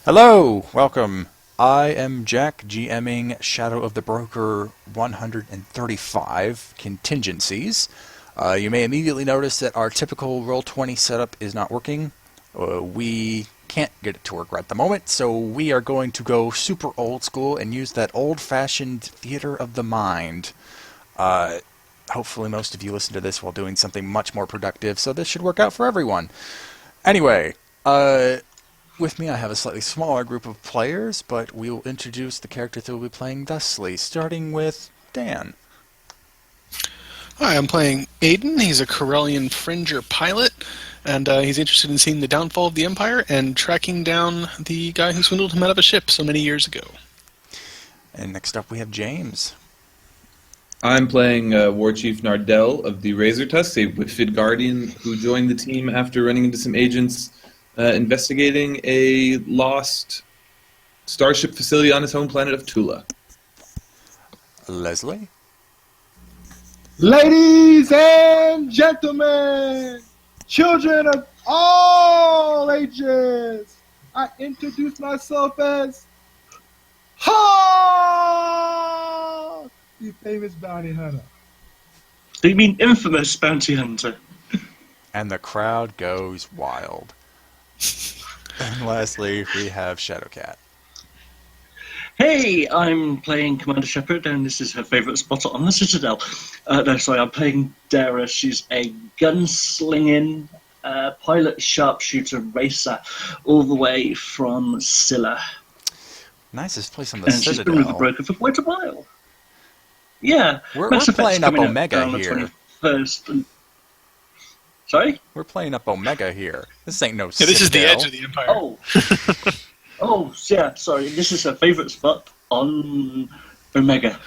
Hello, welcome. I am Jack, GMing Shadow of the Broker 135 Contingencies. You may immediately notice that our typical Roll20 setup is not working. We can't get it to work right at the moment, so we are going to go super old school and use that old-fashioned theater of the mind. Hopefully most of you listen to this while doing something much more productive, so this should work out for everyone. Anyway, with me I have a slightly smaller group of players, but we will introduce the characters that we'll be playing thusly, starting with Dan. Hi, I'm playing Aiden. He's a Corellian Fringer pilot, and he's interested in seeing the downfall of the Empire and tracking down the guy who swindled him out of a ship so many years ago. And next up we have James. I'm playing War Chief Nardell of the Razor Tusks, a Whitfid Guardian who joined the team after running into some agents investigating a lost starship facility on his home planet of Tula. Leslie. Ladies and gentlemen, children of all ages, I introduce myself as Ha, the famous bounty hunter. Do you mean infamous bounty hunter? And the crowd goes wild. And lastly, we have Shadowcat. Hey, I'm playing Commander Shepard, and this is her favourite spot on the Citadel. I'm playing Dara. She's a gunslinging pilot sharpshooter racer all the way from Scylla. Nicest place on the And Citadel. she's been with the broker for quite a while. Yeah. We're Mass Effect's playing up coming out Omega on the here. 21st. Sorry? We're playing up Omega here. This ain't no Yeah, Citadel. this is the edge of the Empire. Oh, yeah, sorry. This is her favourite spot on Omega.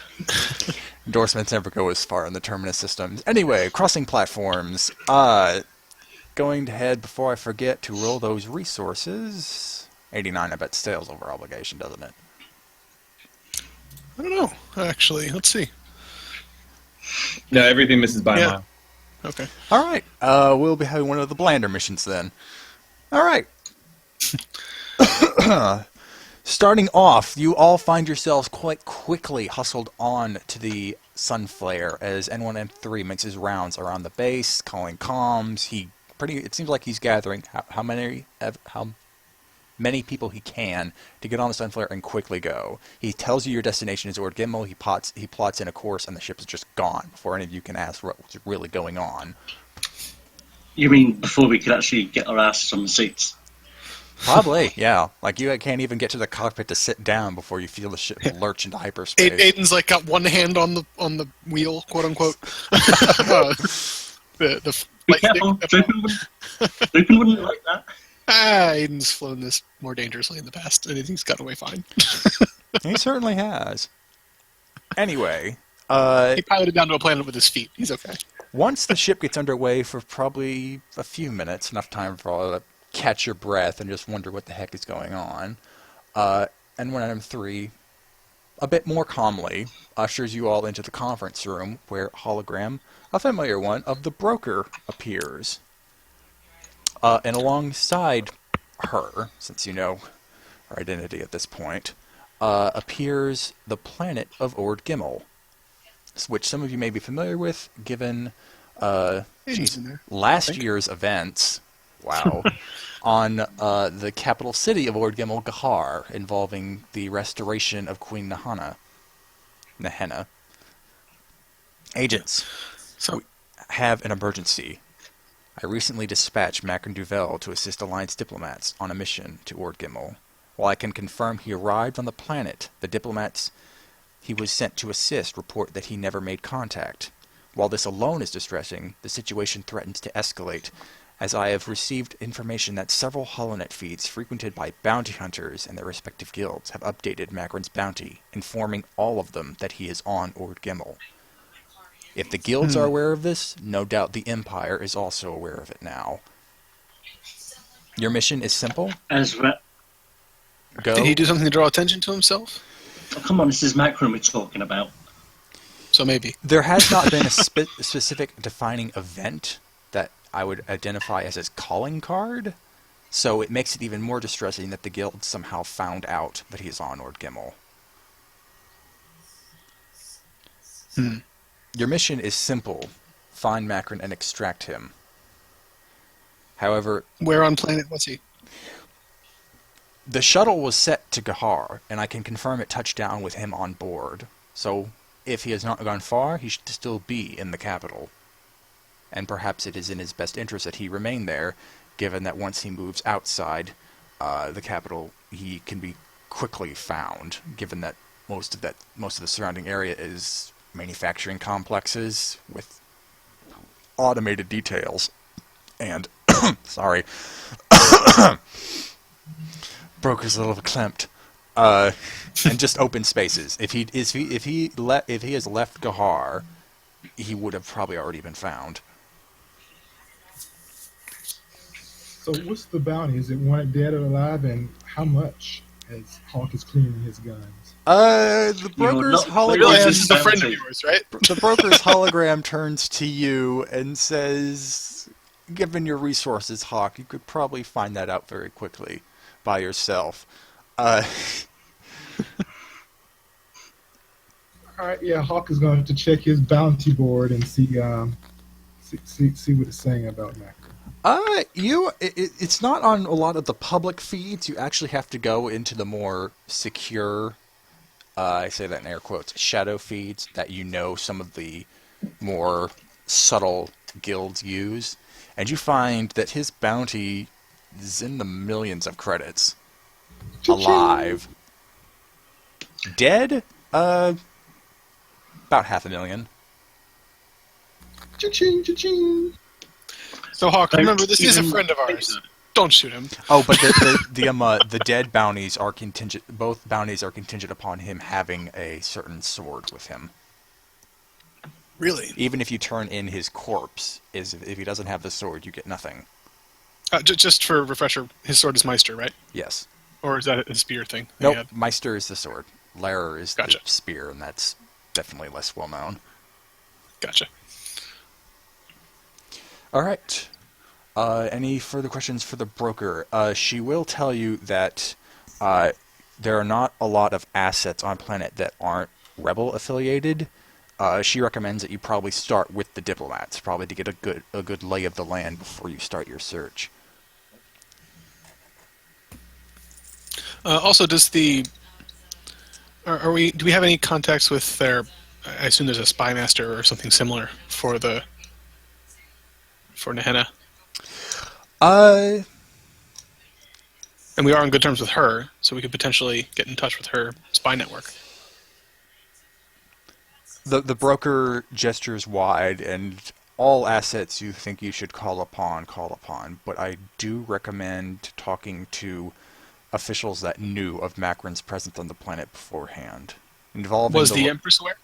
Endorsements never go as far in the Terminus systems. Anyway, crossing platforms. Going ahead before I forget to roll those resources. 89, I bet, sales over obligation, doesn't it? I don't know, actually. Let's see. No, everything misses by a Yeah. mile. Okay. Alright, we'll be having one of the Blander missions then. Alright. Starting off, you all find yourselves quite quickly hustled on to the Sunflare as N1M3 makes his rounds around the base, calling comms. It seems like he's gathering how many people he can to get on the Sunflare and quickly go. He tells you your destination is Ord Gimmel. He plots in a course, and the ship is just gone before any of you can ask what's really going on. You mean before we could actually get our asses on the seats? Probably, yeah. Like, you can't even get to the cockpit to sit down before you feel the ship lurch into hyperspace. Aiden's like got one hand on the wheel, quote unquote. the Be flight careful, stick. Lupin wouldn't like that. Aiden's flown this more dangerously in the past, and he's got away fine. He certainly has. Anyway, He piloted down to a planet with his feet. He's okay. once the ship gets underway for probably a few minutes, enough time for all to catch your breath and just wonder what the heck is going on, N1M3, a bit more calmly, ushers you all into the conference room where hologram, a familiar one, of the broker appears. And alongside her, since you know her identity at this point, appears the planet of Ord Gimmel, which some of you may be familiar with, given Aiden's in there. last year's events. Wow. On the capital city of Ord Gimmel, Gahar, involving the restoration of Queen Nehenna. Agents, So, we have an emergency. I recently dispatched Macron Duvel to assist Alliance diplomats on a mission to Ord Gimmel. While I can confirm he arrived on the planet, the diplomats he was sent to assist report that he never made contact. While this alone is distressing, the situation threatens to escalate, as I have received information that several HoloNet feeds frequented by bounty hunters and their respective guilds have updated Macron's bounty, informing all of them that he is on Ord Gimmel. If the guilds are aware of this, no doubt the Empire is also aware of it now. Your mission is simple. Go. did he do something to draw attention to himself? Oh, come on, this is Macron we're talking about. So maybe. There has not been a specific defining event that I would identify as his calling card, So it makes it even more distressing that the guild somehow found out that he's on Ord Gimmel. Hmm. Your mission is simple. Find Macron and extract him. However, Where on planet was he? the shuttle was set to Gahar, and I can confirm it touched down with him on board. So, if he has not gone far, he should still be in the capital. And perhaps it is in his best interest that he remain there, given that once he moves outside the capital, he can be quickly found, given that most of the surrounding area is manufacturing complexes with automated details. And, sorry, broker's a little clamped. And just open spaces. If he has left Gahar, he would have probably already been found. So what's the bounty? Is it wanted dead or alive, and how much as Hawk is cleaning his guns? The broker's not clear Realize hologram. this is a friend of Bounty. yours, right? The broker's hologram turns to you and says, "Given your resources, Hawk, you could probably find that out very quickly by yourself." All right, yeah, Hawk is going to check his bounty board and see what it's saying about Macron. It's not on a lot of the public feeds. You actually have to go into the more secure, I say that in air quotes, shadow feeds that some of the more subtle guilds use. And you find that his bounty is in the millions of credits. Alive. Dead? About 500,000. Cha-ching, cha-ching. So, Hawk, Don't remember, this is a even friend of think ours. so. Don't shoot him. Oh, but the dead bounties are contingent. Both bounties are contingent upon him having a certain sword with him. Really? Even if you turn in his corpse, if he doesn't have the sword, you get nothing. Just for a refresher, his sword is Meister, right? Yes. Or is that a spear thing? that he Nope. had? Meister is the sword. Larer is Gotcha. the spear, and that's definitely less well known. Gotcha. All right. Any further questions for the broker? She will tell you that there are not a lot of assets on planet that aren't rebel affiliated. She recommends that you probably start with the diplomats, probably to get a good lay of the land before you start your search. Also, do we have any contacts with their? I assume there's a spy master or something similar for Nehenna, and we are on good terms with her, so we could potentially get in touch with her spy network. The broker gestures wide, and all assets you think you should call upon, but I do recommend talking to officials that knew of Macron's presence on the planet beforehand. Involving Was the Empress aware?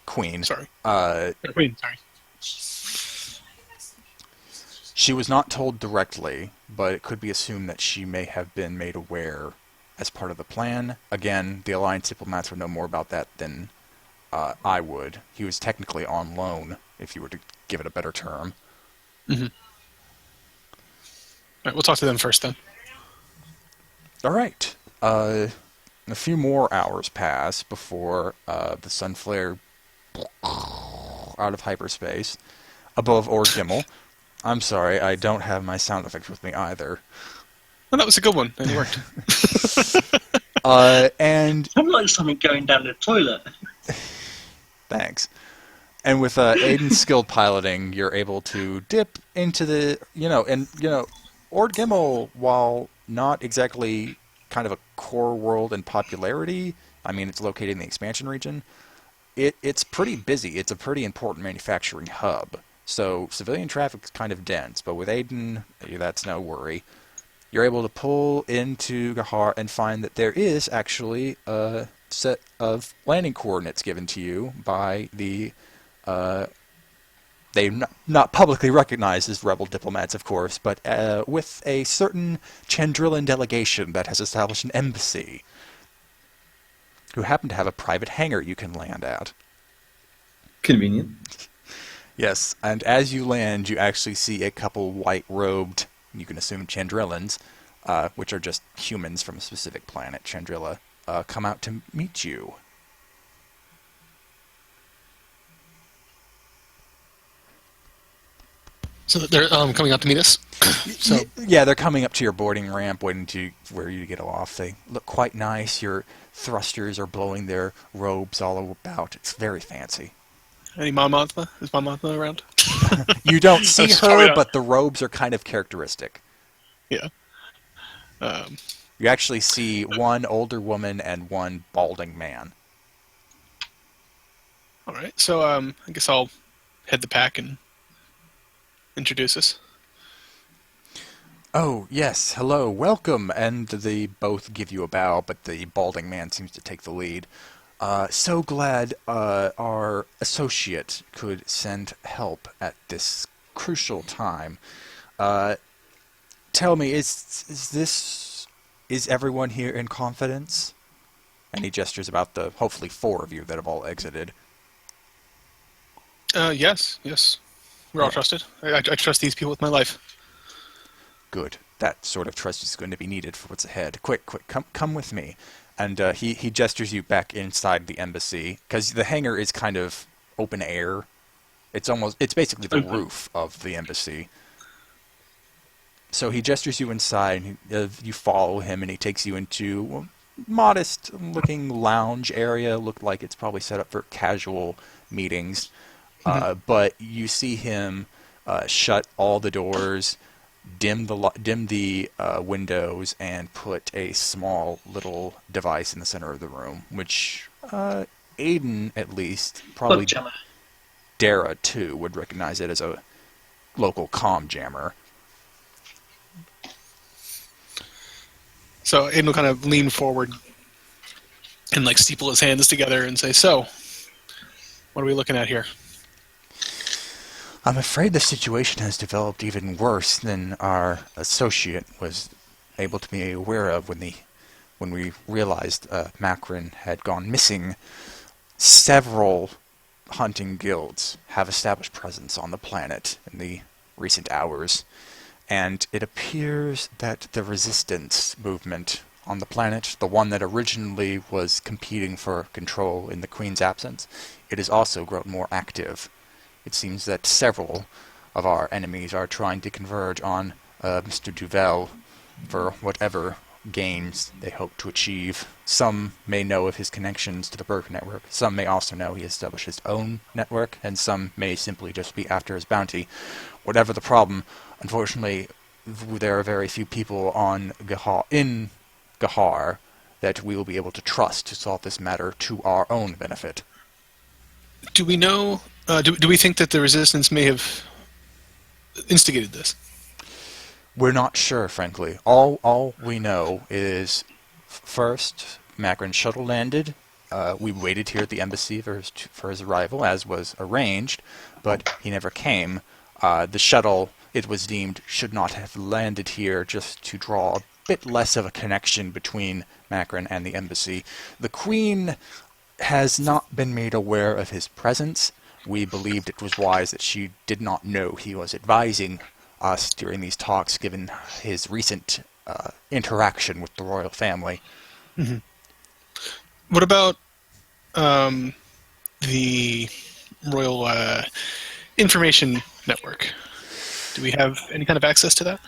Queen. Sorry. Queen. Sorry. She was not told directly, but it could be assumed that she may have been made aware as part of the plan. Again, the Alliance diplomats would know more about that than I would. He was technically on loan, if you were to give it a better term. Mm-hmm. All right, we'll talk to them first then. All right. A few more hours pass before the Sunflare out of hyperspace above Ord Gimmel. I'm sorry, I don't have my sound effects with me either. Well, that was a good one, and it worked. And I'm like something going down the toilet. thanks. And with Aiden's skilled piloting, you're able to dip into the, Ord Gimmel, while not exactly kind of a core world in popularity, I mean, it's located in the expansion region, it's pretty busy. It's a pretty important manufacturing hub. So civilian traffic's kind of dense, but with Aiden, that's no worry. You're able to pull into Gahar and find that there is actually a set of landing coordinates given to you by the they not publicly recognized as rebel diplomats, of course, but with a certain Chandrillan delegation that has established an embassy, who happen to have a private hangar you can land at. Convenient. Yes, and as you land, you actually see a couple white-robed you can assume Chandrillans, which are just humans from a specific planet, Chandrilla, come out to meet you. So they're coming out to meet us. So Yeah, they're coming up to your boarding ramp, waiting to where you get off. They look quite nice. Your thrusters are blowing their robes all about. It's very fancy. any Mon Mothma? Is Mon Mothma around? You don't see That's probably her, not- but the robes are kind of characteristic. Yeah. You actually see one older woman and one balding man. All right. So I guess I'll head the pack and introduce us. Oh, yes, hello, welcome, and they both give you a bow, but the balding man seems to take the lead. So glad our associate could send help at this crucial time. Tell me, is everyone here in confidence? And he gestures about the, hopefully, 4 of you that have all exited. Yes. We're all Yeah. trusted. I trust these people with my life. Good. That sort of trust is going to be needed for what's ahead. Quick, come with me. And he gestures you back inside the embassy, because the hangar is kind of open air. It's basically the roof of the embassy. So he gestures you inside, and you follow him, and he takes you into a modest-looking lounge area. Looked like it's probably set up for casual meetings. But you see him shut all the doors, dim the windows, and put a small little device in the center of the room, which Aiden, at least, probably Bug jammer. Dara, too, would recognize it as a local comm jammer. So Aiden will kind of lean forward and like steeple his hands together and say, "So, what are we looking at here?" I'm afraid the situation has developed even worse than our associate was able to be aware of when we realized Macron had gone missing. Several hunting guilds have established presence on the planet in the recent hours, and it appears that the resistance movement on the planet, the one that originally was competing for control in the Queen's absence, it has also grown more active. It seems that several of our enemies are trying to converge on Mr. Duvel for whatever gains they hope to achieve. Some may know of his connections to the Burke network. Some may also know he established his own network, and some may simply just be after his bounty. Whatever the problem, unfortunately, there are very few people in Gahar that we will be able to trust to solve this matter to our own benefit. Do we know? Do we think that the resistance may have instigated this? We're not sure, frankly. All we know is, first, Macron's shuttle landed. We waited here at the embassy for his arrival, as was arranged, but he never came. The shuttle, it was deemed, should not have landed here, just to draw a bit less of a connection between Macron and the embassy. The Queen has not been made aware of his presence. We believed it was wise that she did not know he was advising us during these talks, given his recent interaction with the royal family. Mm-hmm. What about the royal information network? Do we have any kind of access to that?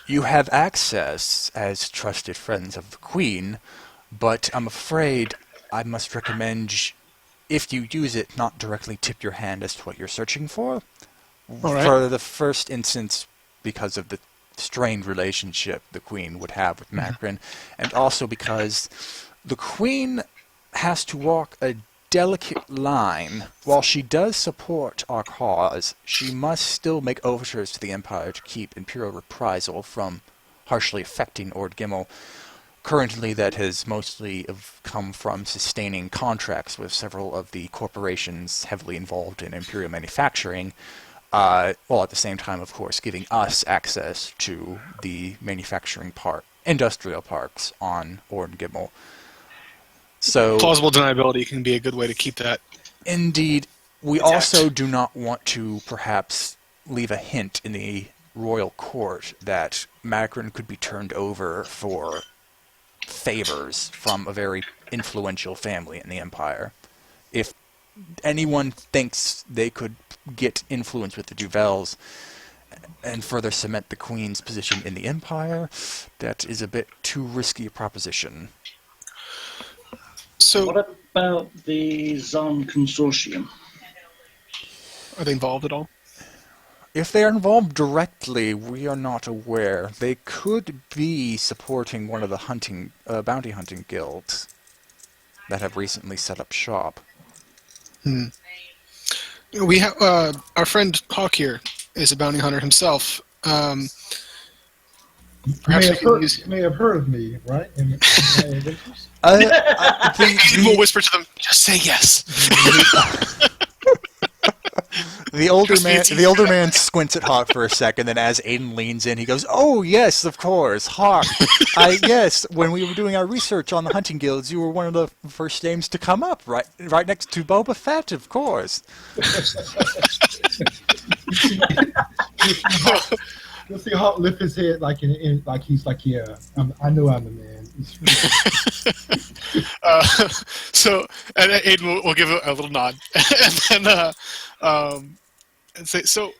You have access as trusted friends of the Queen, but I'm afraid I must recommend, if you use it, not directly tip your hand as to what you're searching for. All right. For the first instance, because of the strained relationship the Queen would have with Macron, and also because the Queen has to walk a delicate line. While she does support our cause, she must still make overtures to the Empire to keep Imperial reprisal from harshly affecting Ord Gimmel. Currently, that has mostly come from sustaining contracts with several of the corporations heavily involved in Imperial manufacturing, while at the same time, of course, giving us access to the industrial parks on Ord Gimmel. So, Plausible deniability can be a good way to keep that. indeed, we intact. also do not want to perhaps leave a hint in the royal court that Macron could be turned over for favors from a very influential family in the Empire. If anyone thinks they could get influence with the Duvels and further cement the Queen's position in the Empire, that is a bit too risky a proposition. So, What about the Zon Consortium? are they involved at all? If they are involved directly, we are not aware. They could be supporting one of the bounty hunting guilds that have recently set up shop. We have our friend Hawk here is a bounty hunter himself. Perhaps we can use. You may have heard of me, right? In my adventures? Aiden will whisper to them, "Just say yes." The older man squints at Hawk for a second, then as Aiden leans in, he goes, "Oh, yes, of course, Hawk. Yes, when we were doing our research on the hunting guilds, you were one of the first names to come up, right next to Boba Fett, of course." You'll see Hawk lift his head like he's like, yeah, I know I'm the man. So, and Aiden will give a little nod, and then and say, so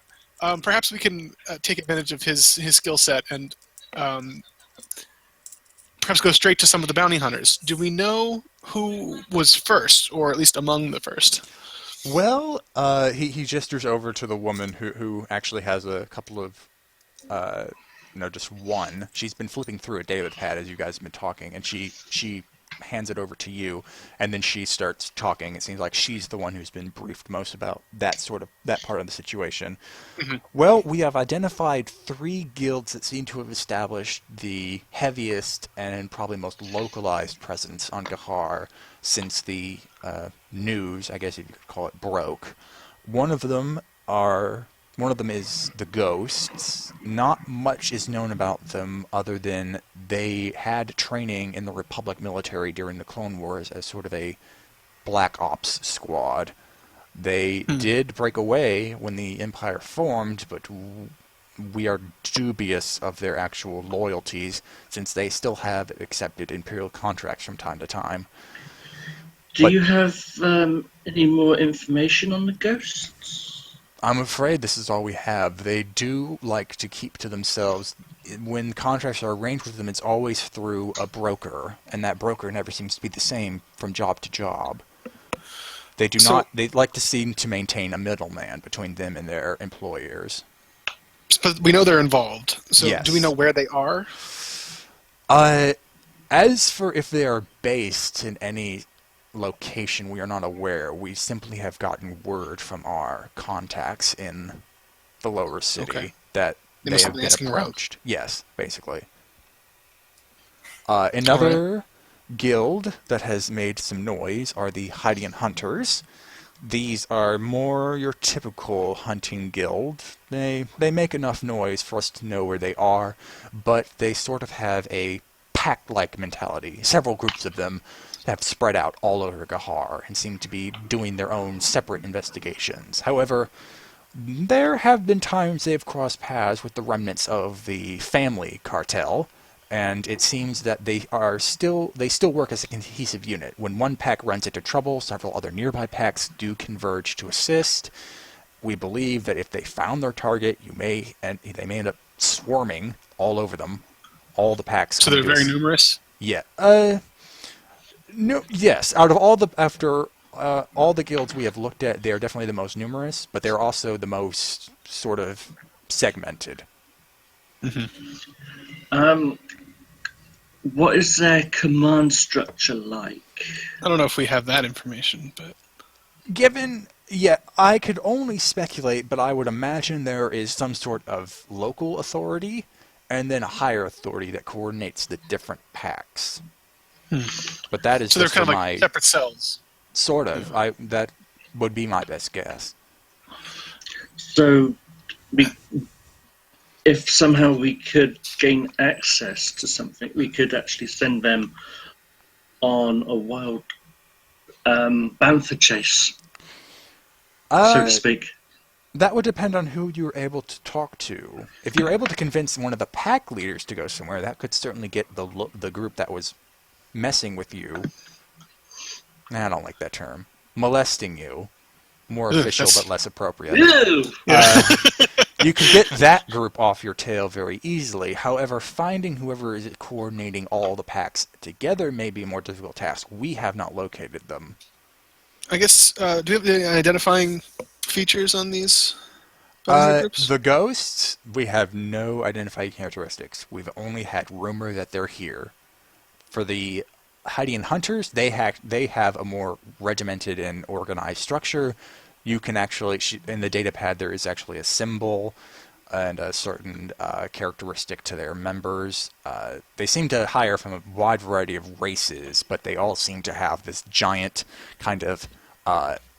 perhaps we can take advantage of his skill set and perhaps go straight to some of the bounty hunters. Do we know who was first, or at least among the first? Well, he gestures over to the woman who actually has a couple of, just one. She's been flipping through a David pad as you guys have been talking, and she hands it over to you, and then she starts talking. It seems like she's the one who's been briefed most about that part of the situation. Mm-hmm. Well, we have identified 3 guilds that seem to have established the heaviest and probably most localized presence on Gahar since the news, I guess if you could call it, broke. One of them is the Ghosts. Not much is known about them other than they had training in the Republic military during the Clone Wars as sort of a black ops squad. They did break away when the Empire formed, but we are dubious of their actual loyalties since they still have accepted Imperial contracts from time to time. Do you have any more information on the Ghosts? I'm afraid this is all we have. They do like to keep to themselves. When contracts are arranged with them, it's always through a broker, and that broker never seems to be the same from job to job. They like to seem to maintain a middleman between them and their employers. But we know they're involved. So yes. Do we know where they are? As for if they are based in any location, we are not aware. We simply have gotten word from our contacts in the lower city that they have been approached. Yes, basically. Another guild that has made some noise are the Hydian Hunters. These are more your typical hunting guild. They make enough noise for us to know where they are, but they sort of have a pack-like mentality. Several groups of them have spread out all over Gahar and seem to be doing their own separate investigations. However, there have been times they've crossed paths with the remnants of the family cartel, and it seems that they still work as a cohesive unit. When one pack runs into trouble, several other nearby packs do converge to assist. We believe that if they found their target, they may end up swarming all over them. All the packs. So they're very numerous? Yeah. No. Yes. Out of all the guilds we have looked at, they are definitely the most numerous, but they're also the most sort of segmented. Mm-hmm. What is their command structure like? I don't know if we have that information, but I could only speculate, but I would imagine there is some sort of local authority and then a higher authority that coordinates the different packs. But that is so they're kind of like separate cells. Sort of. That would be my best guess. So, if somehow we could gain access to something, we could actually send them on a wild bantha chase, so to speak. That would depend on who you were able to talk to. If you were able to convince one of the pack leaders to go somewhere, that could certainly get the group that was messing with you. I don't like that term. Molesting you. More official but less appropriate. Ew! Yeah. You can get that group off your tail very easily. However, finding whoever is coordinating all the packs together may be a more difficult task. We have not located them. I guess, do you have any identifying features on these bounty groups? The ghosts, we have no identifying characteristics. We've only had rumor that they're here. For the Haitian hunters, they have a more regimented and organized structure. You can actually, in the data pad, there is actually a symbol and a certain characteristic to their members. They seem to hire from a wide variety of races, but they all seem to have this giant kind of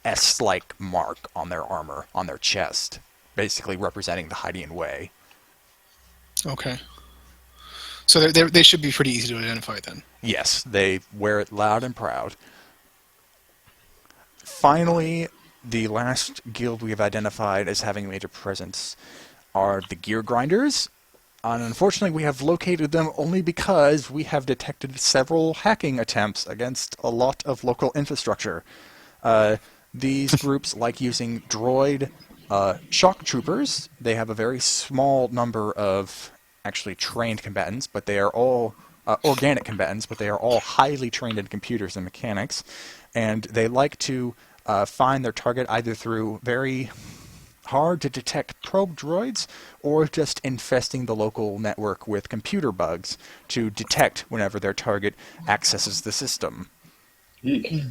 S-like mark on their armor, on their chest, basically representing the Haitian way. Okay. So they should be pretty easy to identify then. Yes, they wear it loud and proud. Finally, the last guild we have identified as having a major presence are the Gear Grinders. And unfortunately, we have located them only because we have detected several hacking attempts against a lot of local infrastructure. These groups like using droid shock troopers. They have a very small number of actually trained combatants, but they are all organic combatants, but they are all highly trained in computers and mechanics. And they like to find their target either through very hard to detect probe droids or just infesting the local network with computer bugs to detect whenever their target accesses the system. Eek.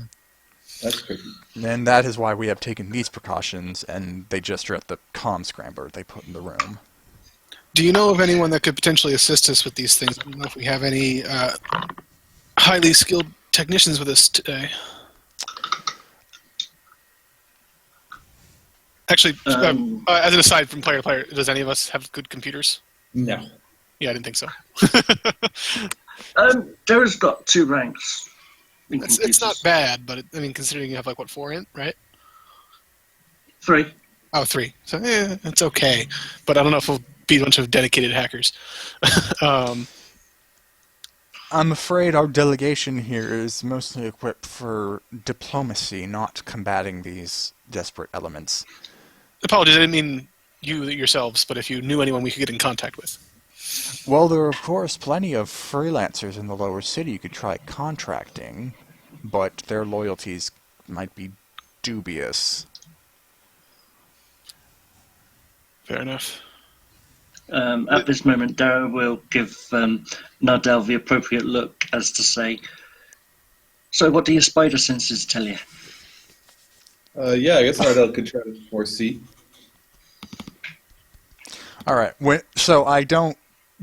That's tricky. And that is why we have taken these precautions, and they just are at the comm scrambler they put in the room. Do you know of anyone that could potentially assist us with these things? I don't know if we have any highly skilled technicians with us today. Actually, as an aside from player to player, does any of us have good computers? No. Yeah, I didn't think so. Dara's got 2 ranks. In It's not computers. bad, but I mean, considering you have like what 4 in, right? 3. Oh, 3. So it's okay, but I don't know if we'll be a bunch of dedicated hackers. I'm afraid our delegation here is mostly equipped for diplomacy, not combating these desperate elements. Apologies, I didn't mean you yourselves, but if you knew anyone we could get in contact with. Well, there are, of course, plenty of freelancers in the lower city you could try contracting, but their loyalties might be dubious. Fair enough. At this moment, Dara will give Nardell the appropriate look as to say, "So what do your spider senses tell you?" Yeah, I guess Nardell could try to foresee. All right, so I don't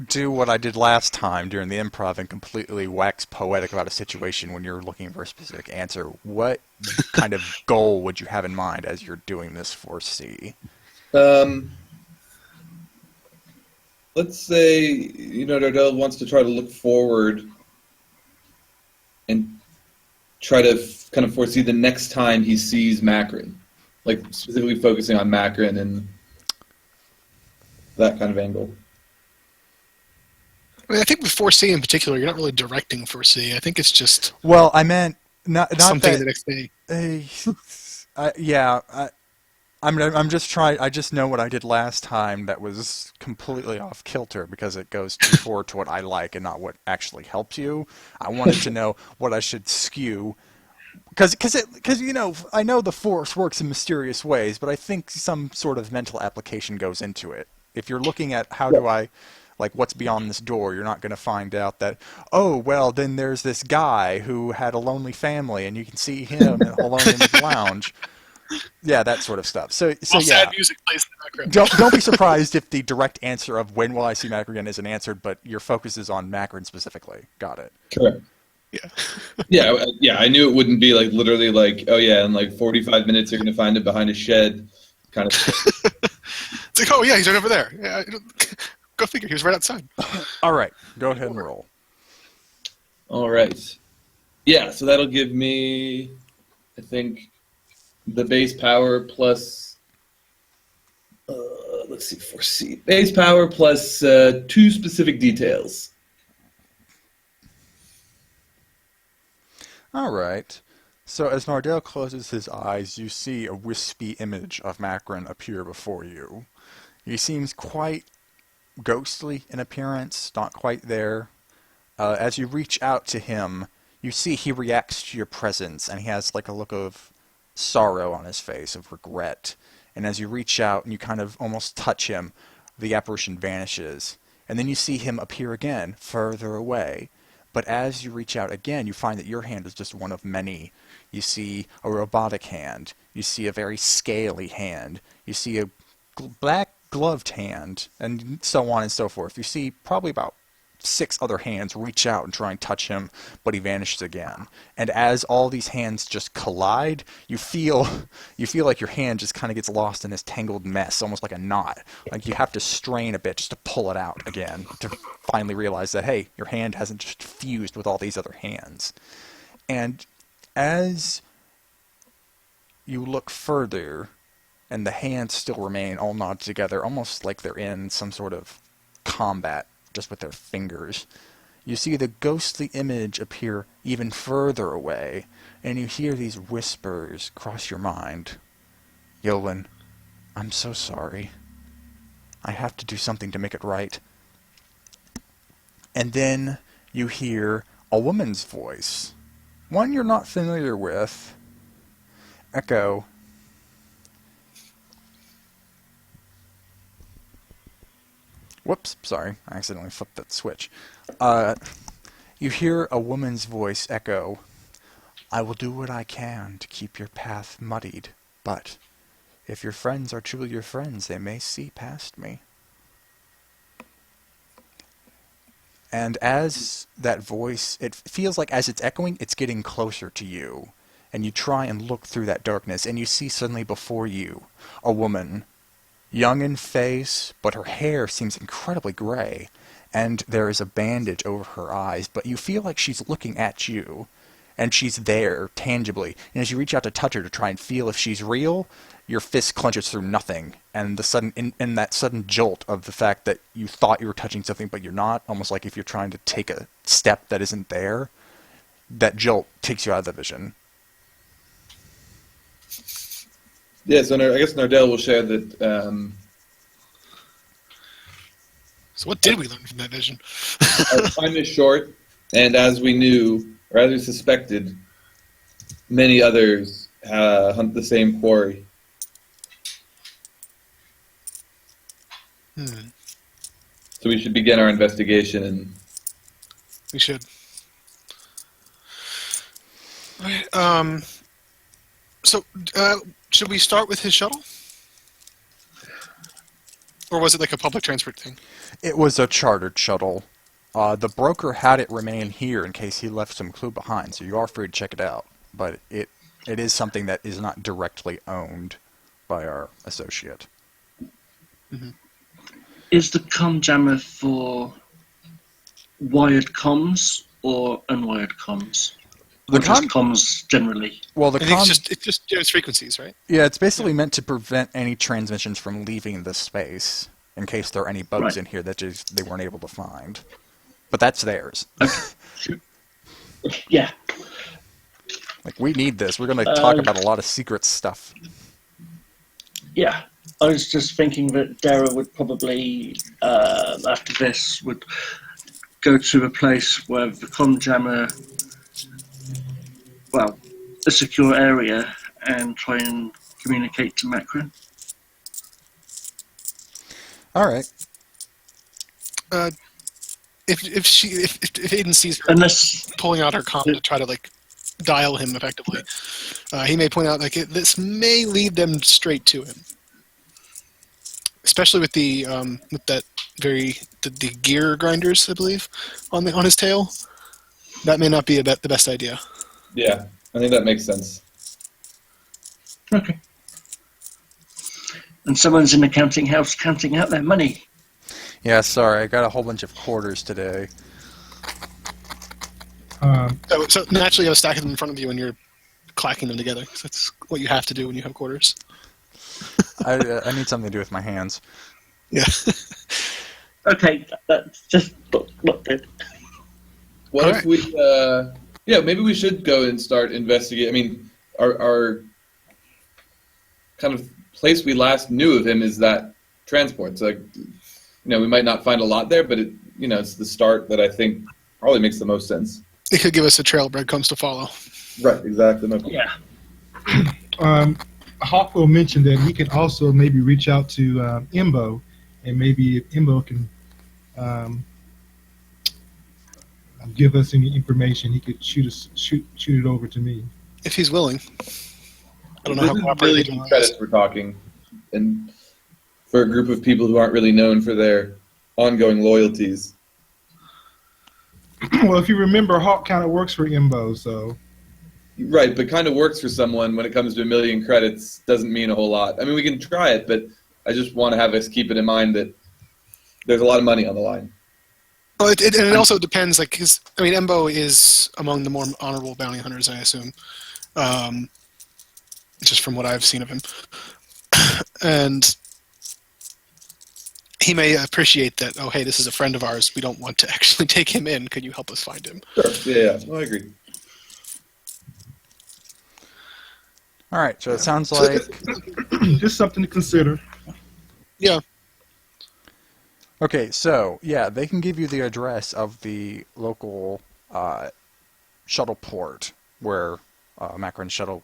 do what I did last time during the improv and completely wax poetic about a situation when you're looking for a specific answer. What kind of goal would you have in mind as you're doing this foresee? Let's say, Nardell wants to try to look forward and try to kind of foresee the next time he sees Macron. Like, specifically focusing on Macron and that kind of angle. I mean, I think with 4C in particular, you're not really directing 4C. I think it's just Well, I meant not something that, the next day. I'm just trying. I just know what I did last time that was completely off kilter because it goes too forward to what I like and not what actually helps you. I wanted to know what I should skew because I know the Force works in mysterious ways, but I think some sort of mental application goes into it. If you're looking at how do I, like, what's beyond this door, you're not going to find out that, oh, well, then there's this guy who had a lonely family, and you can see him alone in the lounge. Yeah, that sort of stuff. So Well, yeah, sad music plays in the background. don't be surprised if the direct answer of when will I see Macron isn't answered, but your focus is on Macron specifically. Got it. Correct. Yeah. Yeah, I knew it wouldn't be like literally like, oh yeah, in like 45 minutes you're going to find it behind a shed, kind of. It's like, oh yeah, he's right over there. Yeah, go figure. He was right outside. All right, go ahead and roll. All right. Yeah, so that'll give me, I think, the base power plus Let's see, foresee. Base power plus 2 specific details. All right. So as Nardell closes his eyes, you see a wispy image of Macron appear before you. He seems quite ghostly in appearance, not quite there. As you reach out to him, you see he reacts to your presence, and he has like a look of sorrow on his face, of regret. And as you reach out and you kind of almost touch him, the apparition vanishes. And then you see him appear again, further away. But as you reach out again, you find that your hand is just one of many. You see a robotic hand. You see a very scaly hand. You see a black gloved hand, and so on and so forth. You see probably about 6 other hands reach out and try and touch him, but he vanishes again. And as all these hands just collide, you feel like your hand just kind of gets lost in this tangled mess, almost like a knot. Like you have to strain a bit just to pull it out again, to finally realize that, hey, your hand hasn't just fused with all these other hands. And as you look further, and the hands still remain all knotted together, almost like they're in some sort of combat, just with their fingers. You see the ghostly image appear even further away, and you hear these whispers cross your mind. Yolan, I'm so sorry. I have to do something to make it right. And then you hear a woman's voice, one you're not familiar with, echo, whoops, sorry, I accidentally flipped that switch. You hear a woman's voice echo, I will do what I can to keep your path muddied, but if your friends are truly your friends, they may see past me. And as that voice, it feels like as it's echoing, it's getting closer to you. And you try and look through that darkness, and you see suddenly before you a woman, young in face, but her hair seems incredibly gray, and there is a bandage over her eyes, but you feel like she's looking at you, and she's there, tangibly. And as you reach out to touch her to try and feel if she's real, your fist clenches through nothing, and the sudden, in that sudden jolt of the fact that you thought you were touching something but you're not, almost like if you're trying to take a step that isn't there, that jolt takes you out of the vision. Yeah, so I guess Nardell will share that. So what did we learn from that vision? Our time is short, and as we knew, or as we suspected, many others hunt the same quarry. So we should begin our investigation. And We should. All right, so, should we start with his shuttle? Or was it like a public transport thing? It was a chartered shuttle. The broker had it remain here in case he left some clue behind, so you are free to check it out. But it is something that is not directly owned by our associate. Mm-hmm. Is the comm jammer for wired comms or unwired comms? Or just comms generally? Well, the I think it's just generates frequencies, right? Yeah, it's basically meant to prevent any transmissions from leaving the space in case there are any bugs in here that just they weren't able to find. But that's theirs. Okay. Yeah. Like, we need this. We're going to talk about a lot of secret stuff. Yeah. I was just thinking that Dara would probably, after this, would go to a place where the comm jammer, well, a secure area, and try and communicate to Macron. All right. If Aiden sees her Unless pulling out her comm to try to like dial him effectively, he may point out like this may lead them straight to him, especially with the with that the gear grinders, I believe, on his tail. That may not be the best idea. yeah, I think that makes sense. Okay. And someone's in the counting house counting out their money. Yeah, sorry. I got a whole bunch of quarters today. So naturally, you have a stack of them in front of you, and you're clacking them together. 'Cause that's what you have to do when you have quarters. I need something to do with my hands. Yeah. Okay, that's just not good. What All if right. we? Yeah, maybe we should go and start investigating. I mean, our kind of place we last knew of him is that transport. So, like, we might not find a lot there, but it's the start that I think probably makes the most sense. It could give us a trail of breadcrumbs to follow. Right. Exactly. Yeah. Hawk will mention that he can also maybe reach out to Imbo, and maybe if Imbo can um, give us any information, he could shoot it over to me. If he's willing. I don't know This how is cooperative really he is. credits we're talking, and for a group of people who aren't really known for their ongoing loyalties. Well, if you remember, Hawk kind of works for Imbo, so Right, but kind of works for someone when it comes to 1 million credits doesn't mean a whole lot. I mean, we can try it, but I just want to have us keep it in mind that there's a lot of money on the line. Well, it also depends, like, because, I mean, Embo is among the more honorable bounty hunters, I assume. Just from what I've seen of him. And he may appreciate that, oh, hey, this is a friend of ours. We don't want to actually take him in. Could you help us find him? Sure. Yeah, well, I agree. All right, so it sounds like just something to consider. Yeah. okay. So yeah, they can give you the address of the local shuttle port where Macron shuttle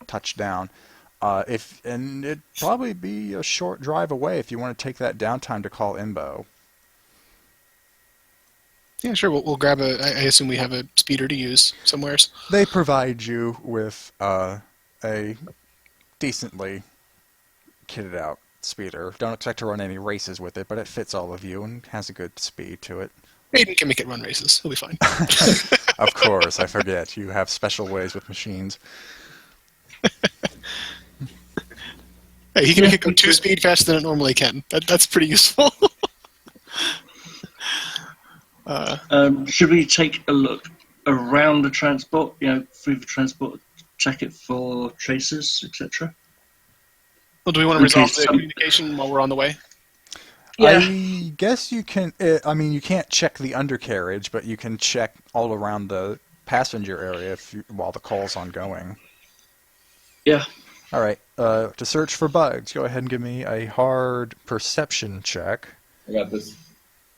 touched down. And it'd probably be a short drive away if you want to take that downtime to call Imbo. Yeah, sure. We'll grab I assume we have a speeder to use somewheres. They provide you with a decently kitted out speeder. Don't expect to run any races with it, but it fits all of you and has a good speed to it. Aiden can make it run races. He'll be fine. Of course, I forget. You have special ways with machines. Hey, he can make it go 2 speed faster than it normally can. That's pretty useful. Should we take a look around the transport? Through the transport, check it for traces, etc. Well, do we want to resolve the communication while we're on the way? Yeah. I guess you can. I mean, you can't check the undercarriage, but you can check all around the passenger area while the call's ongoing. Yeah. All right. To search for bugs, go ahead and give me a hard perception check. I got this.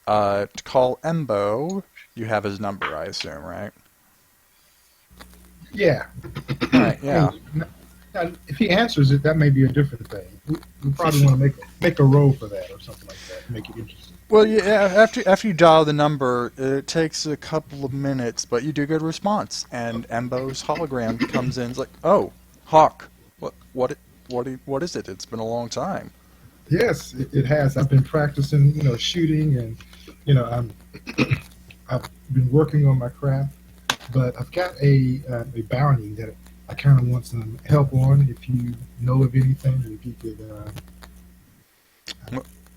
To call Embo, you have his number, I assume, right? Yeah. All right. Yeah. Now, if he answers it, that may be a different thing. We probably want to make a roll for that or something like that. Make it interesting. Well, yeah. After you dial the number, it takes a couple of minutes, but you do get a response, and Embo's hologram comes in. It's like, oh, Hawk, what is it? It's been a long time. Yes, it has. I've been practicing, shooting, and I've been working on my craft. But I've got a bounty that I kind of want some help on. If you know of anything, if you could.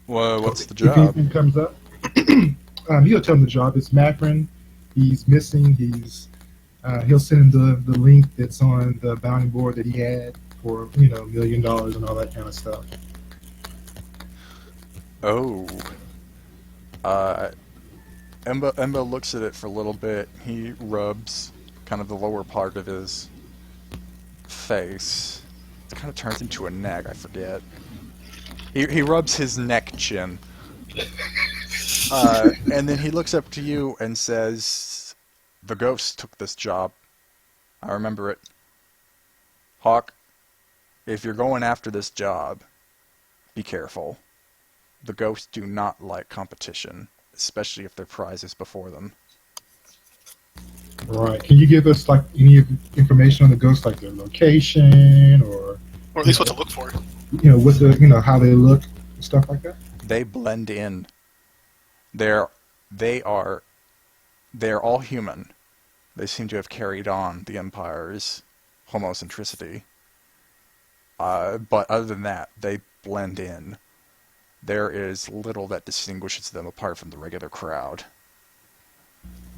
Well, what's the If job? anything comes up, he'll tell him the job. It's Macron. He's missing. He'll send him the link that's on the bounty board that he had for $1 million and all that kind of stuff. Oh. Embo looks at it for a little bit. He rubs kind of the lower part of his face. It kind of turns into a neck, I forget. He rubs his neck chin. And then he looks up to you and says, "The ghost took this job. I remember it. Hawk, if you're going after this job, be careful. The ghosts do not like competition, especially if their prize is before them." Right. Can you give us any information on the ghosts, like their location or Or at least what to look for. what how they look and stuff like that? They blend in. They're all human. They seem to have carried on the Empire's homocentricity. But other than that, they blend in. There is little that distinguishes them apart from the regular crowd.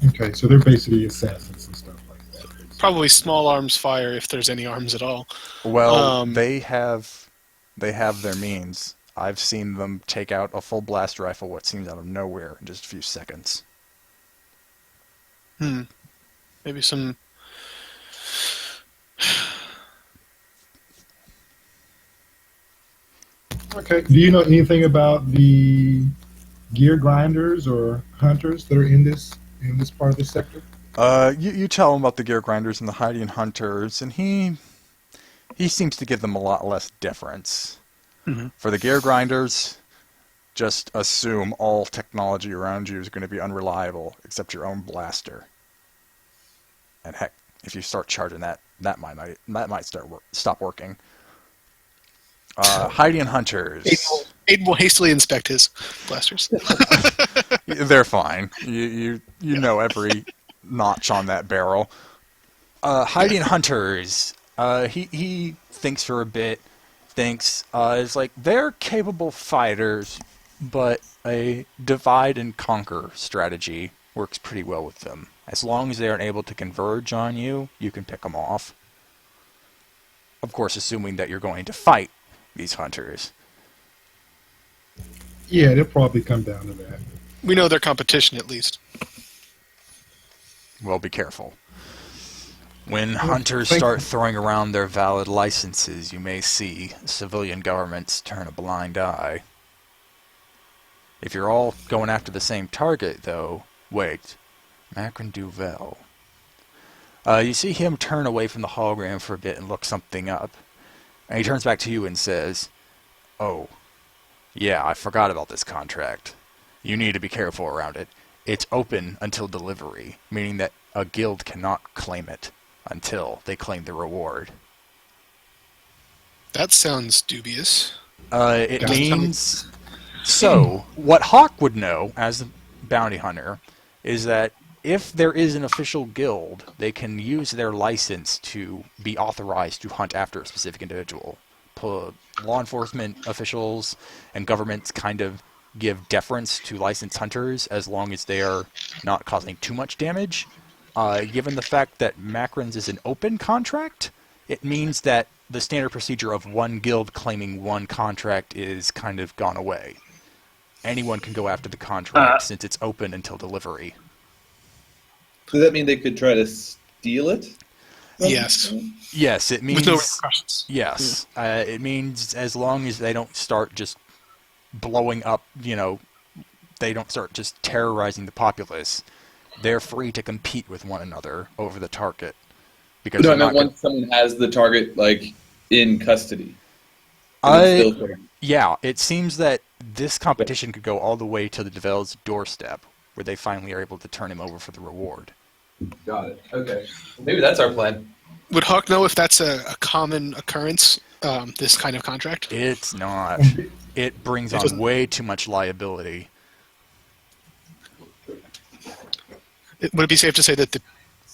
Okay, so they're basically assassins and stuff like that. Probably small arms fire if there's any arms at all. Well, they have They have their means. I've seen them take out a full blast rifle what seems out of nowhere in just a few seconds. Maybe some. Okay. Do you know anything about the gear grinders or hunters that are in this part of the sector? You tell him about the gear grinders and the hiding hunters, and he seems to give them a lot less deference. Mhm. For the gear grinders, just assume all technology around you is going to be unreliable except your own blaster. And heck, if you start charging that might stop working. Hiding hunters, Aiden will hastily inspect his blasters. they're fine. You know every notch on that barrel. Hiding hunters, he thinks for a bit. Thinks is like they're capable fighters, but a divide and conquer strategy works pretty well with them. As long as they aren't able to converge on you, you can pick them off. Of course, assuming that you're going to fight these hunters. Yeah, they'll probably come down to that. We know their competition at least. Well, be careful. When hunters start throwing around their valid licenses, you may see civilian governments turn a blind eye. If you're all going after the same target, though, wait, Macron Duvel. You see him turn away from the hologram for a bit and look something up. And he turns back to you and says, "Oh, yeah, I forgot about this contract. You need to be careful around it. It's open until delivery, meaning that a guild cannot claim it until they claim the reward." That sounds dubious. It means... So, what Hawk would know, as a bounty hunter, is that if there is an official guild, they can use their license to be authorized to hunt after a specific individual. Law enforcement officials and governments kind of give deference to licensed hunters as long as they are not causing too much damage. Given the fact that Macron's is an open contract, it means that the standard procedure of one guild claiming one contract is kind of gone away. Anyone can go after the contract since it's open until delivery. Does that mean they could try to steal it? Yes. Yes, it means... With no repercussions. Yes. It means as long as they don't start just blowing up, they don't start just terrorizing the populace, they're free to compete with one another over the target. Because No, I meant once someone has the target, in custody. Yeah, it seems that this competition could go all the way to the Devel's doorstep, where they finally are able to turn him over for the reward. Got it. Okay. Maybe that's our plan. Would Hawk know if that's a common occurrence, this kind of contract? It's not. It brings on way too much liability. Would it be safe to say that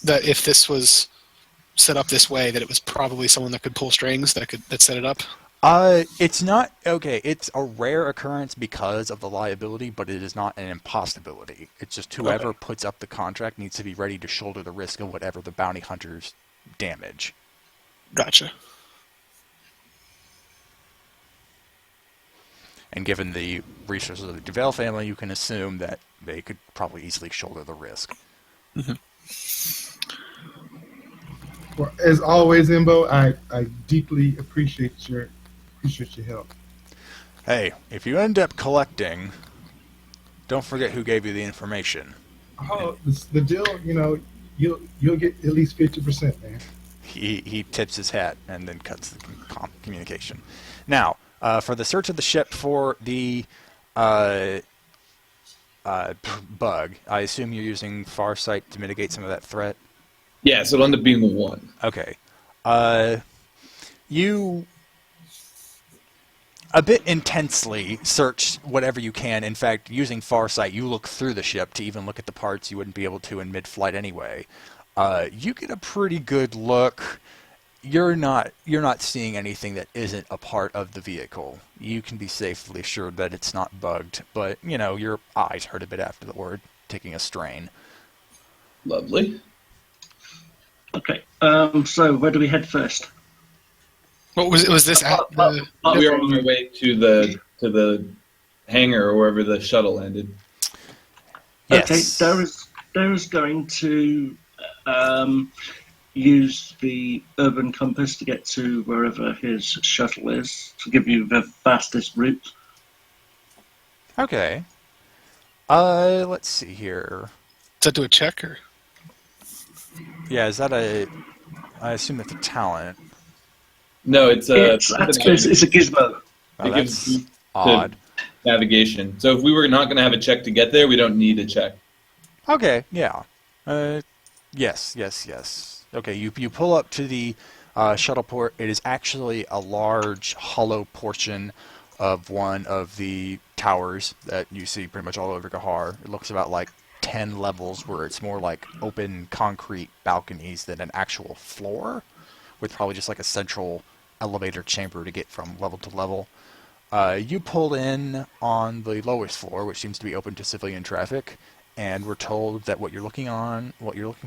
that if this was set up this way, that it was probably someone that could pull strings that set it up? It's not okay. It's a rare occurrence because of the liability, but it is not an impossibility. It's just whoever puts up the contract needs to be ready to shoulder the risk of whatever the bounty hunters damage. Gotcha. And given the resources of the Duvel family, you can assume that they could probably easily shoulder the risk. Mm-hmm. Well, as always, Imbo, I deeply appreciate your help. Hey, if you end up collecting, don't forget who gave you the information. Oh, the deal, you'll get at least 50%, man. He tips his hat and then cuts the communication. Now, for the search of the ship for the bug, I assume you're using Farsight to mitigate some of that threat? Yeah, so it'll end up being the one. Okay. You a bit intensely search whatever you can. In fact, using Farsight, you look through the ship to even look at the parts you wouldn't be able to in mid-flight anyway. You get a pretty good look. You're not seeing anything that isn't a part of the vehicle. You can be safely assured that it's not bugged, but your eyes hurt a bit afterward, taking a strain. Lovely. Okay, so where do we head first? What was this at the? We are on our way to the hangar or wherever the shuttle landed. Yes. Okay, Dara's going to use the urban compass to get to wherever his shuttle is to give you the fastest route. Okay. Let's see here. Does that do a check or? Yeah, is that a... I assume that's a talent. No, it's a It's a gizmo. Oh, it gives that's boost odd. to navigation. So if we were not going to have a check to get there, we don't need a check. Okay, yeah. Yes. Okay, you pull up to the shuttle port. It is actually a large hollow portion of one of the towers that you see pretty much all over Gahar. It looks about like 10 levels where it's more like open concrete balconies than an actual floor, with probably just like a central elevator chamber to get from level to level. You pull in on the lowest floor, which seems to be open to civilian traffic, and we're told that what you're looking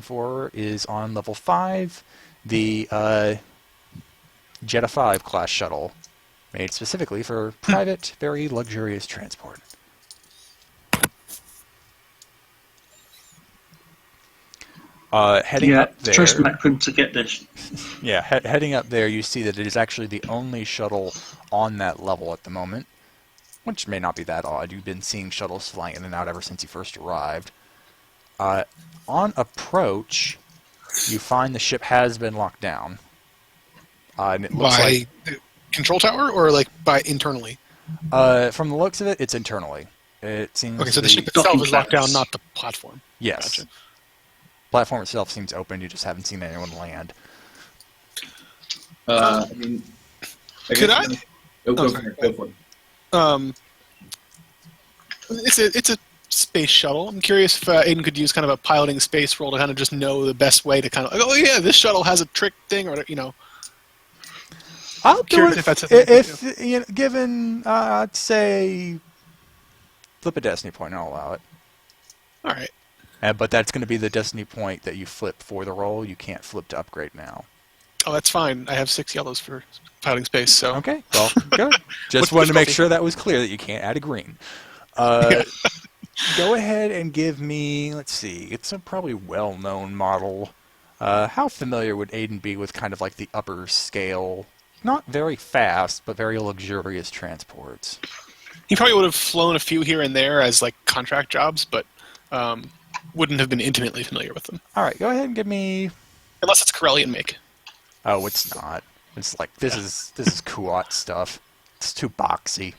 for is on level 5, the Jetta 5 class shuttle, made specifically for private, very luxurious transport. Heading up there, trust Macron to get this. yeah, heading up there, you see that it is actually the only shuttle on that level at the moment, which may not be that odd. You've been seeing shuttles flying in and out ever since you first arrived. On approach, you find the ship has been locked down. And it looks By the control tower or like by internally? from the looks of it, it's internally. It seems Okay, so to the be, ship itself docking is locked down, plans. not the platform. yes. Gotcha. Platform itself seems open. You just haven't seen anyone land. I mean, Could I? Go sorry. for it. Go for it. It's a space shuttle. I'm curious if Aiden could use kind of a piloting space role to kind of just know the best way to kind of like, oh yeah, this shuttle has a trick thing, or you know. I'll do Curious it if that's a thing if you know, given I'd say flip a destiny point. I'll allow it. All right. But that's going to be the destiny point that you flip for the roll. You can't flip to upgrade now. Oh, that's fine. I have 6 yellows for piloting space, so Okay, well, good. Just What's the wanted to make difficulty? sure that was clear that you can't add a green. Go ahead and give me, let's see, it's a probably well-known model. How familiar would Aiden be with kind of like the upper scale, not very fast, but very luxurious transports? he probably would have flown a few here and there as like contract jobs, but wouldn't have been intimately familiar with them, All right, go ahead and give me... unless it's Corellian make. Oh, it's not. It's like, this is Kuat stuff. It's too boxy.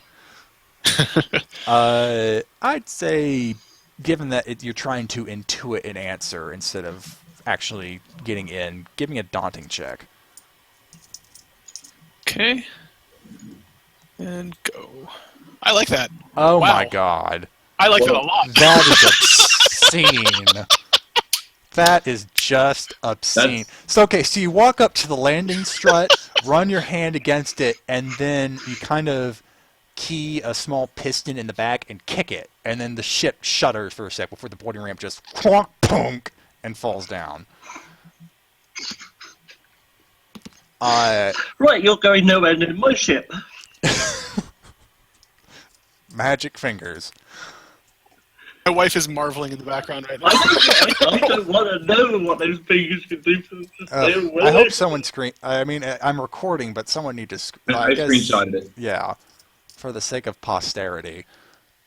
I'd say, given that you're trying to intuit an answer instead of actually getting in, give me a daunting check. Okay. And go. I like that. Oh Wow. my god. I like that a lot. That is obscene. That is just obscene. So you walk up to the landing strut, run your hand against it, and then you kind of key a small piston in the back and kick it, and then the ship shudders for a sec before the boarding ramp just clonk, punk, and falls down. Right, you're going nowhere near my ship. Magic fingers. My wife is marveling in the background right now. I don't want to know what those fingers can do for I hope someone screen. I mean, I'm recording, but someone need to. I screenshotted it. Yeah, for the sake of posterity.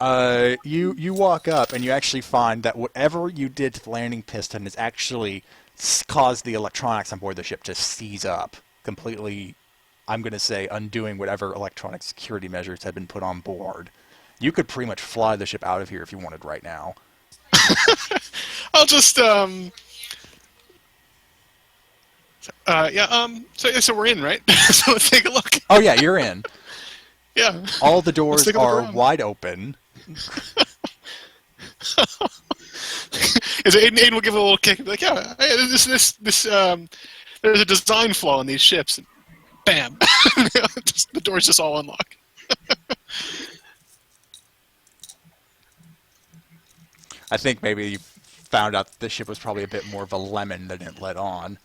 You walk up and you actually find that whatever you did to the landing piston has actually caused the electronics on board the ship to seize up completely. I'm going to say undoing whatever electronic security measures had been put on board. You could pretty much fly the ship out of here if you wanted right now. I'll just so we're in, right? So let's take a look. Oh yeah, you're in. Yeah. All the doors take a look are around. wide open. Aiden will give it a little kick and be like, yeah, hey, there's a design flaw in these ships. And bam. The doors just all unlock. I think maybe you found out that the ship was probably a bit more of a lemon than it let on.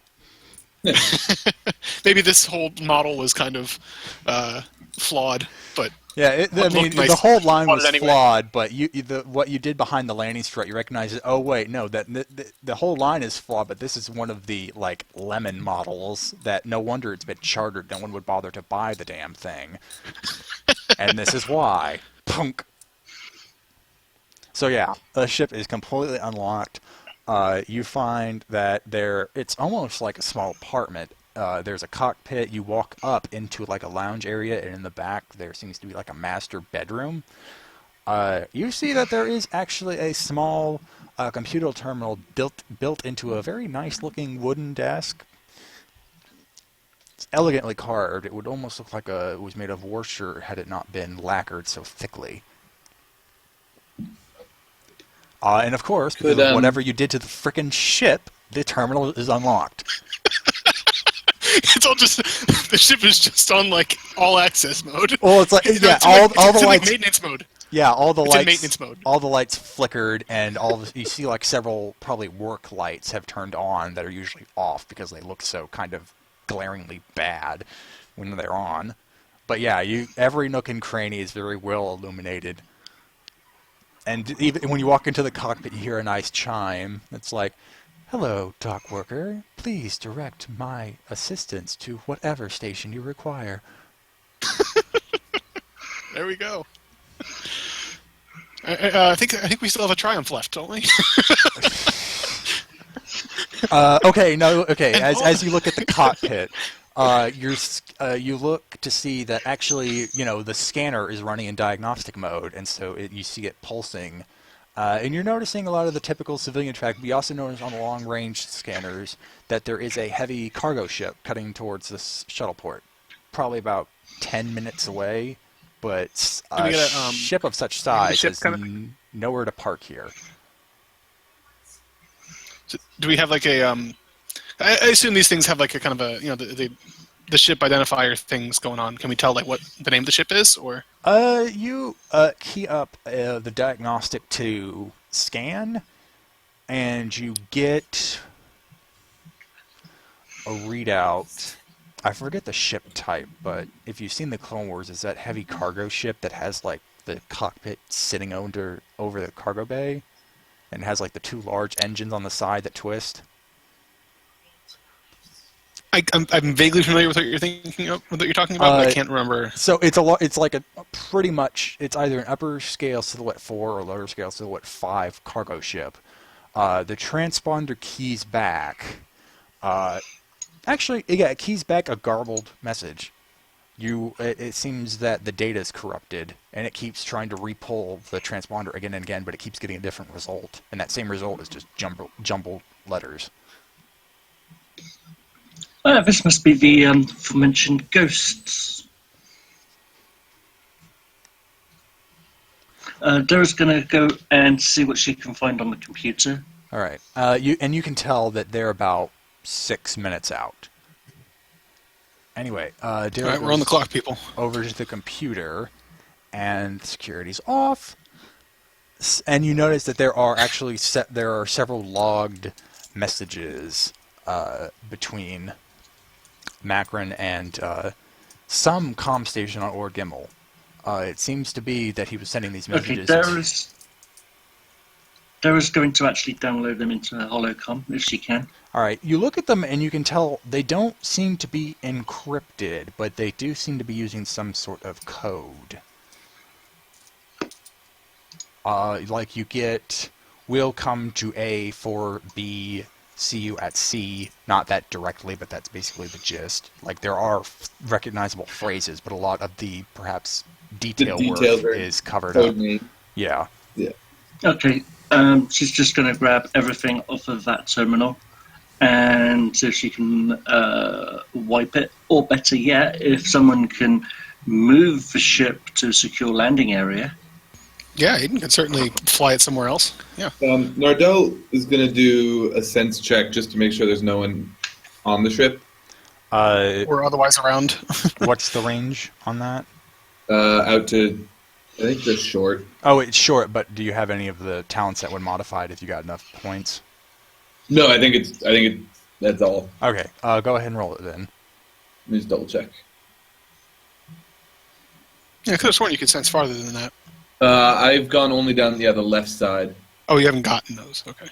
Maybe this whole model was kind of flawed, but Yeah, I mean, looked nice. the whole line Bought was it anyway. flawed, but what you did behind the landing strut, you recognize it. Oh wait, no, the whole line is flawed, but this is one of the like lemon models that no wonder it's been chartered. No one would bother to buy the damn thing, and this is why. Punk. So yeah, the ship is completely unlocked. You find that it's almost like a small apartment. There's a cockpit. You walk up into like a lounge area, and in the back there seems to be like a master bedroom. You see that there is actually a small computer terminal built into a very nice looking wooden desk. It's elegantly carved. It would almost look like it was made of worsted had it not been lacquered so thickly. And of course, because of whatever you did to the frickin' ship, the terminal is unlocked. It's all just the ship is just on like all access mode. Well, it's like yeah, all the in lights. like maintenance mode. Yeah, all the It's lights. in maintenance mode. All the lights flickered, and you see like several probably work lights have turned on that are usually off because they look so kind of glaringly bad when they're on. But yeah, every nook and cranny is very well illuminated. And even when you walk into the cockpit, you hear a nice chime. It's like, "Hello, dock worker. Please direct my assistance to whatever station you require." There we go. I think we still have a Triumph left, don't we? Okay, no, okay. As you look at the cockpit, you look to see that actually, the scanner is running in diagnostic mode, and so you see it pulsing. And you're noticing a lot of the typical civilian traffic. We also notice on the long-range scanners that there is a heavy cargo ship cutting towards this shuttle port, probably about 10 minutes away. But a ship of such size is nowhere to park here. So do we have like a? I assume these things have like a kind of a the ship identifier things going on. Can we tell like what the name of the ship is, or? You key up the diagnostic to scan, and you get a readout. I forget the ship type, but if you've seen the Clone Wars, it's that heavy cargo ship that has like the cockpit sitting over the cargo bay, and has like the two large engines on the side that twist. I'm vaguely familiar with what you're thinking of, what you're talking about, but I can't remember. So it's It's like pretty much. It's either an upper scale Silhouette 4 or lower scale Silhouette 5 cargo ship. The transponder keys back. Actually, yeah, it keys back a garbled message. It seems that the data is corrupted, and it keeps trying to repull the transponder again and again, but it keeps getting a different result, and that same result is just jumbled letters. This must be the aforementioned ghosts. Dara's going to go and see what she can find on the computer. All right. You can tell that they're about 6 minutes out. Anyway, Dara All right, we're on the clock, people. Over to the computer, and security's off. And you notice that there are actually several logged messages between Macron and some comm station on Ord Gimmel. It seems to be that he was sending these messages. Okay, Dara's going to actually download them into Holocom if she can. All right, you look at them and you can tell they don't seem to be encrypted, but they do seem to be using some sort of code. Like you get, "We'll come to A for B, see you at C." Not that directly, but that's basically the gist. Like there are recognizable phrases, but a lot of the perhaps detail work is covered up. Yeah. Yeah. Okay, she's just going to grab everything off of that terminal, and so she can wipe it, or better yet, if someone can move the ship to a secure landing area. Yeah, Aiden can certainly fly it somewhere else. Yeah. Nardell is going to do a sense check just to make sure there's no one on the ship. Or otherwise around. What's the range on that? Out to, I think, just short. Oh, it's short, but do you have any of the talents that would modify it if you got enough points? No, I think it's That's all. Okay, go ahead and roll it then. Let me just double check. Yeah, I could have sworn you could sense farther than that. I've gone only down the left side. Oh, you haven't gotten those. Okay.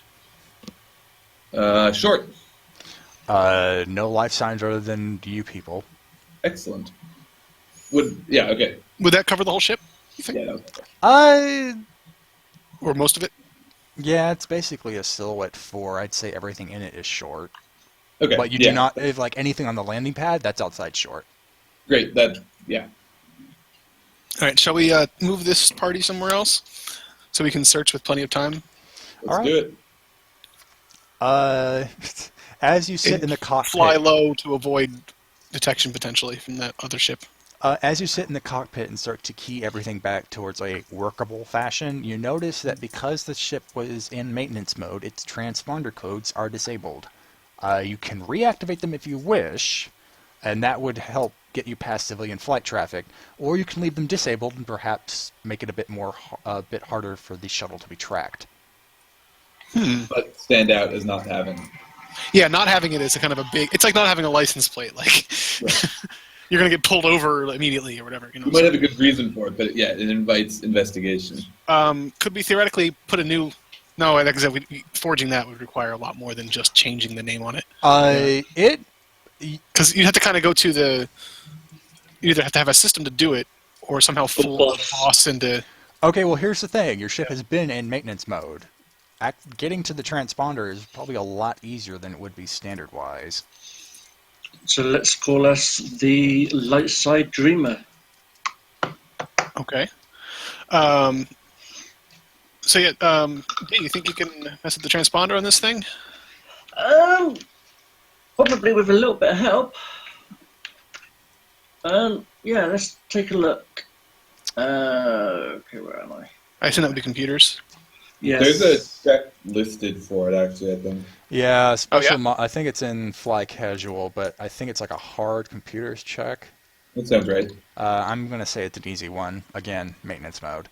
Short. No life signs other than you people. Excellent. Okay. Would that cover the whole ship, you think? Yeah. Okay. Or most of it? Yeah, it's basically a silhouette 4. I'd say everything in it is short. Okay. But you do not, if like anything on the landing pad, that's outside short. Great. Yeah. All right, shall we move this party somewhere else so we can search with plenty of time? Let's do it. As you sit in the cockpit, Fly low to avoid detection potentially from that other ship. As you sit in the cockpit and start to key everything back towards a workable fashion, you notice that because the ship was in maintenance mode, its transponder codes are disabled. You can reactivate them if you wish, and that would help get you past civilian flight traffic, or you can leave them disabled and perhaps make it a bit harder for the shuttle to be tracked. But stand out as not having. Yeah, not having it is a kind of a big... It's like not having a license plate. Like, Right. you're going to get pulled over immediately or whatever. You know, You might have a good reason for it, but yeah, it invites investigation. could we theoretically put a new... No, like I said, forging that would require a lot more than just changing the name on it. Because you'd have to kind of go to the... You either have to have a system to do it, or somehow fool the boss into... Okay, well here's the thing. Your ship has been in maintenance mode. Getting to the transponder is probably a lot easier than it would be standard-wise. So let's call us the Light Side Dreamer. Okay. So yeah, do you think you can mess with the transponder on this thing? Probably with a little bit of help. Yeah, let's take a look. Okay, where am I? I assume that would be computers. Yes. There's a check listed for it, actually, I think. Yeah, special. yeah? I think it's in Fly Casual, but I think it's like a hard computers check. That sounds right. I'm gonna say it's an easy one. Again, maintenance mode.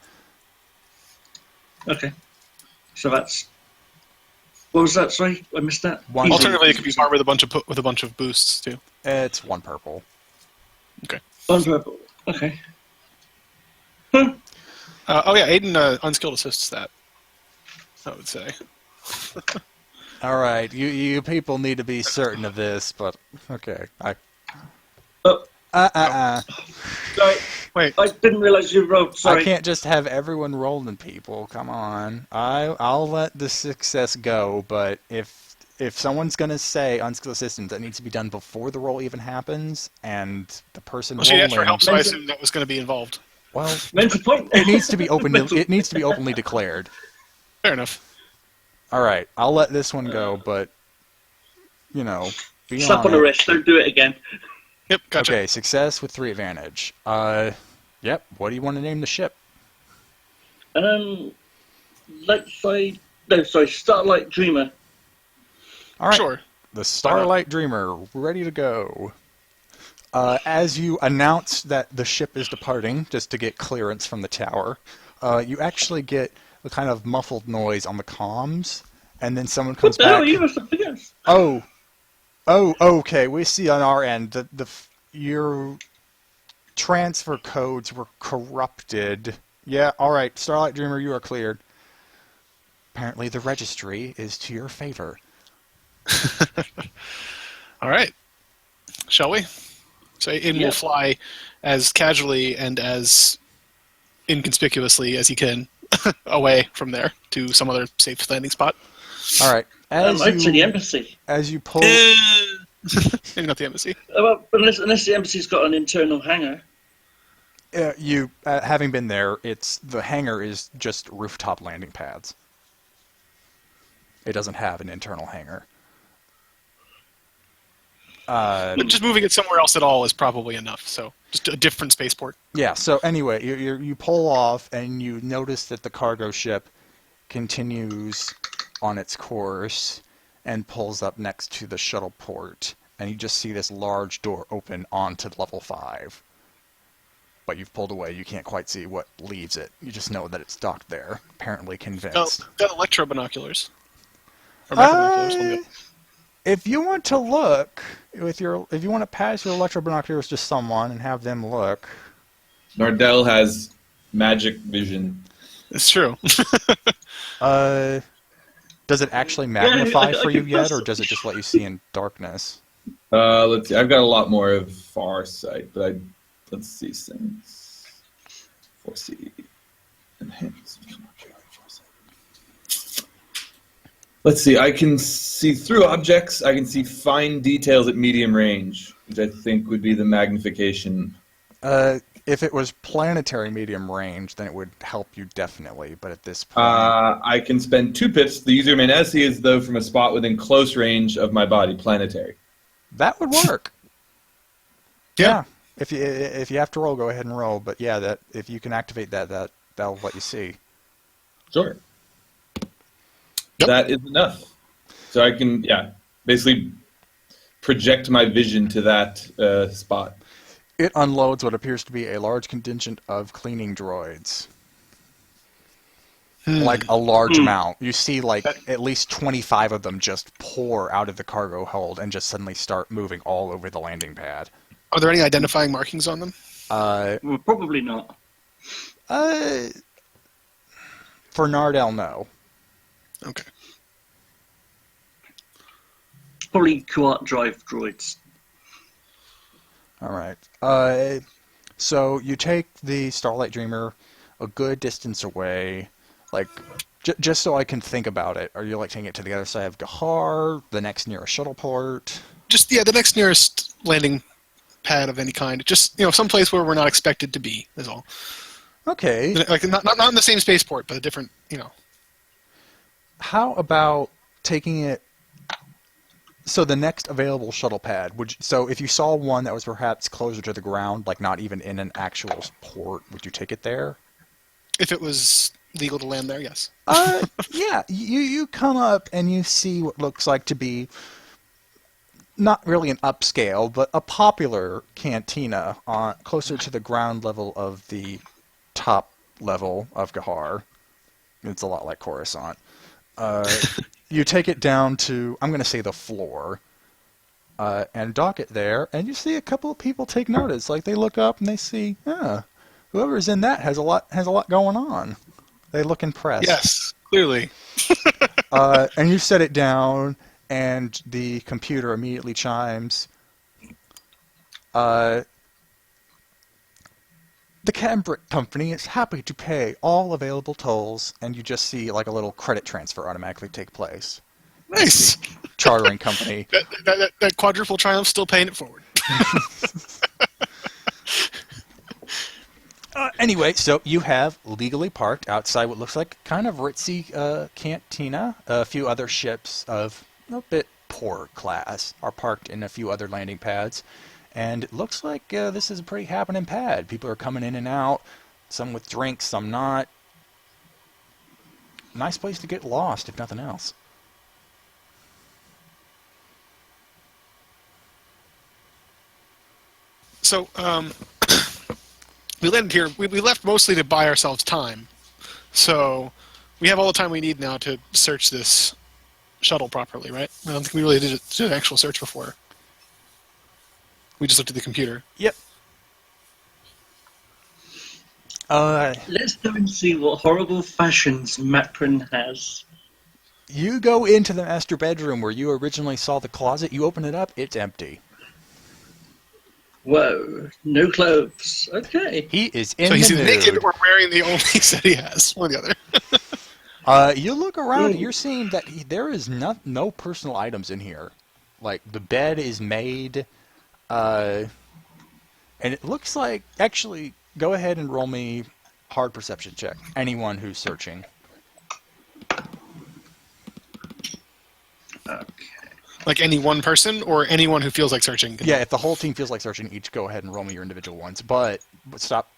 Okay. So that's... What was that? Sorry, I missed that. One- Easy. Alternatively, it could be armed with a bunch of boosts too. It's 1 purple. Okay. One purple. Okay. Oh yeah, Aiden unskilled assists that. I would say. All right, you people need to be certain of this, but okay. Oh, sorry. Wait. I didn't realise you wrote. Sorry. I can't just have everyone rolling people. Come on. I'll let the success go, but if someone's gonna say unskilled assistance, that needs to be done before the roll even happens, and the person Well, she asked for rolling. help, so I assumed that was going to be involved. Well, Mental point. it needs to be open. It needs to be openly declared. Fair enough. All right, I'll let this one go, but be Slap on the it. wrist. Don't do it again. Yep, gotcha. Okay, success with 3 advantage. Yep. What do you want to name the ship? Light Side. No, sorry. Starlight Dreamer. All right. Sure. The Starlight Dreamer, ready to go. As you announce that the ship is departing, just to get clearance from the tower, you actually get a kind of muffled noise on the comms, and then someone comes What the hell? back. You know something else. Oh, okay. We see on our end that your transfer codes were corrupted. Yeah, all right. Starlight Dreamer, you are cleared. Apparently, the registry is to your favor. All right. Shall we? So Aiden Yeah. will fly as casually and as inconspicuously as he can away from there to some other safe landing spot. All right. Right to the embassy. As you pull, Maybe not the embassy. Well, unless the embassy's got an internal hangar. you having been there, the hangar is just rooftop landing pads. It doesn't have an internal hangar. But just moving it somewhere else at all is probably enough. So just a different spaceport. Yeah. So anyway, you pull off, and you notice that the cargo ship continues on its course and pulls up next to the shuttle port, and you just see this large door open onto level 5. But you've pulled away. You can't quite see what leaves it. You just know that it's docked there, apparently Oh, convinced. got electro binoculars. Or macro binoculars, one of If you want to look if you want to pass your electro binoculars to someone and have them look, Nardell has magic vision. It's true. uh, does it actually Yeah, magnify for I you can yet, or pass. does it just let you see in darkness? Let's see. I've got a lot more of far sight, but let's see things. Foresee. Enhance. Let's see. I can see through objects. I can see fine details at medium range, which I think would be the magnification. If it was planetary medium range, then it would help you definitely. But at this point, I can spend 2 pips. The user may not see as though from a spot within close range of my body, planetary. that would work. Yeah. If you have to roll, go ahead and roll. But yeah, that if you can activate that'll let you see. Sure. Yep. That is enough. So I can, basically project my vision to that spot. It unloads what appears to be a large contingent of cleaning droids. Like a large amount. You see like at least 25 of them just pour out of the cargo hold and just suddenly start moving all over the landing pad. Are there any identifying markings on them? Well, probably not. For Nardell, no. Okay. Probably Kuat drive droids. All right. So you take the Starlight Dreamer a good distance away, like just so I can think about it. Are you like taking it to the other side of Gahar, the next nearest shuttle port? Just the next nearest landing pad of any kind. Just someplace where we're not expected to be is all. Okay. Like not in the same spaceport, but a different. How about taking it? So the next available shuttle pad, so if you saw one that was perhaps closer to the ground, like not even in an actual port, would you take it there? If it was legal to land there, yes. Yeah. You come up and you see what looks like to be not really an upscale, but a popular cantina closer to the ground level of the top level of Gahar. It's a lot like Coruscant. You take it down to, I'm going to say the floor, and dock it there, and you see a couple of people take notice. Like they look up and they see, whoever's in that has a lot going on. They look impressed. Yes, clearly. And you set it down, and the computer immediately chimes. The Cambric Company is happy to pay all available tolls, and you just see like a little credit transfer automatically take place. Nice. Chartering company. That quadruple triumph still paying it forward. Anyway, so you have legally parked outside what looks like kind of ritzy cantina. A few other ships of a bit poor class are parked in a few other landing pads. And it looks like this is a pretty happening pad. People are coming in and out, some with drinks, some not. Nice place to get lost, if nothing else. So, we landed here. We left mostly to buy ourselves time. So, we have all the time we need now to search this shuttle properly, right? I don't think we really did an actual search before. We just looked at the computer. Yep. Let's go and see what horrible fashions Macron has. You go into the master bedroom where you originally saw the closet. You open it up, it's empty. Whoa, no clothes. Okay. He is in So he's the either nude. naked or wearing the only set he has. One or the other. You look around, Ooh. you're seeing that there is no personal items in here. Like, the bed is made, and it looks like, actually, go ahead and roll me hard perception check. Anyone who's searching. Okay. Like any one person or anyone who feels like searching. Yeah, if the whole team feels like searching, each go ahead and roll me your individual ones. But stop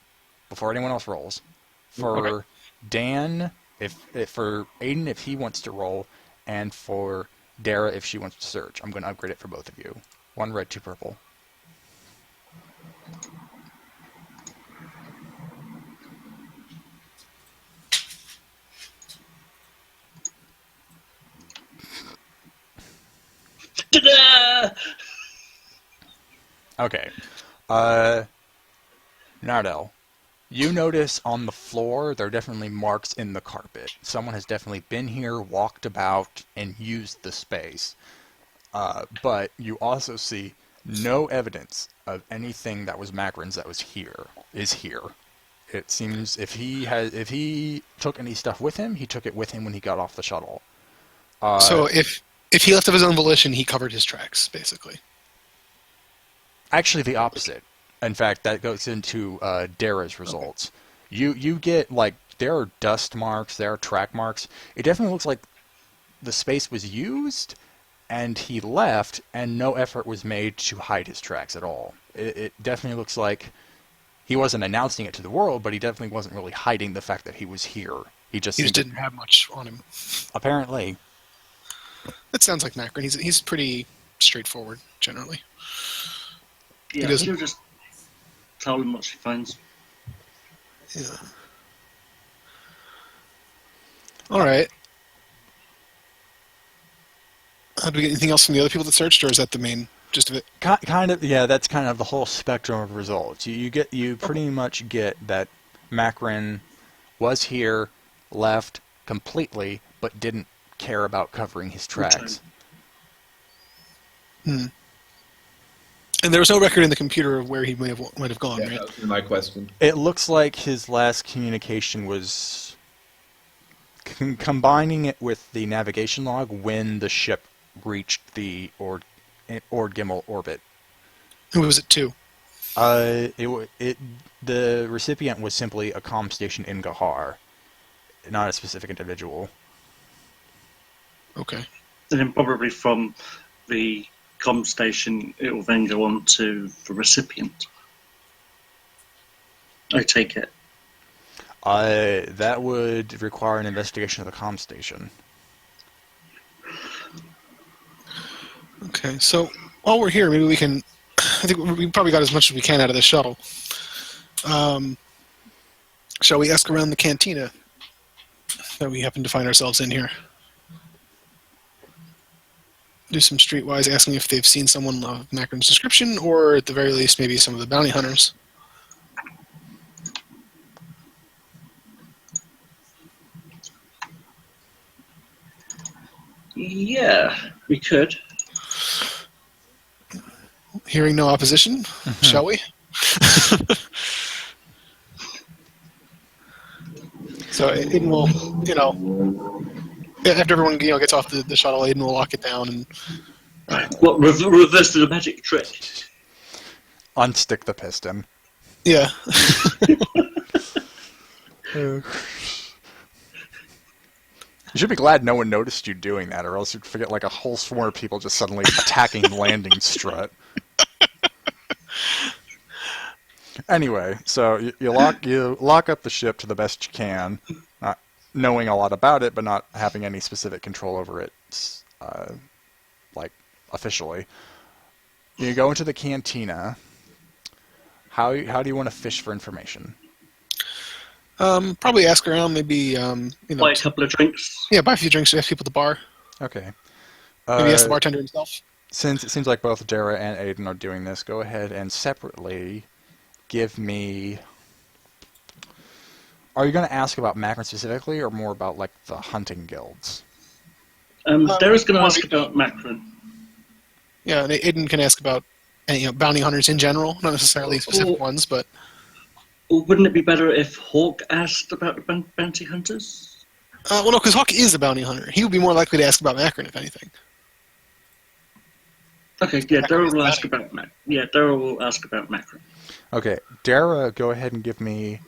before anyone else rolls. For Okay. Dan, for Aiden, if he wants to roll, and for Dara, if she wants to search. I'm going to upgrade it for both of you. 1 red, 2 purple. Okay. Nardell, you notice on the floor there are definitely marks in the carpet. Someone has definitely been here, walked about, and used the space. But you also see no evidence of anything that was Macron's that was here, is here. It seems if he took any stuff with him, he took it with him when he got off the shuttle. So if he left of his own volition, he covered his tracks, basically. Actually, the opposite. In fact, that goes into Dara's results. You get, like, there are dust marks, there are track marks. It definitely looks like the space was used, and he left, and no effort was made to hide his tracks at all. It definitely looks like he wasn't announcing it to the world, but he definitely wasn't really hiding the fact that he was here. He just didn't have much on him. apparently. That sounds like Macron. He's pretty straightforward, generally. Yeah, doesn't- he'll just tell him what she finds. Yeah. All right. Do we get anything else from the other people that searched, or is that the main gist of it? Kind of, yeah. That's kind of the whole spectrum of results. You pretty much get that Macron was here, left completely, but didn't care about covering his tracks. And there was no record in the computer of where he might have gone, Yeah, right? that was my question. It looks like his last communication was combining it with the navigation log when the ship reached the Ord Gimmel orbit. Who was it to? The recipient was simply a comm station in Gahar, not a specific individual. Okay. And then probably from the comm station, it will then go on to the recipient. I take it. That would require an investigation of the comm station. Okay, so while we're here, maybe we can... I think we probably got as much as we can out of this shuttle. Shall we ask around the cantina that we happen to find ourselves in here? Do some streetwise asking if they've seen someone of Macron's description, or at the very least, maybe some of the bounty hunters. Yeah, we could. Hearing no opposition, shall we? So Aiden will, after everyone gets off the shuttle, Aiden will lock it down and What, reverse the magic trick? Unstick the piston. yeah. You should be glad no one noticed you doing that, or else you'd forget like a whole swarm of people just suddenly attacking the landing strut. Anyway, so you lock up the ship to the best you can, not knowing a lot about it, but not having any specific control over it, like officially. You go into the cantina. How do you want to fish for information? Probably ask around, maybe Buy a couple of drinks. yeah, buy a few drinks, ask people at the bar. Okay. Maybe ask the bartender himself. Since it seems like both Dara and Aiden are doing this, go ahead and separately give me... Are you going to ask about Macron specifically, or more about, like, the hunting guilds? Dara's going to ask about Macron. Yeah, and Aiden can ask about bounty hunters in general, not necessarily specific ones, but... Or wouldn't it be better if Hawk asked about the bounty hunters? Well, no, because Hawk is a bounty hunter. He would be more likely to ask about Macron, if anything. Okay, yeah, Dara will ask about Dara will ask about Macron. Okay, Dara, go ahead and give me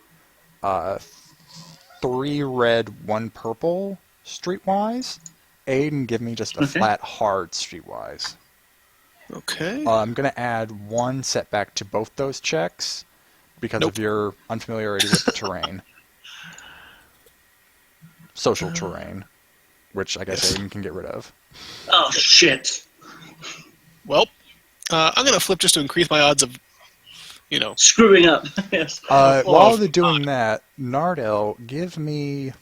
3 red, 1 purple, streetwise. Aiden, give me just a flat, hard, streetwise. Okay. I'm going to add 1 setback to both those checks because of your unfamiliarity with the terrain. Social terrain, which I guess Aiden can get rid of. Oh, shit. Well, I'm going to flip just to increase my odds of, Screwing up. Yes. While they're doing that, Nardell, give me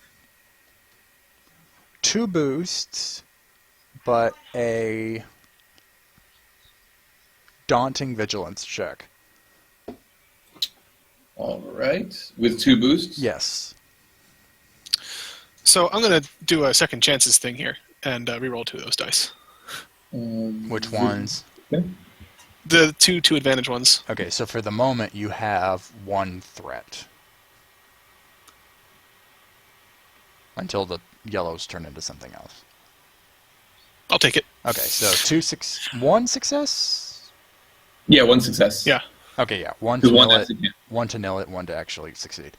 2 boosts, but a daunting vigilance check. All right. With 2 boosts? Yes. So I'm going to do a second chances thing here and re-roll 2 of those dice. Which ones? Okay. The two advantage ones. Okay, so for the moment, you have 1 threat. Until the yellows turn into something else. I'll take it. Okay, so 1 success? Yeah, 1 success. Yeah. Okay, yeah. 1 to Because 1 nil it, actually can't. 1 to nil it, 1 to actually succeed.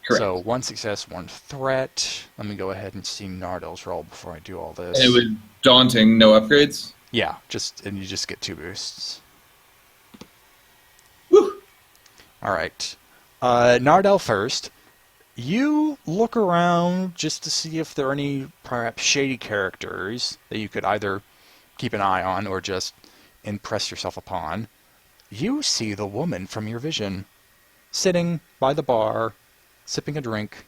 Correct. So 1 success, 1 threat. Let me go ahead and see Nardel's roll before I do all this. And it was daunting, no upgrades? Yeah, and you just get 2 boosts. Woo! Alright. Nardel first. You look around just to see if there are any perhaps shady characters that you could either keep an eye on or just impress yourself upon. You see the woman from your vision, sitting by the bar, sipping a drink.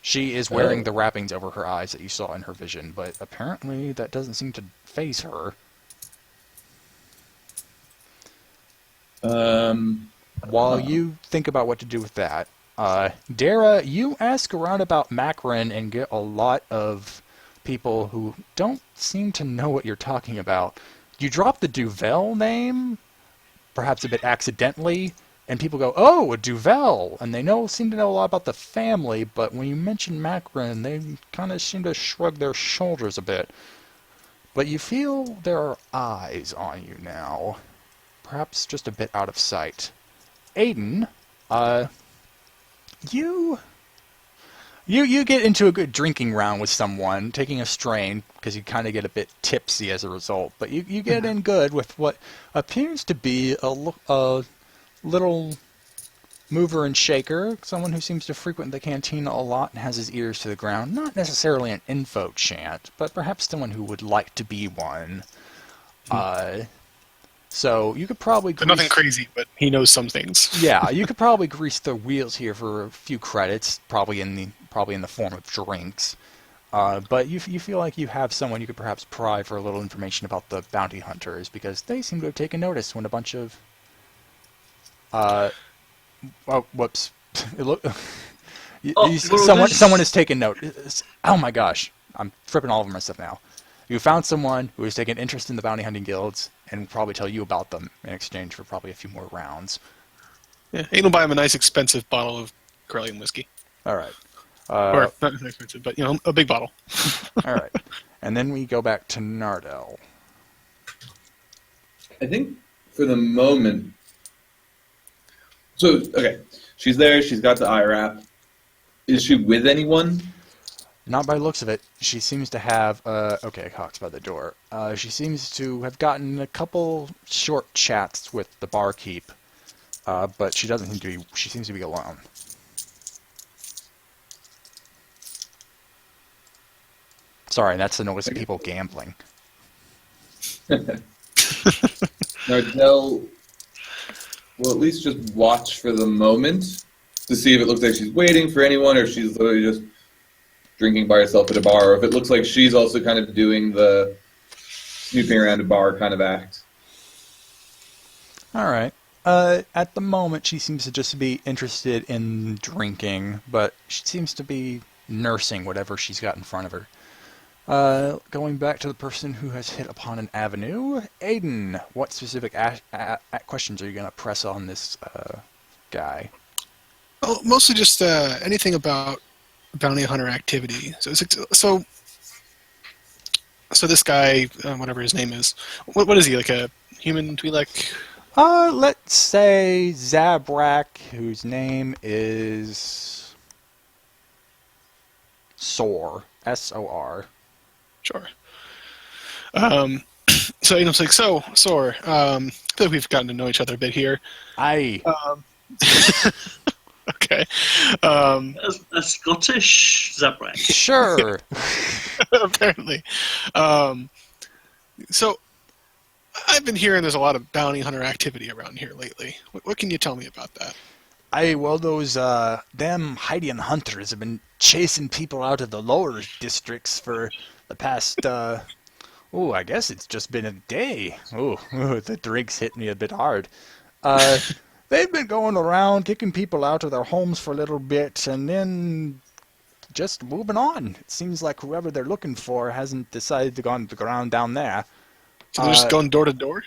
She is wearing the wrappings over her eyes that you saw in her vision, but apparently that doesn't seem to faze her. While you think about what to do with that, Dara, you ask around about Macron and get a lot of people who don't seem to know what you're talking about. You drop the Duvel name, perhaps a bit accidentally, and people go, "Oh, a Duvel!" And they seem to know a lot about the family, but when you mention Macron, they kind of seem to shrug their shoulders a bit. But you feel there are eyes on you now, perhaps just a bit out of sight. Aiden, you get into a good drinking round with someone, taking a strain, because you kind of get a bit tipsy as a result, but you get in good with what appears to be a little mover and shaker, someone who seems to frequent the cantina a lot and has his ears to the ground. Not necessarily an info chant, but perhaps someone who would like to be one. So you could probably But nothing crazy, but he knows some things. Yeah, you could probably grease the wheels here for a few credits, probably in the form of drinks. But you feel like you have someone you could perhaps pry for a little information about the bounty hunters, because they seem to have taken notice when a bunch of oh, whoops. Someone has taken note. Oh my gosh, I'm tripping all over myself now. You found someone who has taken interest in the bounty hunting guilds and will probably tell you about them in exchange for probably a few more rounds. Yeah, Aiden will buy him a nice expensive bottle of Corellian whiskey. All right. Or not expensive, but a big bottle. All right. And then we go back to Nardel. I think for the moment... So, okay. She's there. She's got the eye wrap. Is she with anyone? Not by the looks of it. She seems to have... okay, Hawk's by the door. She seems to have gotten a couple short chats with the barkeep. But she doesn't seem to be... She seems to be alone. Sorry, that's the noise of people gambling. Nardell will at least just watch for the moment to see if it looks like she's waiting for anyone or she's literally just drinking by herself at a bar, or if it looks like she's also kind of doing the snooping around a bar kind of act. All right. At the moment, she seems to just be interested in drinking, but she seems to be nursing whatever she's got in front of her. Going back to the person who has hit upon an avenue, Aiden, what specific questions are you going to press on this guy? Oh, mostly just anything about bounty hunter activity. So this guy, whatever his name is, what is he, like a human Twi'lek? Let's say Zabrak, whose name is Sor, S-O-R. Sure. So it's like, Sor, I feel like we've gotten to know each other a bit here. Aye. Okay. A Scottish Zabrak. Sure. Apparently. So I've been hearing there's a lot of bounty hunter activity around here lately. What can you tell me about that? Well, those damn Haitian hunters have been chasing people out of the lower districts for the past Oh, I guess it's just been a day. Oh, the drinks hit me a bit hard. They've been going around kicking people out of their homes for a little bit and then just moving on. It seems like whoever they're looking for hasn't decided to go on the ground down there. So they're just going door to door?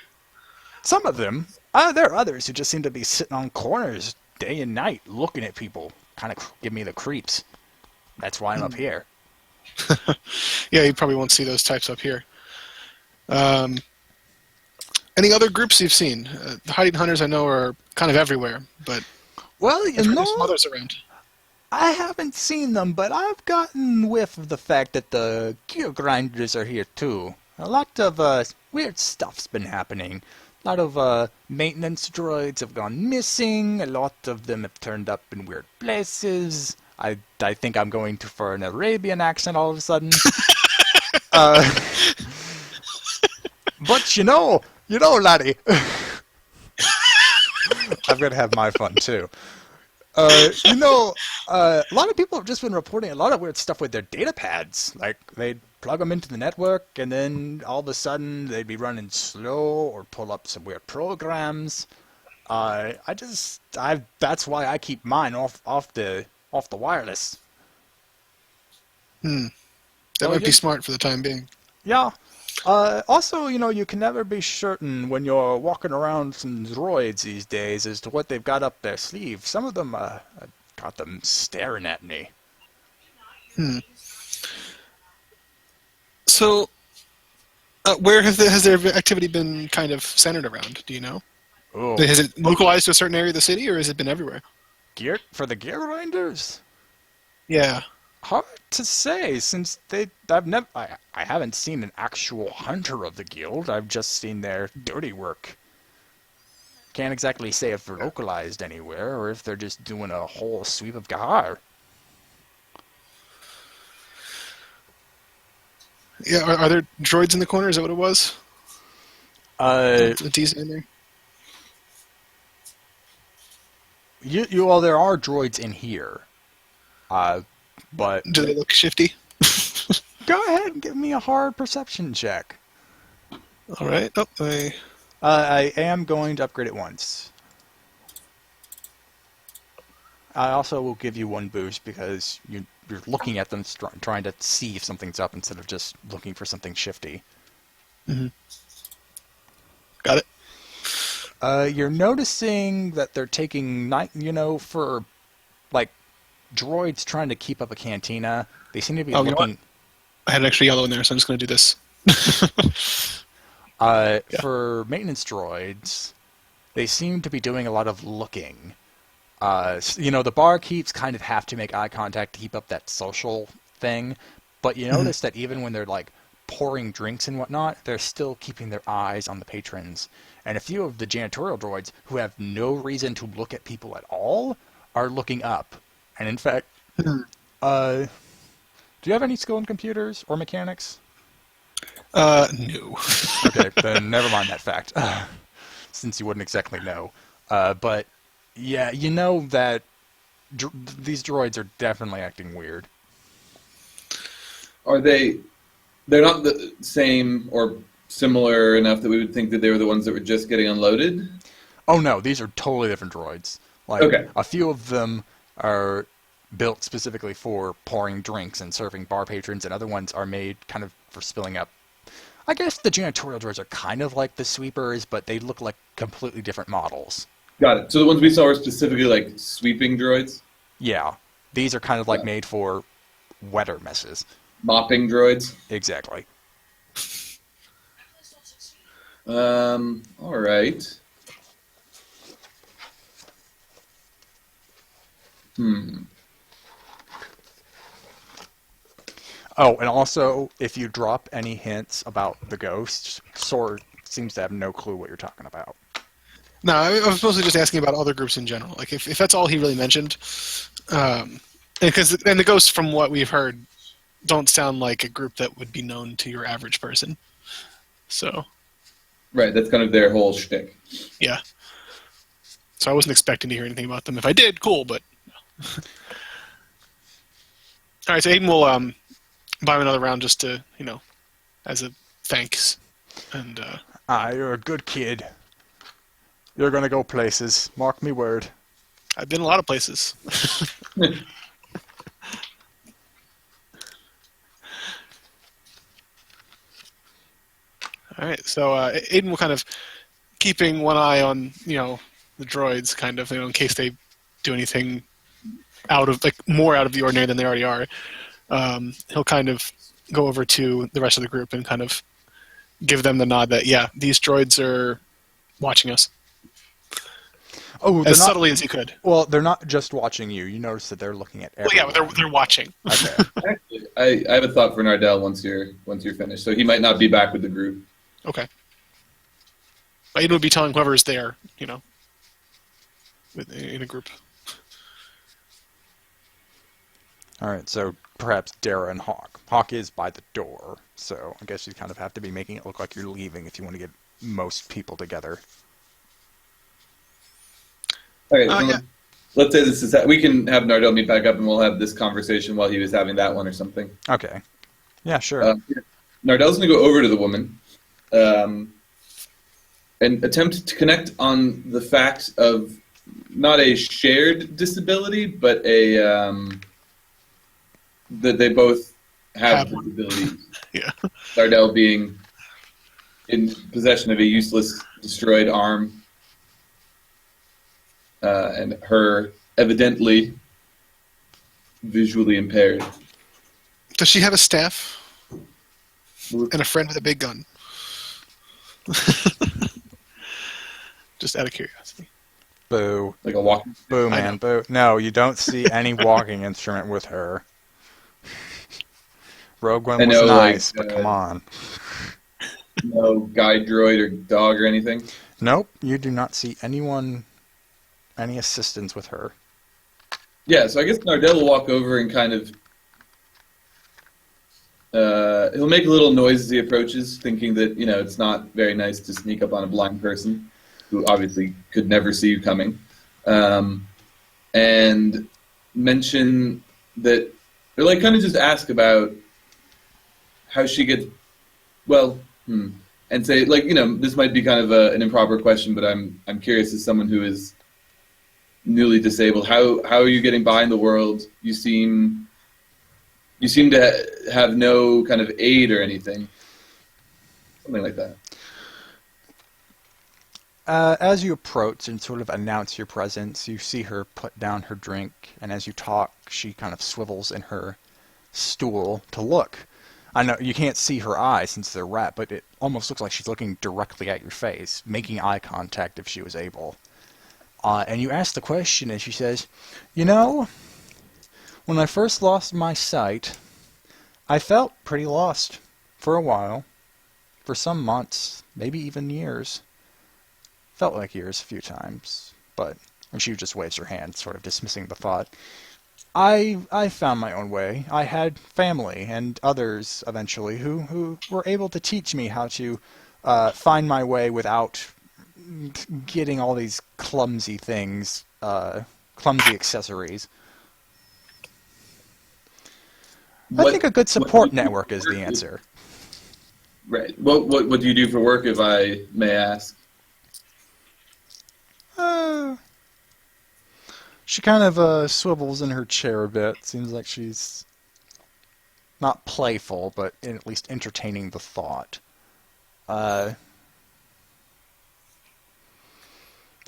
Some of them. There are others who just seem to be sitting on corners day and night looking at people. Kind of give me the creeps. That's why I'm up here. Yeah, you probably won't see those types up here. Any other groups you've seen? The hiding hunters I know are kind of everywhere, but Well, there's some others around. I haven't seen them, but I've gotten whiff of the fact that the gear grinders are here too. A lot of weird stuff's been happening. A lot of maintenance droids have gone missing. A lot of them have turned up in weird places. I think I'm going to for an Arabian accent all of a sudden. But you know, laddie, I'm gonna have my fun too. A lot of people have just been reporting a lot of weird stuff with their data pads. Like, they'd plug them into the network, and then all of a sudden they'd be running slow or pull up some weird programs. That's why I keep mine off the wireless. That might be smart for the time being. Yeah. Also, you can never be certain when you're walking around some droids these days as to what they've got up their sleeve. Some of them got them staring at me. So, where has their activity been kind of centered around? Do you know? Oh, Has it localized to a certain area of the city, or has it been everywhere? gear for the gear grinders? Yeah. Hard to say, since I haven't seen an actual hunter of the guild. I've just seen their dirty work. Can't exactly say if they're localized anywhere or if they're just doing a whole sweep of Gahar. Yeah. Are there droids in the corner? Is that what it was? A decent in there. Well, there are droids in here. But Do they look shifty? go ahead and give me a hard perception check. All right. Oh, I am going to upgrade it once. I also will give you one boost because you're looking at them, trying to see if something's up instead of just looking for something shifty. Got it. You're noticing that they're taking for like droids trying to keep up a cantina. They seem to be You know looking. I had an extra yellow in there, so I'm just going to do this. For maintenance droids, they seem to be doing a lot of looking. The barkeeps kind of have to make eye contact to keep up that social thing, but you notice that even when they're like pouring drinks and whatnot, they're still keeping their eyes on the patrons. And a few of the janitorial droids who have no reason to look at people at all are looking up. And in fact, do you have any skill in computers or mechanics? No. Okay, then never mind that fact, since you wouldn't exactly know. But yeah, you know that these droids are definitely acting weird. Are they? They're not the same or similar enough that we would think that they were the ones that were just getting unloaded? Oh no, these are totally different droids. Like, Okay. a few of them are built specifically for pouring drinks and serving bar patrons, and other ones are made kind of for spilling up. I guess the janitorial droids are kind of like the sweepers, but they look like completely different models. Got it. So the ones we saw were specifically like sweeping droids? Yeah, these are kind of like made for wetter messes. Mopping droids? Exactly. All right. Oh, and also, if you drop any hints about the ghosts, Sword seems to have no clue what you're talking about. No, I was mostly just asking about other groups in general. Like, if that's all he really mentioned, and the ghosts, from what we've heard, don't sound like a group that would be known to your average person. So, Right, that's kind of their whole shtick. yeah. So I wasn't expecting to hear anything about them. If I did, cool, but... All right, so Aiden will buy him another round just to, as a thanks. And You're a good kid. You're gonna go places. Mark me word. I've been a lot of places. All right, so Aiden will kind of keeping one eye on the droids, kind of in case they do anything more out of the ordinary than they already are. He'll kind of go over to the rest of the group and kind of give them the nod that these droids are watching us. Oh, as subtly as he could. Well, they're not just watching you. You notice that they're looking at everyone. Well, they're watching. Okay. Actually, I have a thought for Nardell once you're finished. So he might not be back with the group. Okay. Aiden would be telling whoever's there, in a group. All right, so perhaps Dara and Hawk. Hawk is by the door, so I guess you kind of have to be making it look like you're leaving if you want to get most people together. Okay, so let's say this is we can have Nardell meet back up, and we'll have this conversation while he was having that one or something. Okay. Yeah, sure. Nardell's going to go over to the woman and attempt to connect on the fact of not a shared disability, but that they both have disabilities. Yeah. Nardell being in possession of a useless, destroyed arm, and her evidently visually impaired. Does she have a staff? And a friend with a big gun? Just out of curiosity. Boo. Like a walking. Boo, man. Boo. No, you don't see any walking instrument with her. Rogue One was nice, but come on. No guide droid or dog or anything? Nope, you do not see any assistance with her. Yeah, so I guess Nardell will walk over and kind of... he'll make a little noise as he approaches, thinking that, it's not very nice to sneak up on a blind person who obviously could never see you coming. And mention that... Or, kind of just ask about how she gets... Well, and say, this might be kind of an improper question, but I'm curious as someone who is newly disabled. How are you getting by in the world? You seem to have no kind of aid or anything. Something like that. As you approach and sort of announce your presence, you see her put down her drink, and as you talk, she kind of swivels in her stool to look. I know you can't see her eyes since they're wrapped, but it almost looks like she's looking directly at your face, making eye contact if she was able. And you ask the question, and she says, when I first lost my sight, I felt pretty lost for a while, for some months, maybe even years. Felt like years a few times, but and she just waves her hand, sort of dismissing the thought. I found my own way. I had family and others eventually who were able to teach me how to find my way without getting all these clumsy things, clumsy accessories. I think a good support network is the answer. Right. What do you do for work, if I may ask? She kind of swivels in her chair a bit. Seems like she's not playful, but at least entertaining the thought. I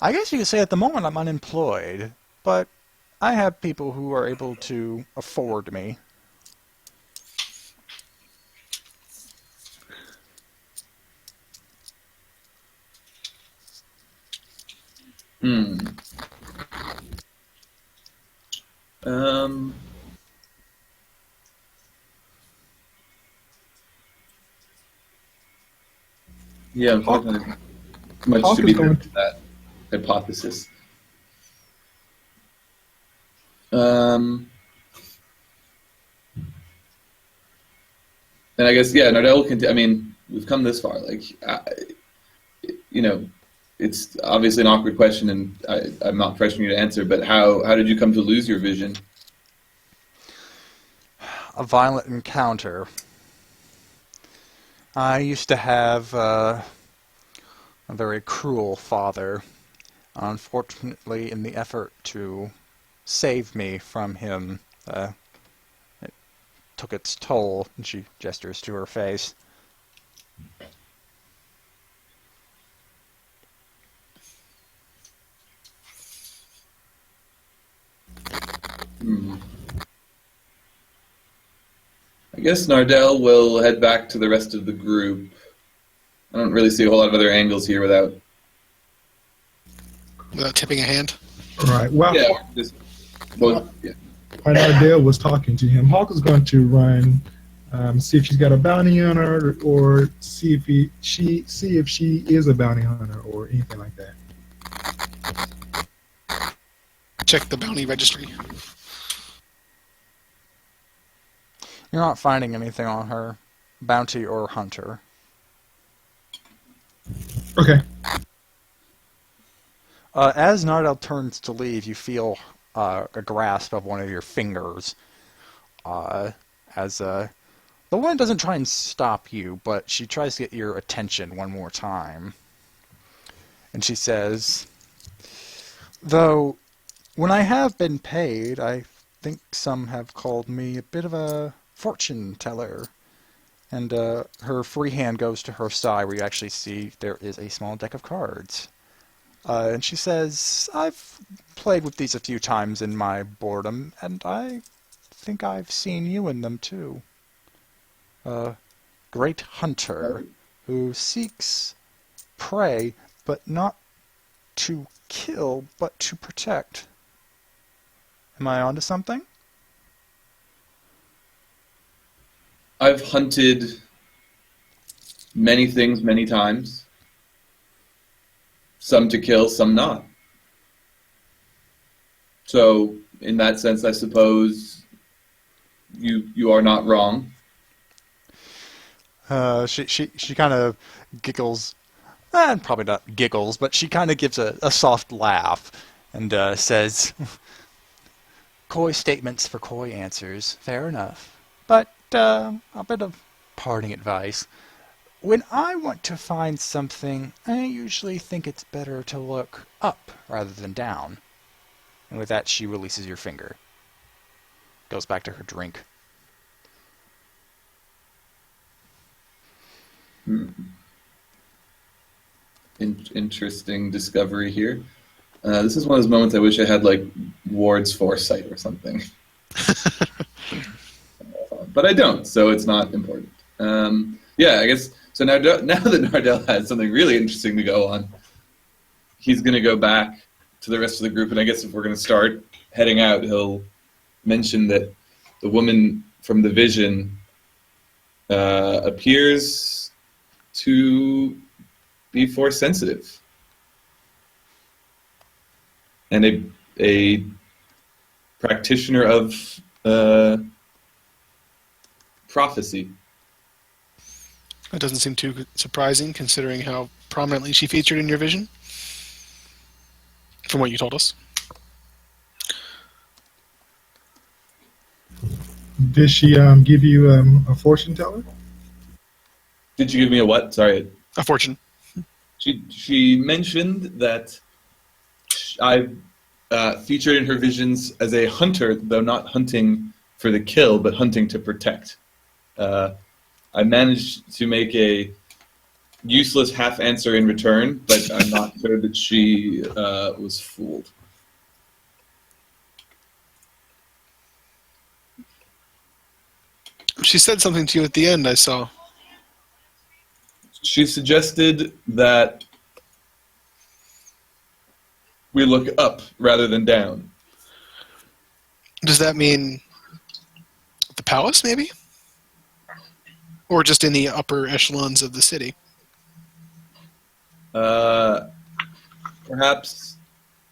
guess you could say at the moment I'm unemployed, but I have people who are able to afford me. Yeah, unfortunately, much Hawk to be is done going with that hypothesis. And I guess, Nardell can. I mean, we've come this far. It's obviously an awkward question, and I'm not pressuring you to answer. But how did you come to lose your vision? A violent encounter. I used to have a very cruel father. Unfortunately, in the effort to save me from him, it took its toll, and she gestures to her face. Hmm. I guess Nardell will head back to the rest of the group. I don't really see a whole lot of other angles here without. Without tipping a hand. All right. Well, Yeah, just. Well, yeah. when Ardell was talking to him, Hawk is going to run, see if she's got a bounty on her, or see if she is a bounty hunter, or anything like that. Check the bounty registry. You're not finding anything on her, bounty or hunter. Okay. As Nardell turns to leave, you feel a grasp of one of your fingers. As the woman doesn't try and stop you, but she tries to get your attention one more time. And she says, "Though, when I have been paid, I think some have called me a bit of a fortune teller." And her free hand goes to her side, where you actually see there is a small deck of cards. And she says, "I've played with these a few times in my boredom, and I think I've seen you in them too. A great hunter who seeks prey, but not to kill, but to protect. Am I onto something?" I've hunted many things many times. Some to kill, some not. So, in that sense, I suppose you are not wrong. She kind of giggles, probably not giggles, but she kind of gives a soft laugh and says, "Coy statements for coy answers, fair enough. But a bit of parting advice. When I want to find something, I usually think it's better to look up rather than down." And with that, she releases your finger. Goes back to her drink. Interesting discovery here. This is one of those moments I wish I had like Ward's foresight or something. But I don't, so it's not important. Yeah, I guess, so now that Nardell has something really interesting to go on, he's going to go back to the rest of the group, and I guess if we're going to start heading out, he'll mention that the woman from the vision appears to be force sensitive, and a practitioner of prophecy. That doesn't seem too surprising, considering how prominently she featured in your vision, from what you told us. Did she give you a fortune teller? Did you give me a what? Sorry. A fortune. She mentioned that I've featured in her visions as a hunter, though not hunting for the kill, but hunting to protect. I managed to make a useless half answer in return, but I'm not sure that she was fooled. She said something to you at the end, I saw. She suggested that we look up rather than down. Does that mean the palace, maybe? Or just in the upper echelons of the city? Perhaps,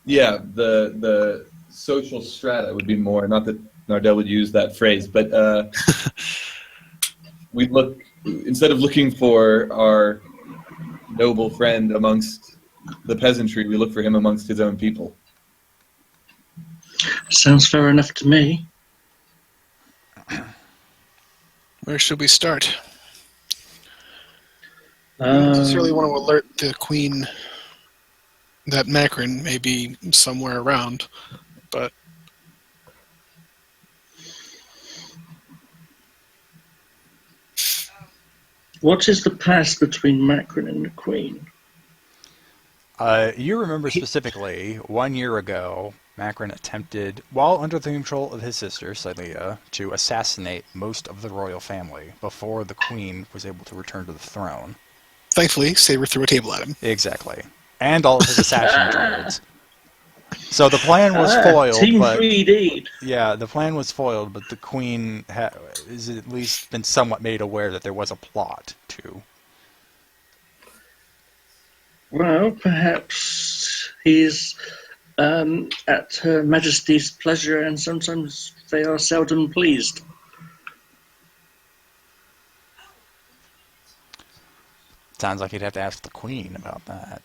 yeah, the social strata would be more, not that Nardell would use that phrase, but we'd look, instead of looking for our noble friend amongst the peasantry, we look for him amongst his own people. Sounds fair enough to me. Where should we start? I don't necessarily Um, want to alert the queen that Macron may be somewhere around, but what is the past between Macron and the Queen? You remember he, specifically 1 year ago, Macron attempted, while under the control of his sister, Celia, to assassinate most of the royal family before the Queen was able to return to the throne. thankfully, Saber threw a table at him. Exactly. And all of his assassin droids. So the plan was foiled, Team but 3D. yeah, the plan was foiled, but the Queen has at least been somewhat made aware that there was a plot to. Well, perhaps he's at Her Majesty's pleasure, and sometimes they are seldom pleased. Sounds like you'd have to ask the Queen about that.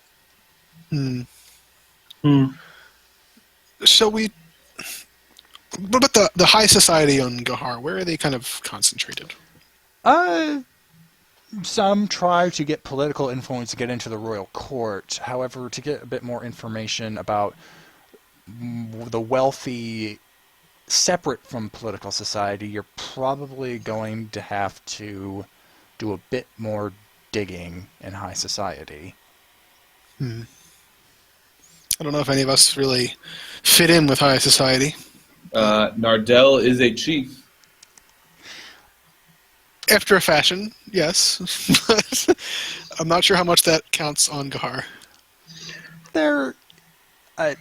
Hmm. Hmm. So we. What about the high society on Gahar? Where are they kind of concentrated? Uh, some try to get political influence to get into the royal court. However, to get a bit more information about the wealthy separate from political society, you're probably going to have to do a bit more digging in high society. Hmm. I don't know if any of us really fit in with high society. Nardell is a chief. After a fashion, yes. But I'm not sure how much that counts on Gahar. There, I,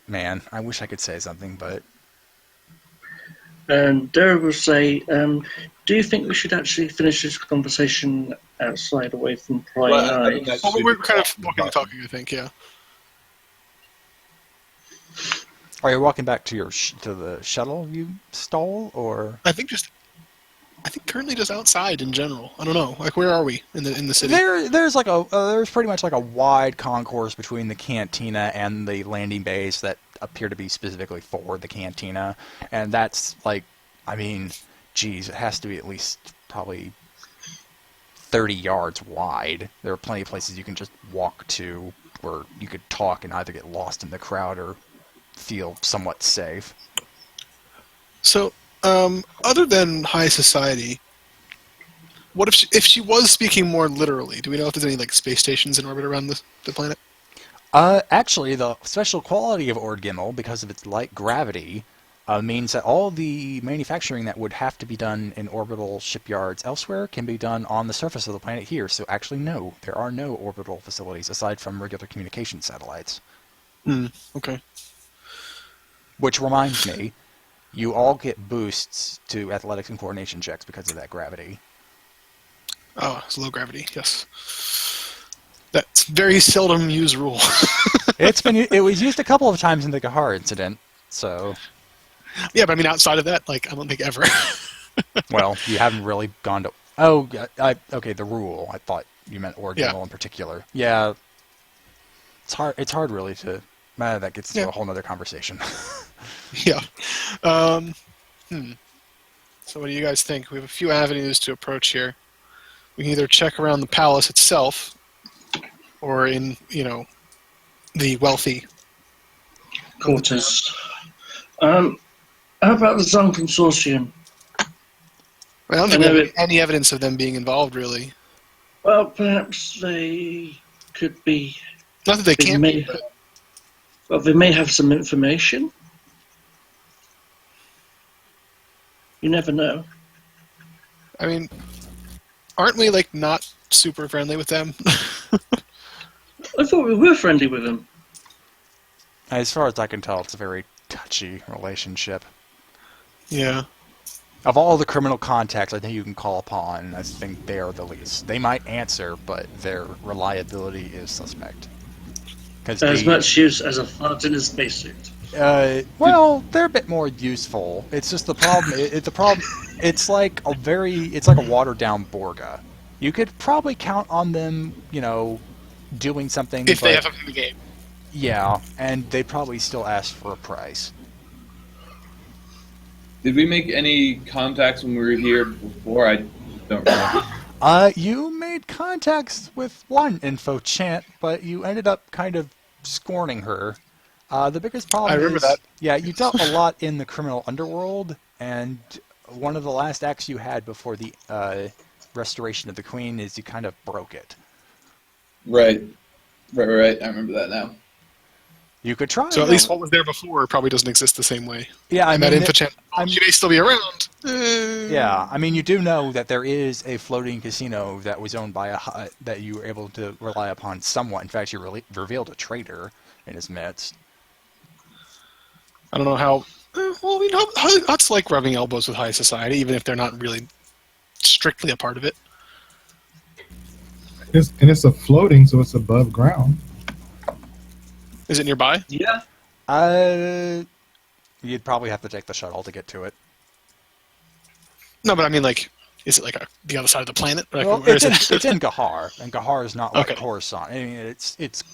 man, I wish I could say something, but And Dara will say, do you think we should actually finish this conversation outside, away from prying Well, I think eyes? that's- Well, we're kind of walking and talking, I think, yeah. are you walking back to your to the shuttle you stole, or? I think currently just outside in general. I don't know. Like, where are we in the city? There's like there's pretty much like a wide concourse between the cantina and the landing base that appear to be specifically for the cantina, and that's like, I mean, geez, it has to be at least probably 30 yards wide. There are plenty of places you can just walk to where you could talk and either get lost in the crowd or feel somewhat safe. So, other than high society, what if she was speaking more literally? Do we know if there's any like space stations in orbit around the planet? Actually, the special quality of Ord Gimmel, because of its light gravity, means that all the manufacturing that would have to be done in orbital shipyards elsewhere can be done on the surface of the planet here. So actually, no, there are no orbital facilities aside from regular communication satellites. Okay. Which reminds me, you all get boosts to athletics and coordination checks because of that gravity. Oh, it's low gravity. Yes. That's very seldom used rule. It was used a couple of times in the Gahar incident, so Yeah, but I mean, outside of that, like, I don't think ever. well, you haven't really gone to. Oh, okay, the rule. I thought you meant Ord Yeah. Gimmel in particular. Yeah, it's hard. It's hard, really, to. That gets to Yeah. a whole nother conversation. Yeah. Um, So what do you guys think? We have a few avenues to approach here. We can either check around the palace itself, or in, the wealthy. Quarters. How about the Zone Consortium? I don't think I know we have it- any evidence of them being involved, really. Well, perhaps they could be. Not that they They can't may, be, but well, they may have some information. You never know. I mean, aren't we, like, not super friendly with them? I thought we were friendly with them. As far as I can tell, it's a very touchy relationship. Yeah. Of all the criminal contacts I think you can call upon, I think they are the least. They might answer, but their reliability is suspect. As much use as a fart in a spacesuit. Well, they're a bit more useful. It's just the problem. The problem. It's like a watered down Borga. You could probably count on them, doing something. If they but- have something in the game. Yeah, and they probably still ask for a price. Did we make any contacts when we were here before? I don't remember. You made contacts with one info chant, but you ended up kind of scorning her. The biggest I problem remember that. is, yeah, you dealt a lot in the criminal underworld, and one of the last acts you had before the restoration of the queen is you kind of broke it. Right. Right. I remember that now. You could try So at though. least what was there before probably doesn't exist the same way. Yeah, I And that mean, info-chant, I'm she may still be around. yeah, I mean, you do know that there is a floating casino that was owned by a hut that you were able to rely upon somewhat. In fact, you revealed a traitor in his midst. I don't know how. Well, huts like rubbing elbows with high society, even if they're not really strictly a part of it. It's a floating, so it's above ground. Is it nearby? Yeah. Uh, you'd probably have to take the shuttle to get to it. No, but I mean, like, is it like the other side of the planet? Like, Well, where it's is it? it's in Gahar, and Gahar is not like Okay. Coruscant. I mean, it's.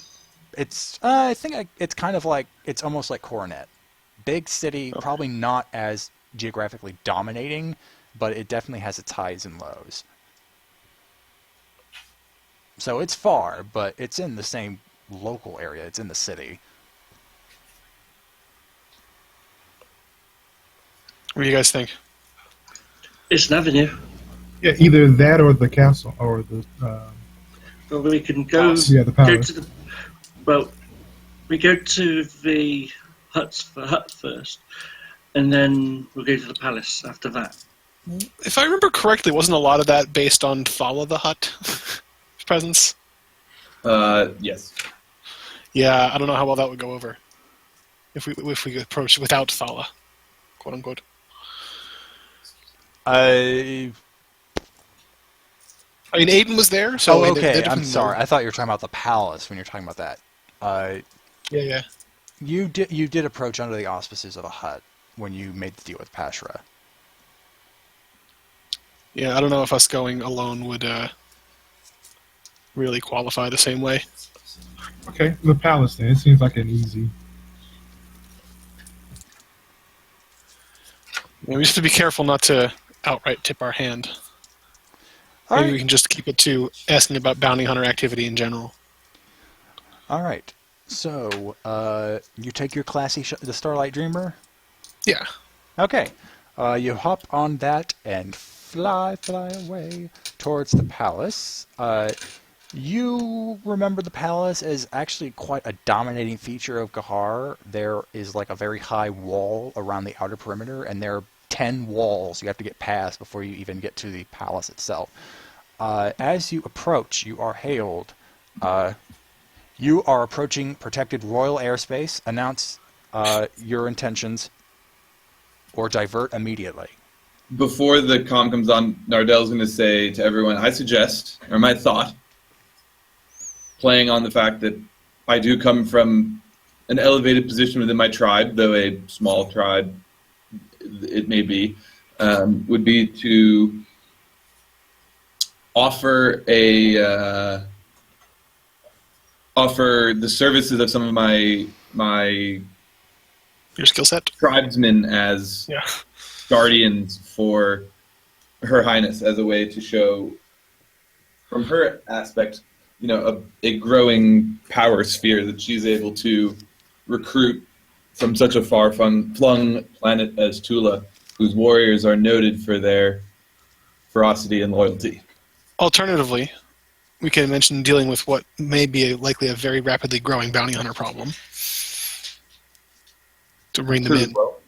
I think it's kind of like it's almost like Coronet, big city, Okay. probably not as geographically dominating, but it definitely has its highs and lows. So it's far, but it's in the same local area. It's in the city. What do you guys think? It's an avenue. Yeah, either that or the castle or the Well, we can go. yeah, the Go palace. to the. Well, we go to the hut first, and then we'll go to the palace after that. If I remember correctly, wasn't a lot of that based on Follow the Hut presence? Yes. Yeah, I don't know how well that would go over if we approach without Thala, quote unquote. Uh, I mean, Aiden was there, so oh, they're okay. I'm definitely sorry. I thought you were talking about the palace when you're talking about that. Yeah. You did approach under the auspices of a hut when you made the deal with Pashra. Yeah, I don't know if us going alone would really qualify the same way. Okay, the palace then. It seems like an easy. Yeah, we just have to be careful not to outright tip our hand. All Maybe we right. can just keep it to asking about bounty hunter activity in general. All right. So, you take your classy the Starlight Dreamer. Yeah. Okay. You hop on that and fly away towards the palace. You remember the palace as actually quite a dominating feature of Gahar. There is like a very high wall around the outer perimeter, and there are 10 walls you have to get past before you even get to the palace itself. As you approach, you are hailed. You are approaching protected royal airspace. Announce your intentions or divert immediately. Before the comm comes on, Nardell's going to say to everyone, I suggest, or my thought, playing on the fact that I do come from an elevated position within my tribe, though a small tribe it may be, would be to offer offer the services of some of my Your skill set? tribesmen as Yeah. guardians for Her Highness, as a way to show, from her aspect, a growing power sphere that she's able to recruit from such a far-flung planet as Tula, whose warriors are noted for their ferocity and loyalty. Alternatively, we can mention dealing with what may be likely a very rapidly growing bounty hunter problem to bring them in. Well,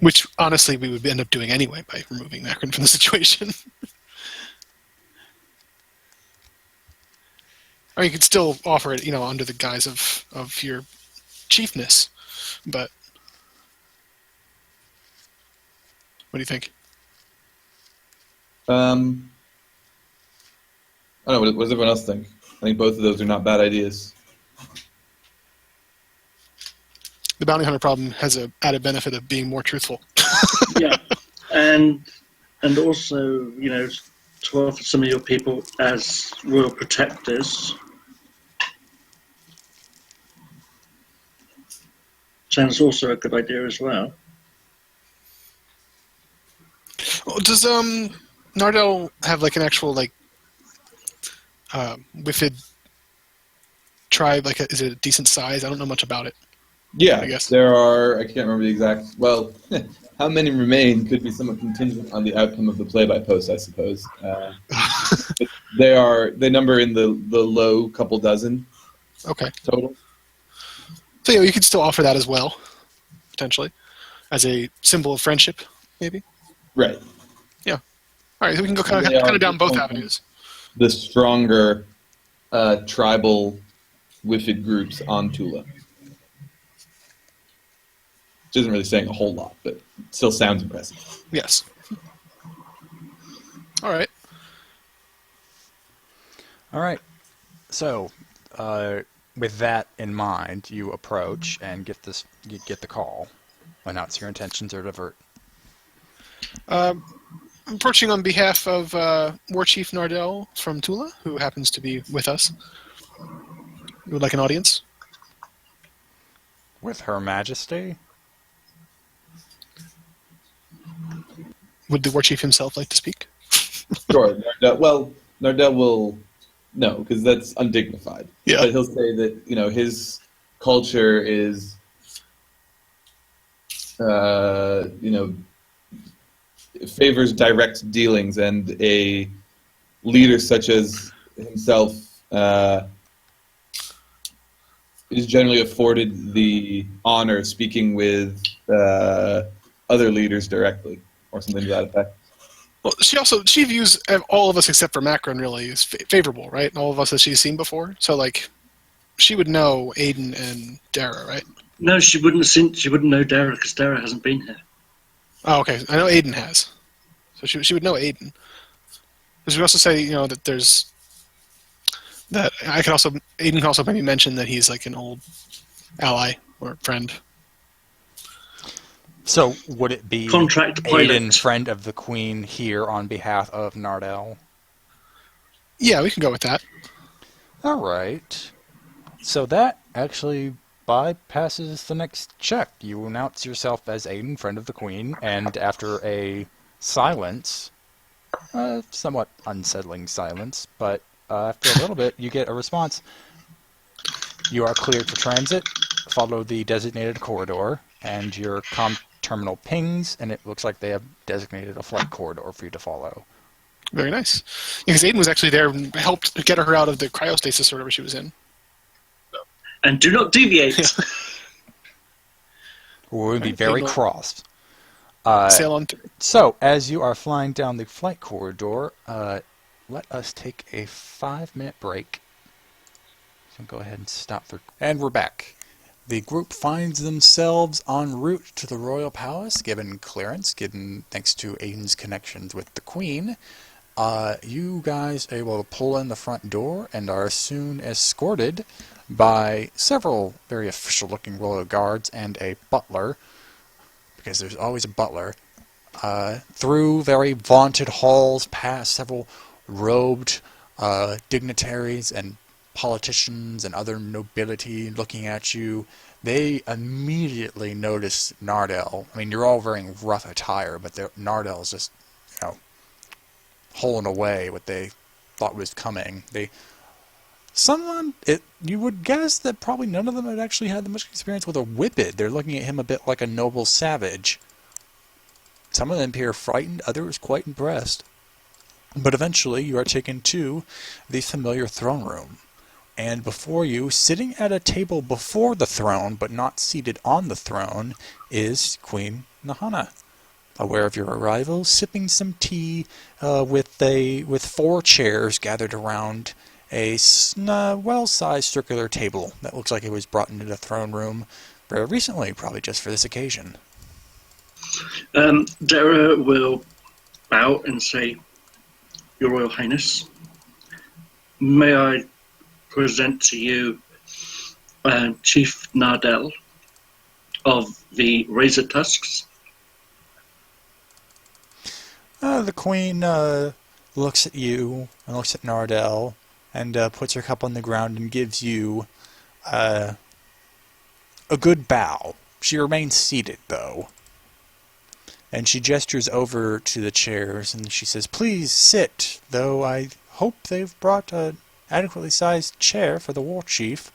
Which, honestly, we would end up doing anyway by removing Macron from the situation. I mean, you could still offer it, under the guise of your chiefness. But what do you think? I don't know. What does everyone else think? I think both of those are not bad ideas. The bounty hunter problem has an added benefit of being more truthful. Yeah, and also to offer some of your people as royal protectors sounds also a good idea as well. Does Nardell have like an actual like Wifid tribe? Like, is it a decent size? I don't know much about it. I Yeah, guess. there are. I can't remember the exact. Well, how many remain could be somewhat contingent on the outcome of the play-by-post, I suppose. They number in the low couple dozen Okay. total. So yeah, you could still offer that as well, potentially, as a symbol of friendship, maybe. Right. Yeah. All right, so we can go kind They are of down both one of avenues. the stronger tribal Wifid groups on Tula. Which isn't really saying a whole lot, but it still sounds impressive. Yes. All right. All right. So, with that in mind, you approach and you get the call, announce your intentions, or divert. I'm approaching on behalf of War Chief Nardell from Tula, who happens to be with us. You would like an audience? With Her Majesty? Would the War Chief himself like to speak? Sure. Nardell will no, because that's undignified. Yeah. But he'll say that his culture is favors direct dealings, and a leader such as himself is generally afforded the honor of speaking with other leaders directly, or something to that effect. Well, she views all of us except for Macron really as favorable, right? All of us that she's seen before. So like, she would know Aiden and Dara, right? No, she wouldn't know Dara because Dara hasn't been here. Oh, okay. I know Aiden has, so she would know Aiden. Because we also say that there's that Aiden can also maybe mention that he's like an old ally or friend. So, would it be Contract pilot. Aiden, friend of the Queen, here on behalf of Nardell? Yeah, we can go with that. All right. So that actually bypasses the next check. You announce yourself as Aiden, friend of the Queen, and after a silence, somewhat unsettling silence, but after a little bit, you get a response. You are cleared for transit. Follow the designated corridor, and your comm terminal pings, and it looks like they have designated a flight corridor for you to follow. Very nice. Because Aiden was actually there and helped get her out of the cryostasis or whatever she was in. And do not deviate. We would be very cross. Sail on through. So, as you are flying down the flight corridor, let us take a 5-minute break. So go ahead and stop the... And we're back. The group finds themselves en route to the royal palace, given clearance, thanks to Aiden's connections with the Queen. You guys are able to pull in the front door and are soon escorted by several very official-looking royal guards and a butler, because there's always a butler, through very vaunted halls, past several robed dignitaries and politicians and other nobility looking at you. They immediately notice Nardell. I mean, you're all wearing rough attire, but Nardell's just, holding away what they thought was coming. You would guess that probably none of them had actually had much experience with a whippet. They're looking at him a bit like a noble savage. Some of them appear frightened, others quite impressed. But eventually you are taken to the familiar throne room. And before you, sitting at a table before the throne, but not seated on the throne, is Queen Nahana. Aware of your arrival, sipping some tea with 4 chairs gathered around a well-sized circular table that looks like it was brought into the throne room very recently, probably just for this occasion. Dara will bow and say, Your Royal Highness, may I present to you Chief Nardell of the Razor Tusks. The Queen looks at you and looks at Nardell and puts her cup on the ground and gives you a good bow. She remains seated, though. And she gestures over to the chairs, and she says, "Please sit, though I hope they've brought an adequately sized chair for the war chief."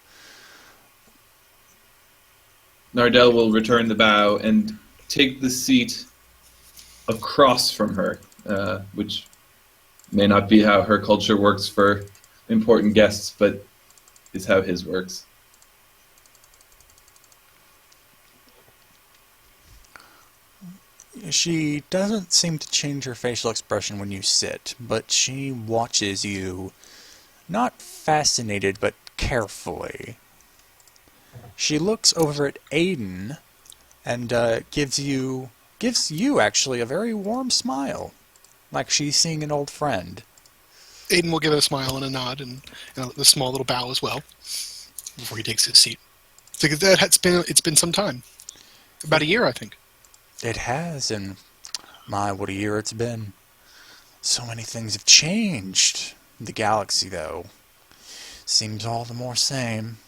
Nardell will return the bow and take the seat across from her, which may not be how her culture works for important guests, but is how his works. She doesn't seem to change her facial expression when you sit, but she watches you, not fascinated, but carefully. She looks over at Aiden and gives you actually a very warm smile, like she's seeing an old friend. Aiden will give it a smile and a nod and a small little bow as well before he takes his seat. It's been some time, about a year, I think. It has, and my, what a year it's been. So many things have changed. The galaxy, though, seems all the more same.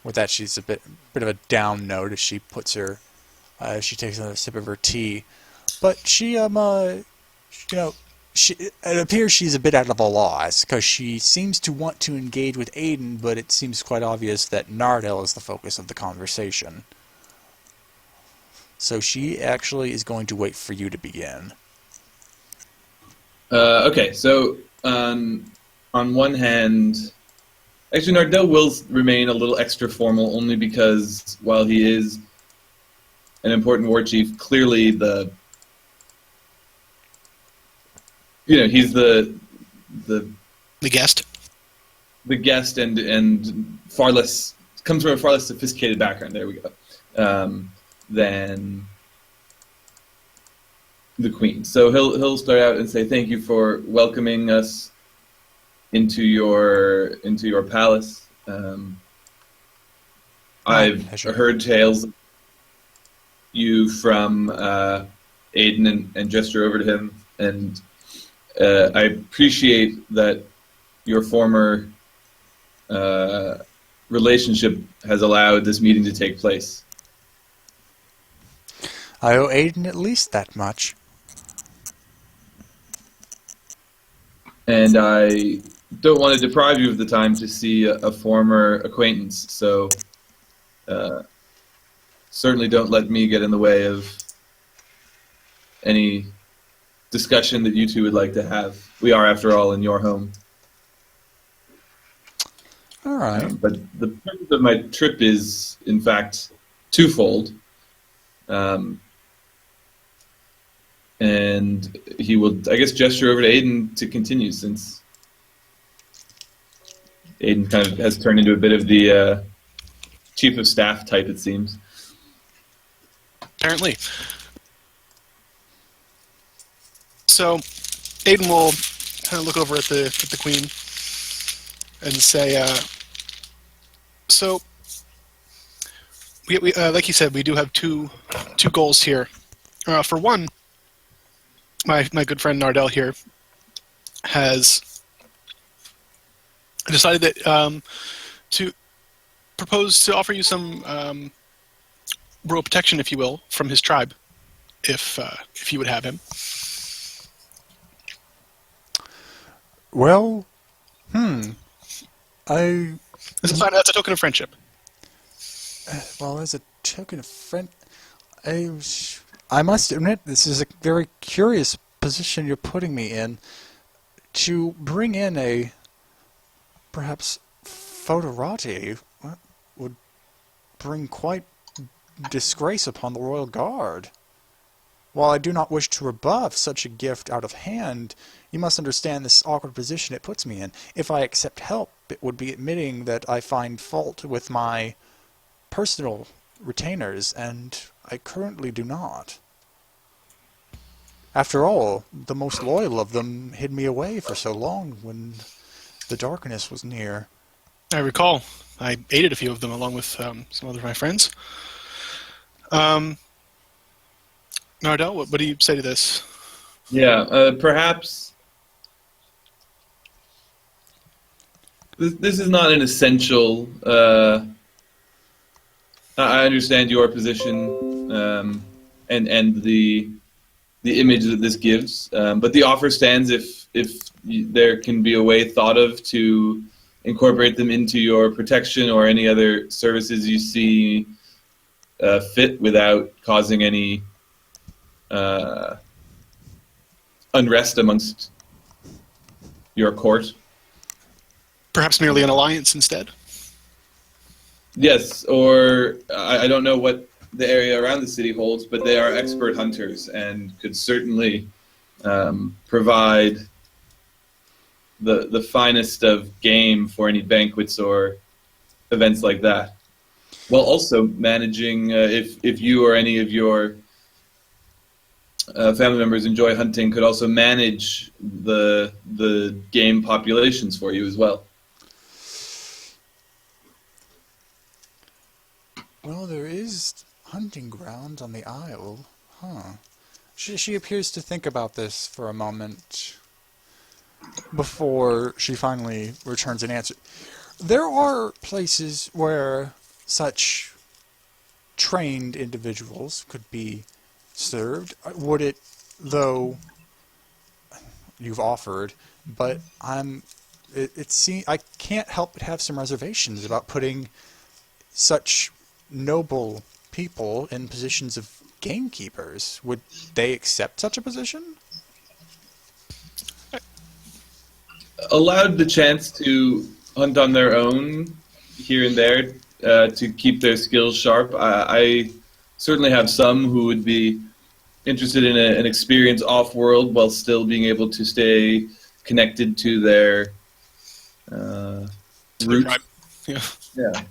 With that, she's a bit of a down note as she puts her, she takes another sip of her tea. But she, it appears she's a bit out of a loss, because she seems to want to engage with Aiden, but it seems quite obvious that Nardell is the focus of the conversation. So she actually is going to wait for you to begin. Okay, so on one hand, actually Nardell will remain a little extra formal only because while he is an important war chief, clearly he's the guest. The guest and far less comes from a far less sophisticated background. There we go. Than the Queen. So he'll start out and say, "Thank you for welcoming us into your palace. I've heard tales of you from Aiden and gesture over to him, and I appreciate that your former relationship has allowed this meeting to take place. I owe Aiden at least that much. And I don't want to deprive you of the time to see a former acquaintance, so certainly don't let me get in the way of any discussion that you two would like to have. We are, after all, in your home." All right. But the purpose of my trip is, in fact, twofold. And he will, I guess, gesture over to Aiden to continue, since Aiden kind of has turned into a bit of the chief of staff type, it seems. Apparently. So, Aiden will kind of look over at the Queen and say, so, we like you said, we do have two goals here. For one, my good friend Nardell here has decided that to propose to offer you some royal protection, if you will, from his tribe, if you would have him. Well, That's a token of friendship. well, as a token of friend, I must admit, this is a very curious position you're putting me in. To bring in a, perhaps, foederati would bring quite disgrace upon the royal guard. While I do not wish to rebuff such a gift out of hand, you must understand this awkward position it puts me in. If I accept help, it would be admitting that I find fault with my personal retainers, and I currently do not. After all, the most loyal of them hid me away for so long when the darkness was near. I recall. I aided a few of them along with some other of my friends. Nardell, what do you say to this? Yeah, perhaps this is not an essential. I understand your position, and the image that this gives. But the offer stands if there can be a way thought of to incorporate them into your protection or any other services you see fit without causing any unrest amongst your court. Perhaps merely an alliance instead. Yes, or I don't know what the area around the city holds, but they are expert hunters and could certainly provide the finest of game for any banquets or events like that. While also managing, if you or any of your family members enjoy hunting, could also manage the game populations for you as well. Well, there is hunting ground on the Isle, huh? She appears to think about this for a moment before she finally returns an answer. There are places where such trained individuals could be served. Would it, though, you've offered, but I can't help but have some reservations about putting such noble people in positions of gamekeepers. Would they accept such a position? Allowed the chance to hunt on their own here and there to keep their skills sharp. I certainly have some who would be interested in an experience off-world while still being able to stay connected to their roots. Yeah.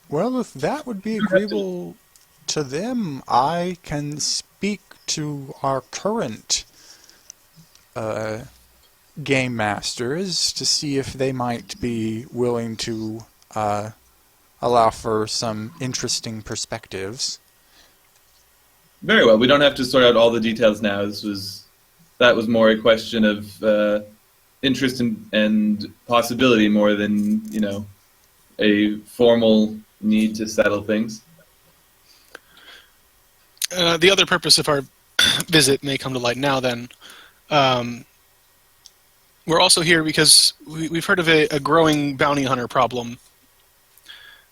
Well, if that would be agreeable to them, I can speak to our current game masters to see if they might be willing to allow for some interesting perspectives. Very well. We don't have to sort out all the details now. That was more a question of interest and possibility more than, a formal need to settle things. The other purpose of our visit may come to light now then. We're also here because we've heard of a growing bounty hunter problem.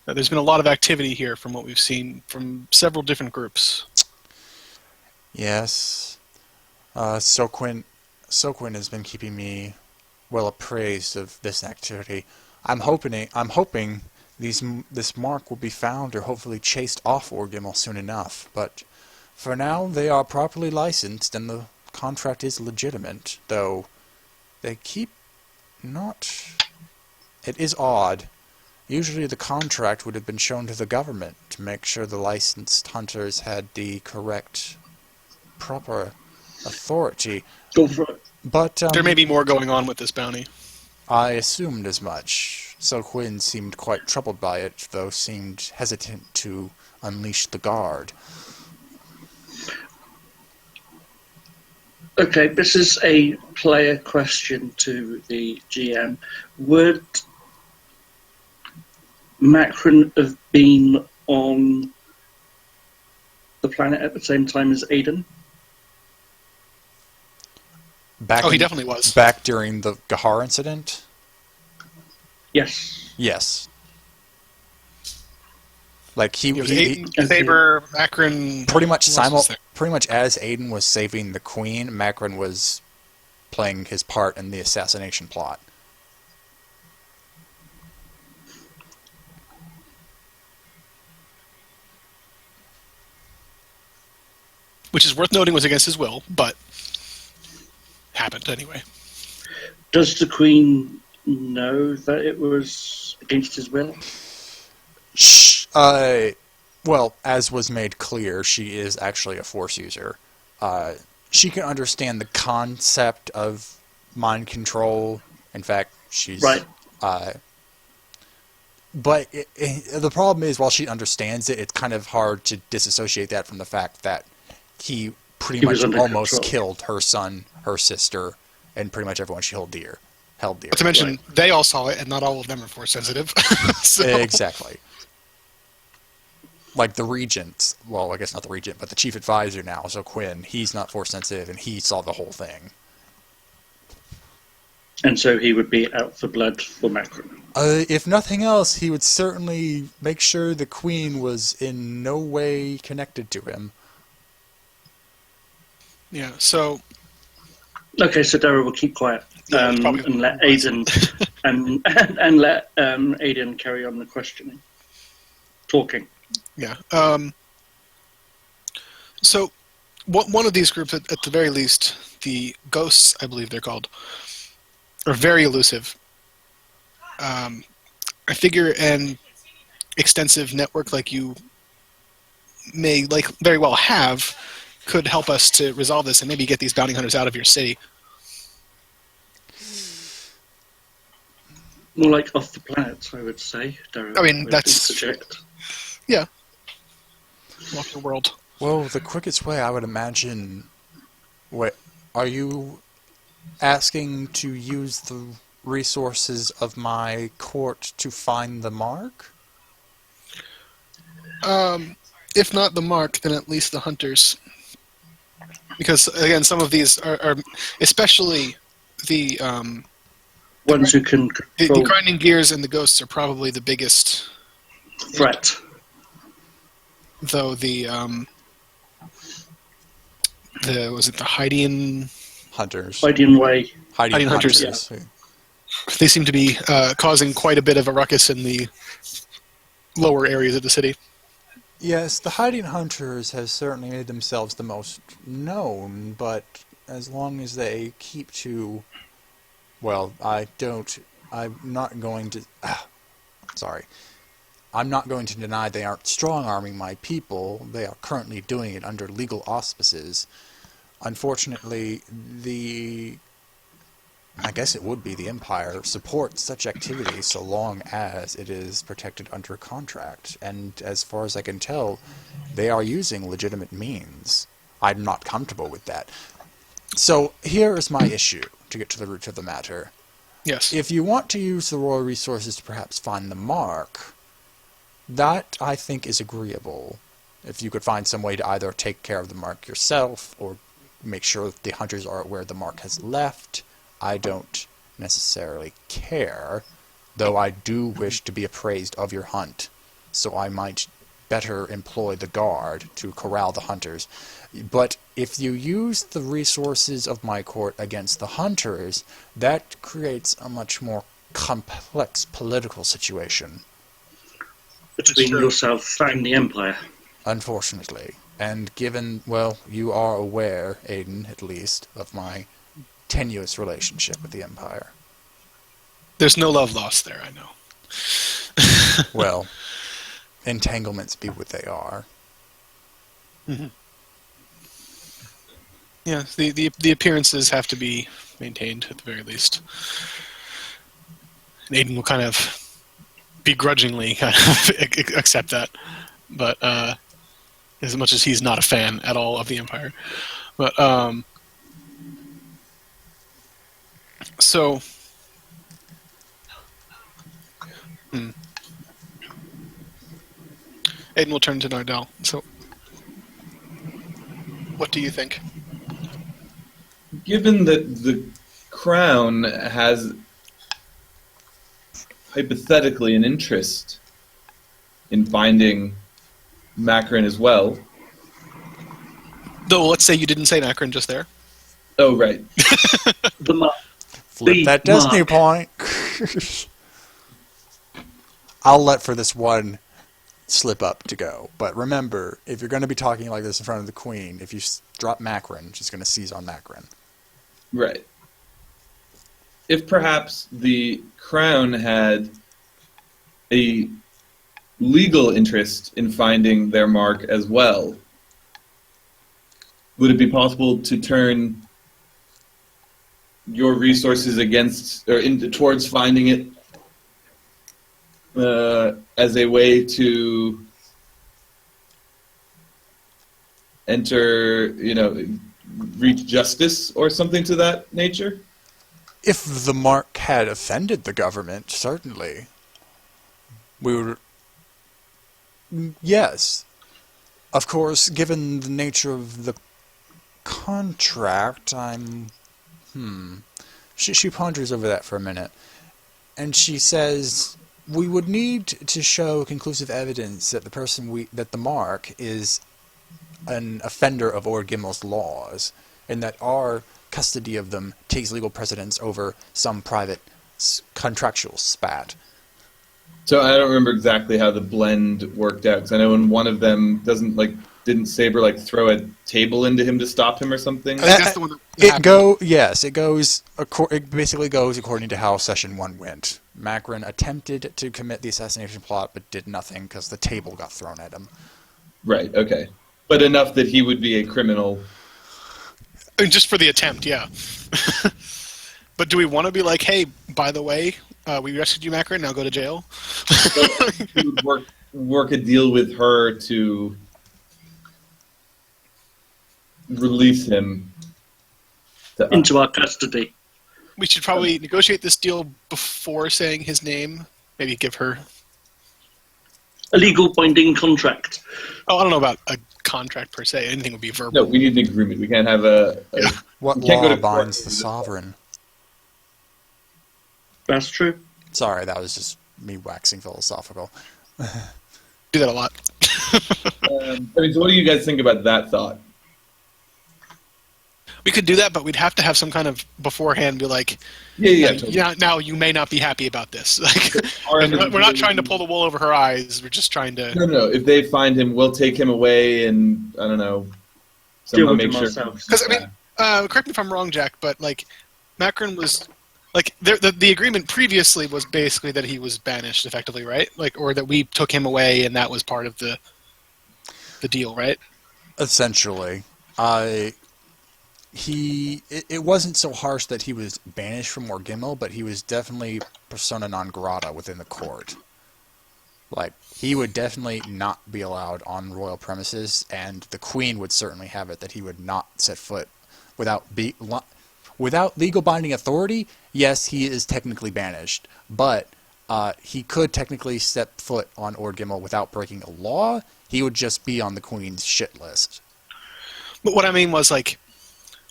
There's been a lot of activity here from what we've seen from several different groups. Yes. Soquin has been keeping me well appraised of this activity. I'm hoping this mark will be found or hopefully chased off Orgrimmel soon enough, but for now they are properly licensed and the contract is legitimate, though they keep not... It is odd. Usually the contract would have been shown to the government to make sure the licensed hunters had the correct, proper authority. Go for it. But There may be more going on with this bounty. I assumed as much. So Quinn seemed quite troubled by it, though seemed hesitant to unleash the guard. Okay, this is a player question to the GM. Would Macron have been on the planet at the same time as Aiden? He definitely was. Back during the Gahar incident? Yes. Yes. Like he was Aiden, Saber, Macron. pretty much as Aiden was saving the Queen, Macron was playing his part in the assassination plot. Which is worth noting was against his will, but happened anyway. Does the Queen know that it was against his will? Well, as was made clear, she is actually a Force user. She can understand the concept of mind control. In fact, she's... Right. But the problem is, while she understands it, it's kind of hard to disassociate that from the fact that he pretty much almost killed her son, her sister, and pretty much everyone she held dear. Not to mention, they all saw it, and not all of them are Force sensitive. So. Exactly. like the regent, well, I guess not the regent, but the chief advisor now, so Quinn, he's not force sensitive, and he saw the whole thing. And so he would be out for blood for Macron. If nothing else, he would certainly make sure the Queen was in no way connected to him. Yeah, so... Okay, so Dara will keep quiet Yeah, and probably let Aiden and let Aiden carry on the questioning, talking. Yeah. So, one of these groups, at the very least, the Ghosts, I believe they're called, are very elusive. I figure an extensive network like you may very well have could help us to resolve this and maybe get these bounty hunters out of your city. More like off the planet, I would say. Dara, I mean, would that's... interject. Yeah. Off the world. Well, the quickest way, I would imagine... What, are you asking to use the resources of my court to find the mark? If not the mark, then at least the hunters. Because, again, some of these are especially the... Ones who can the control grinding gears and the ghosts are probably the biggest threat. Though the was it the Hydian Hunters. Hydian Way. Hiding hunters, hunters. they seem to be causing quite a bit of a ruckus in the lower areas of the city. Yes, the hiding hunters have certainly made themselves the most known, but as long as they keep to... Well, I'm not going to... sorry. I'm not going to deny they aren't strong-arming my people. They are currently doing it under legal auspices. Unfortunately, I guess it would be the Empire, supports such activity so long as it is protected under contract. And as far as I can tell, they are using legitimate means. I'm not comfortable with that. So here is my issue, to get to the root of the matter. Yes. If you want to use the royal resources to perhaps find the mark, that I think is agreeable. If you could find some way to either take care of the mark yourself or make sure that the hunters are where the mark has left, I don't necessarily care, though I do wish to be appraised of your hunt, so I might better employ the guard to corral the hunters. But if you use the resources of my court against the hunters, that creates a much more complex political situation. Between yourself and the Empire. Unfortunately. And given, well, you are aware, Aiden, at least, of my tenuous relationship with the Empire. There's no love lost there, I know. Well, entanglements be what they are. Mm-hmm. Yeah, the appearances have to be maintained at the very least. And Aiden will kind of begrudgingly kind of accept that, but as much as he's not a fan at all of the Empire. But so Aiden will turn to Nardell. So what do you think? Given that the Crown has hypothetically an interest in finding Macron as well. Though, let's say you didn't say Macron just there. Oh, right. Flip that destiny point. I'll let for this one slip up to go. But remember, if you're going to be talking like this in front of the Queen, if you drop Macron, she's going to seize on Macron. Right. If perhaps the Crown had a legal interest in finding their mark as well, would it be possible to turn your resources against or towards finding it as a way to reach justice or something to that nature? If the mark had offended the government, certainly. We would... Yes. Of course, given the nature of the contract, She ponders over that for a minute, and she says, "We would need to show conclusive evidence that the mark is an offender of Orgimmel's laws, and that our custody of them takes legal precedence over some private contractual spat." So I don't remember exactly how the blend worked out. Because I know in one of them didn't Saber throw a table into him to stop him or something? I think that's the one that It basically goes according to how session 1 went. Macron attempted to commit the assassination plot, but did nothing because the table got thrown at him. Right. Okay. But enough that he would be a criminal. I mean, just for the attempt, yeah. But do we want to be like, hey, by the way, we rescued you, Macron, now go to jail? He would work a deal with her to release him Into our custody. We should probably negotiate this deal before saying his name. Maybe give her... A legal binding contract. Oh, I don't know about a contract per se. Anything would be verbal. No, we need an agreement. We can't have a What we can't go law to court binds to the do this. sovereign? That's true. Sorry, that was just me waxing philosophical. Do that a lot. So what do you guys think about that thought? We could do that, but we'd have to have some kind of beforehand be like, Totally. now you may not be happy about this. Like, Our and end we're not trying to pull the wool over her eyes. We're just trying to... No. If they find him, we'll take him away and, I don't know, Deal somehow with make him sure. ourselves. Because, I mean, correct me if I'm wrong, Jack, but, like, Macron was... Like, the agreement previously was basically that he was banished, effectively, right? Like, or that we took him away and that was part of the deal, right? Essentially. It wasn't so harsh that he was banished from Orgrimmel, but he was definitely persona non grata within the court. Like, he would definitely not be allowed on royal premises, and the Queen would certainly have it that he would not set foot without legal binding authority. Yes, he is technically banished, but he could technically step foot on Orgrimmel without breaking a law. He would just be on the Queen's shit list. But what I mean was, like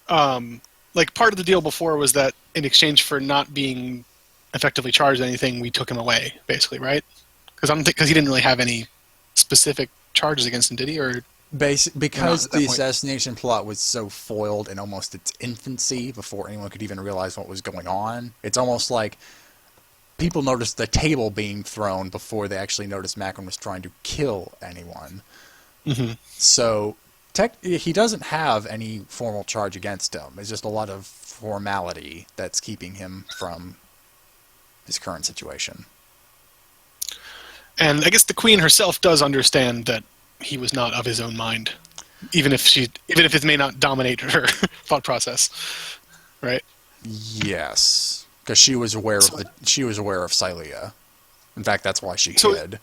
part of the deal before was that in exchange for not being effectively charged anything, we took him away, basically, right? Because he didn't really have any specific charges against him, did he? Or because at that the point. assassination plot was so foiled in almost its infancy before anyone could even realize what was going on, it's almost like people noticed the table being thrown before they actually noticed Macron was trying to kill anyone. Mm-hmm. So he doesn't have any formal charge against him. It's just a lot of formality that's keeping him from his current situation. And I guess the Queen herself does understand that he was not of his own mind, even if it may not dominate her thought process, right? Yes, because she was aware of Silea. In fact, that's why she So- hid.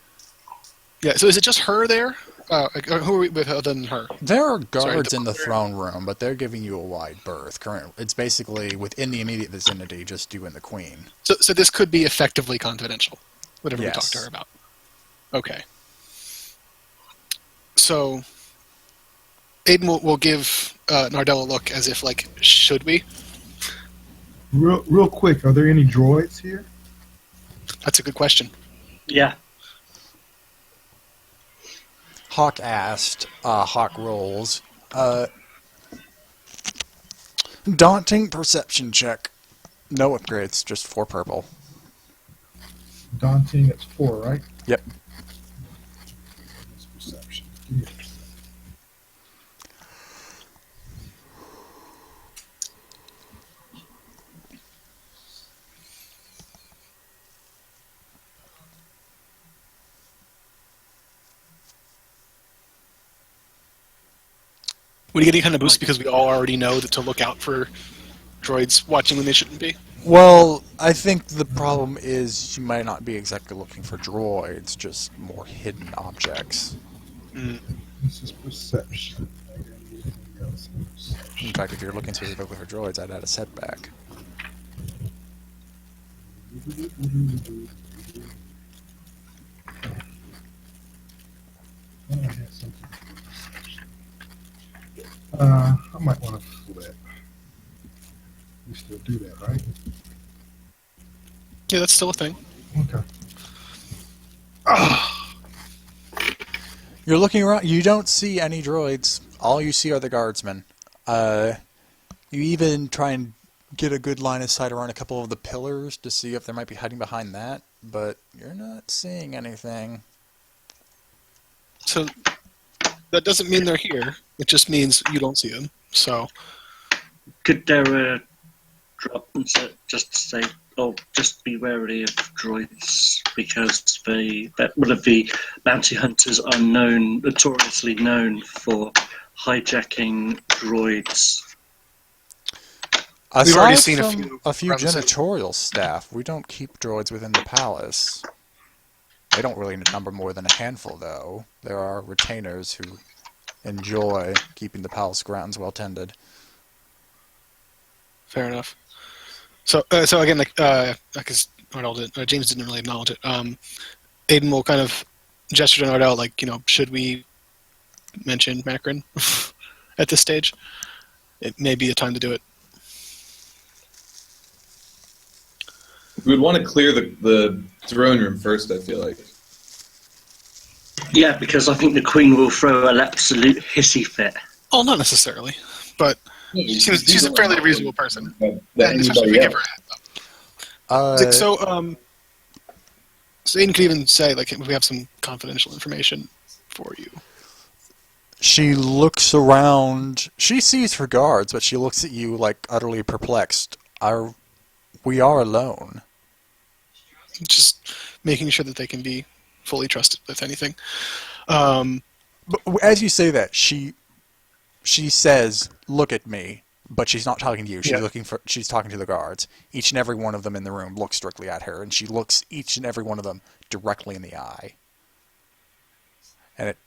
Yeah. So is it just her there? Who are we with other than her? There are Sorry, guards the in the mother. throne room, but they're giving you a wide berth. It's basically within the immediate vicinity, just you and the Queen. So this could be effectively confidential, whatever we Yes. talk to her about. Okay. So Aiden will give Nardell a look as if, like, should we? Real quick, are there any droids here? That's a good question. Yeah. Hawk asked, Hawk rolls, daunting perception check. No upgrades, just 4 purple. Daunting, that's 4, right? Yep. Perception. Give me a perception. Would you get any kind of boost because we all already know that to look out for droids watching when they shouldn't be? Well, I think the problem is you might not be exactly looking for droids, just more hidden objects. This is perception. In fact, if you're looking specifically for droids, I'd add a setback. I had something. I might want to flip. We still do that, right? Yeah, that's still a thing. Okay. Ah, You're looking around. You don't see any droids. All you see are the guardsmen. You even try and get a good line of sight around a couple of the pillars to see if they might be hiding behind that, but you're not seeing anything. So that doesn't mean they're here. It just means you don't see them. So Could Dara drop and just say, "Oh, just be wary of droids because one of the bounty hunters are notoriously known for hijacking droids." We've already Aside seen from a few a few around the city. janitorial staff, we don't keep droids within the palace. They don't really number more than a handful, though. There are retainers who enjoy keeping the palace grounds well tended. Fair enough. So again, because James didn't really acknowledge it. Aiden will kind of gesture to Nardell, like, should we mention Macron at this stage? It may be the time to do it. We would want to clear the throne room first, I feel like. Yeah, because I think the Queen will throw an absolute hissy fit. Oh, not necessarily, but she's a fairly reasonable person, That and especially if we anybody give her else. a heads up. So Aiden could even say, like, we have some confidential information for you. She looks around. She sees her guards, but she looks at you like utterly perplexed. We are alone. Just making sure that they can be fully trusted with anything. But as you say that, she says, "Look at me," but she's not talking to you. She's talking to the guards. Each and every one of them in the room looks directly at her, and she looks each and every one of them directly in the eye. And it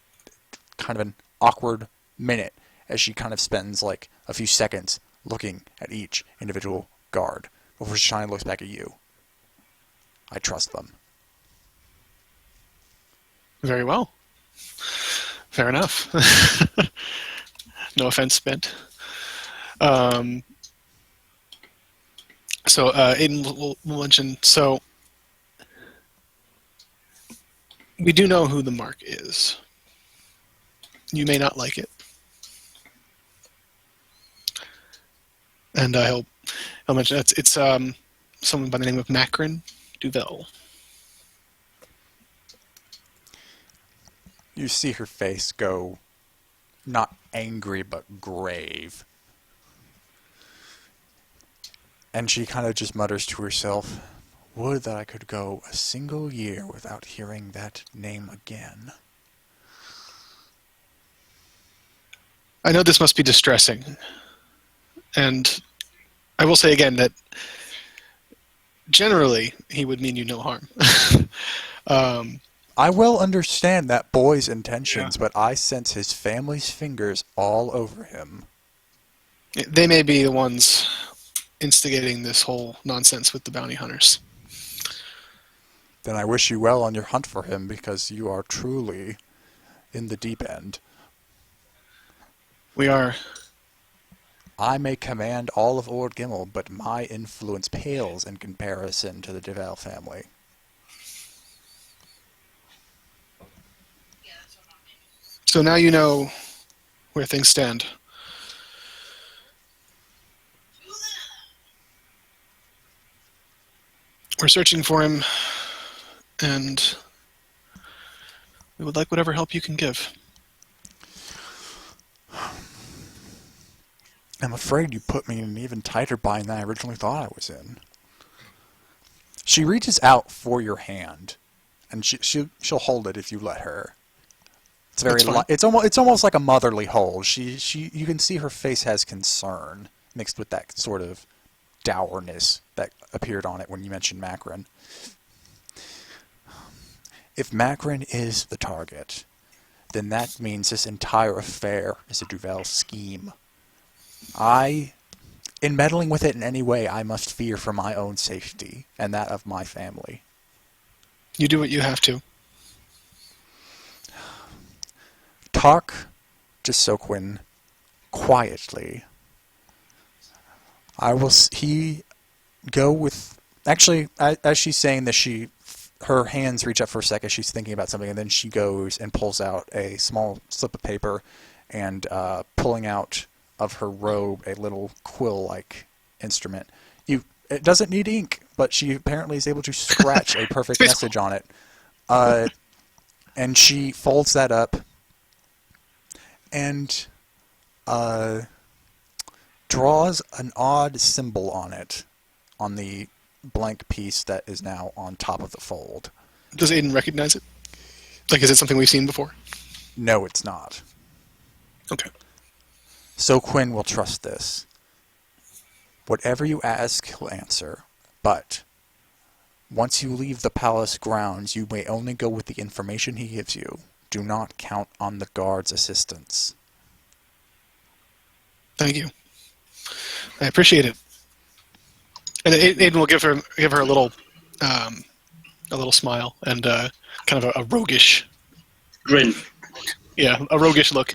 kind of an awkward minute as she kind of spends like a few seconds looking at each individual guard before she finally looks back at you. I trust them. Very well. Fair enough. No offense meant. So Aiden will mention, so we do know who the mark is. You may not like it. And he'll mention it's someone by the name of Macron Duvel. You see her face go not angry but grave. And she kind of just mutters to herself, "Would that I could go a single year without hearing that name again." I know this must be distressing. And I will say again that generally he would mean you no harm. I will understand that boy's intentions, but I sense his family's fingers all over him. They may be the ones instigating this whole nonsense with the bounty hunters. Then I wish you well on your hunt for him, because you are truly in the deep end. We are. I may command all of Ord Gimmel, but my influence pales in comparison to the Duval family. So now you know where things stand. We're searching for him, and we would like whatever help you can give. I'm afraid you put me in an even tighter bind than I originally thought I was in. She reaches out for your hand, and she'll hold it if you let her. It's very it's almost like a motherly hold. You can see her face has concern mixed with that sort of dourness that appeared on it when you mentioned Macron. If Macron is the target, then that means this entire affair is a Duval scheme. In meddling with it in any way, I must fear for my own safety and that of my family. You do what you have to. talk to Soquin quietly. He go with... Actually, as she's saying this, her hands reach up for a second. She's thinking about something, and then she goes and pulls out a small slip of paper and pulling out of her robe a little quill-like instrument. It doesn't need ink, but she apparently is able to scratch a perfect message on it. And she folds that up and draws an odd symbol on it, on the blank piece that is now on top of the fold. Does Aiden recognize it? Like, is it something we've seen before? No, it's not. Okay. So Quinn will trust this. Whatever you ask, he'll answer. But once you leave the palace grounds, you may only go with the information he gives you. Do not count on the guard's assistance. Thank you. I appreciate it. And Aiden will give her a little smile and kind of a roguish Grin. Yeah, a roguish look,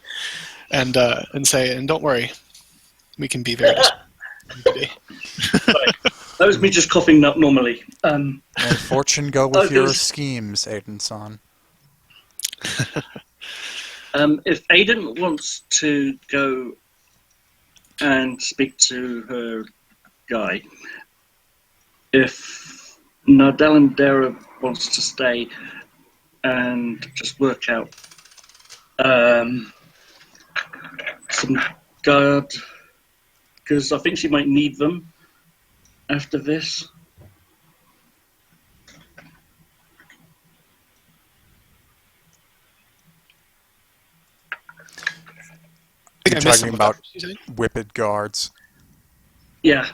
and say, and don't worry, we can be very discreet. Sorry. That was me just coughing up normally. May fortune go with your schemes, Aiden-san. If Aiden wants to go and speak to her guy, if Nardell and Dara wants to stay and just work out some guard, because I think she might need them after this. You're talking about whipped guards. Yeah.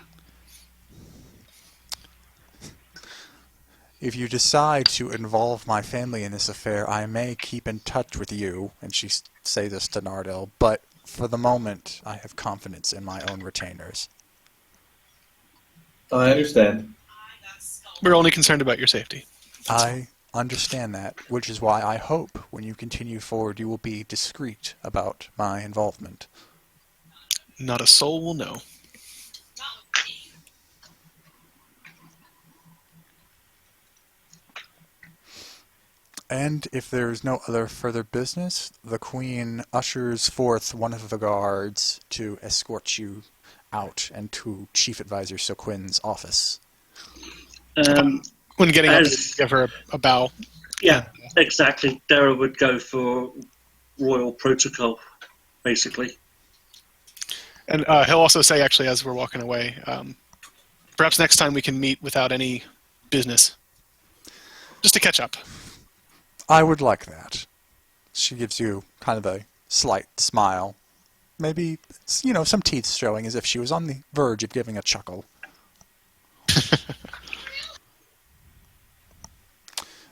If you decide to involve my family in this affair, I may keep in touch with you, and she say this to Nardell, but for the moment, I have confidence in my own retainers. I understand. We're only concerned about your safety. I understand that, which is why I hope when you continue forward you will be discreet about my involvement. Not a soul will know. And if there's no other further business, the Queen ushers forth one of the guards to escort you out and to Chief Advisor Soquin's office. When getting up, give her a bow. Yeah, exactly. Dara would go for royal protocol, basically. And he'll also say, actually, as we're walking away, perhaps next time we can meet without any business. Just to catch up. I would like that. She gives you kind of a slight smile. Maybe, some teeth showing as if she was on the verge of giving a chuckle.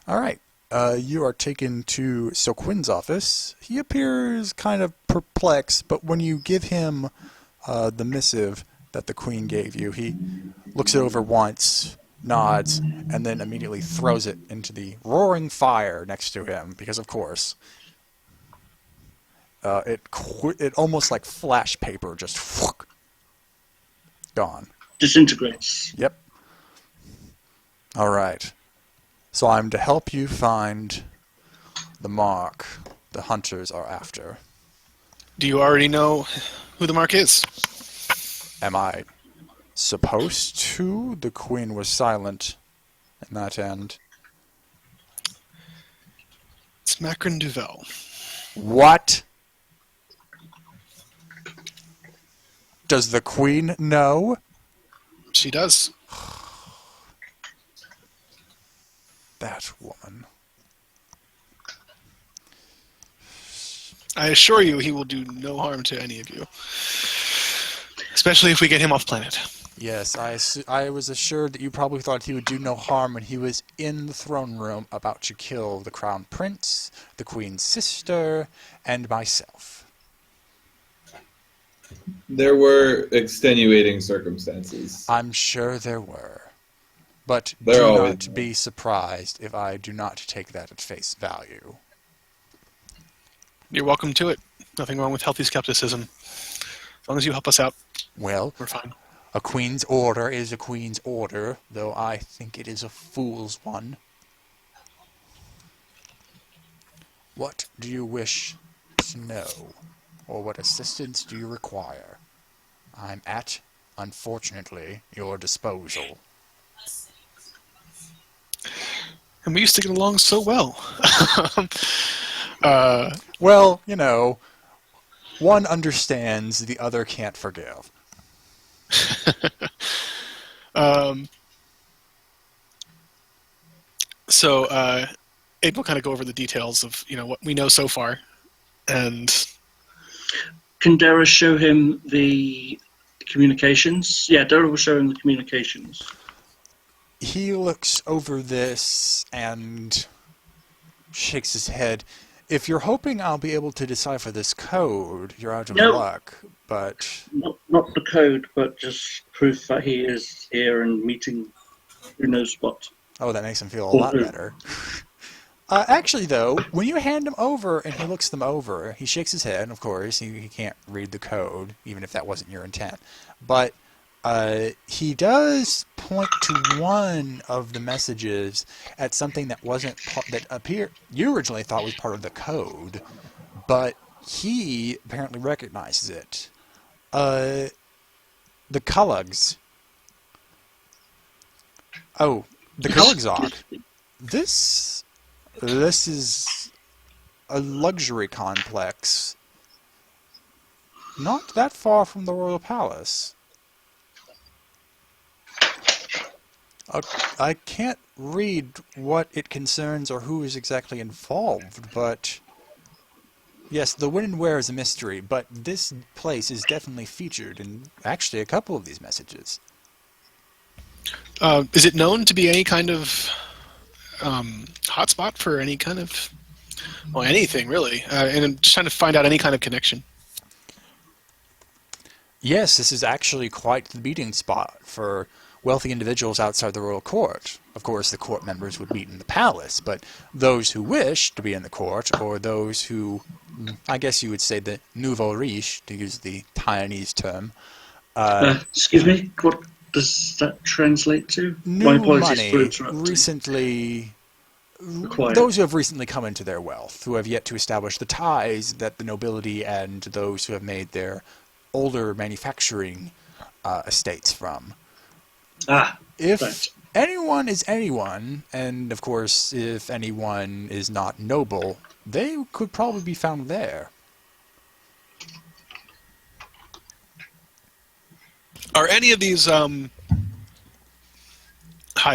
All right. You are taken to Soquin's office. He appears kind of perplexed, but when you give him the missive that the Queen gave you, he looks it over once, nods, and then immediately throws it into the roaring fire next to him, because of course. It almost like flash paper, just gone. Disintegrates. Yep. All right. So I'm to help you find the mark the hunters are after. Do you already know who the mark is? Am I supposed to? The Queen was silent in that end. It's Macron Duvel. What? Does the Queen know? She does. That woman. I assure you he will do no harm to any of you. Especially if we get him off planet. Yes, I was assured that you probably thought he would do no harm when he was in the throne room about to kill the Crown Prince, the Queen's sister, and myself. There were extenuating circumstances. I'm sure there were. But There do always not be surprised if I do not take that at face value. You're welcome to it. Nothing wrong with healthy skepticism. As long as you help us out, Well, we're fine. a queen's order is a queen's order, though I think it is a fool's one. What do you wish to know, or what assistance do you require? I'm at, unfortunately, your disposal. And we used to get along so well. Well, you know, one understands, the other can't forgive. So Abe will kind of go over the details of what we know so far, and Can Dara show him the communications? Yeah, Dara will show him the communications. He looks over this and shakes his head. If you're hoping I'll be able to decipher this code, you're out of luck, but... Not the code, but just proof that he is here and meeting who knows what. Oh, that makes him feel a lot better. Actually, though, when you hand him over and he looks them over, he shakes his head, of course. He can't read the code, even if that wasn't your intent. But he does point to one of the messages at something that wasn't you originally thought was part of the code, but he apparently recognizes it. The Kulugs. Oh, the Kulugzog. This is a luxury complex not that far from the royal palace. I can't read what it concerns or who is exactly involved, but yes, the when and where is a mystery, but this place is definitely featured in actually a couple of these messages. is it known to be any kind of hotspot for any kind of, well, anything really? And I'm just trying to find out any kind of connection. Yes, this is actually quite the meeting spot for wealthy individuals outside the royal court. Of course, the court members would meet in the palace, but those who wish to be in the court, or those who, I guess you would say the nouveau riche, to use the Taiwanese term. Excuse me, what does that translate to? New money, recently... Acquired. Those who have recently come into their wealth, who have yet to establish the ties that the nobility and those who have made their older manufacturing estates from. If right. anyone is anyone, and of course if anyone is not noble, they could probably be found there. Are any of these high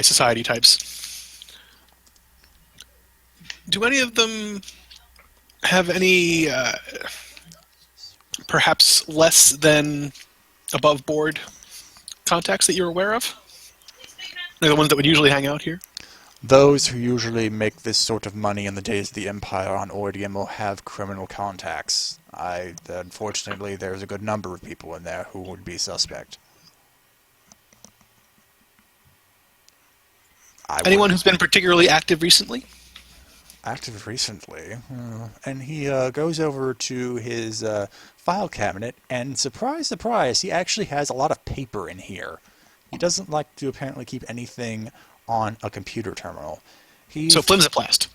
society types, do any of them have any perhaps less than above board contacts that you're aware of? Like the ones that would usually hang out here? Those who usually make this sort of money in the days of the Empire on Ordium will have criminal contacts. Unfortunately, there's a good number of people in there who would be suspect. Anyone who's been particularly active recently? Active recently? And he goes over to his file cabinet, and surprise, surprise, he actually has a lot of paper in here. He doesn't like to apparently keep anything on a computer terminal. So flimsoplast.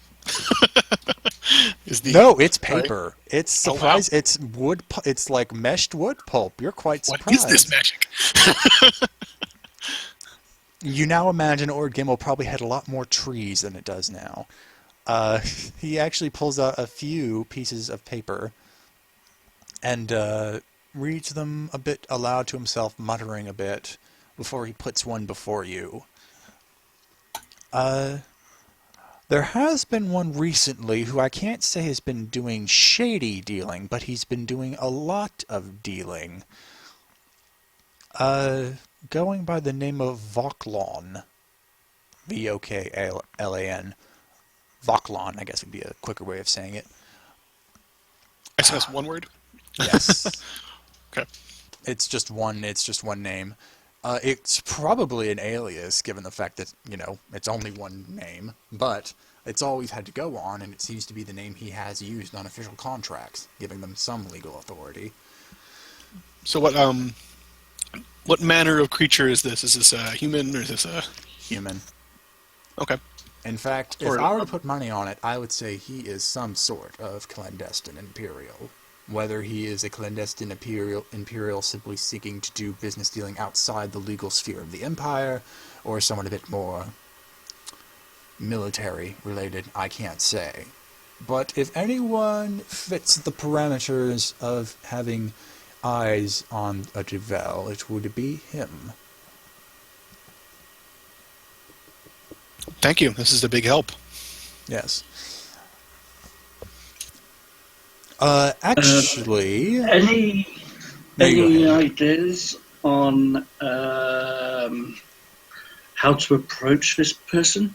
No, it's paper. Right. It's surprise. Oh, wow. It's wood. It's like meshed wood pulp. You're quite surprised. What is this magic? You now imagine Ord Gimmel probably had a lot more trees than it does now. He actually pulls out a few pieces of paper and reads them a bit aloud to himself, muttering a bit before he puts one before you. There has been one recently who I can't say has been doing shady dealing, but he's been doing a lot of dealing. Going by the name of Voklon. V-O-K-L-A-N. Voklon, I guess would be a quicker way of saying it. I suppose one word? Yes. Okay. It's just one name. It's probably an alias, given the fact that, it's only one name. But It's all we've had to go on, and it seems to be the name he has used on official contracts, giving them some legal authority. So what manner of creature is this? Is this a human or is this a... Human. Okay. In fact, if I were to put money on it, I would say he is some sort of clandestine Imperial. Whether he is a clandestine Imperial simply seeking to do business dealing outside the legal sphere of the Empire, or someone a bit more military-related, I can't say. But if anyone fits the parameters of having eyes on a Duvel, it would be him. Thank you. This is a big help. Yes. Actually... Any ideas on how to approach this person?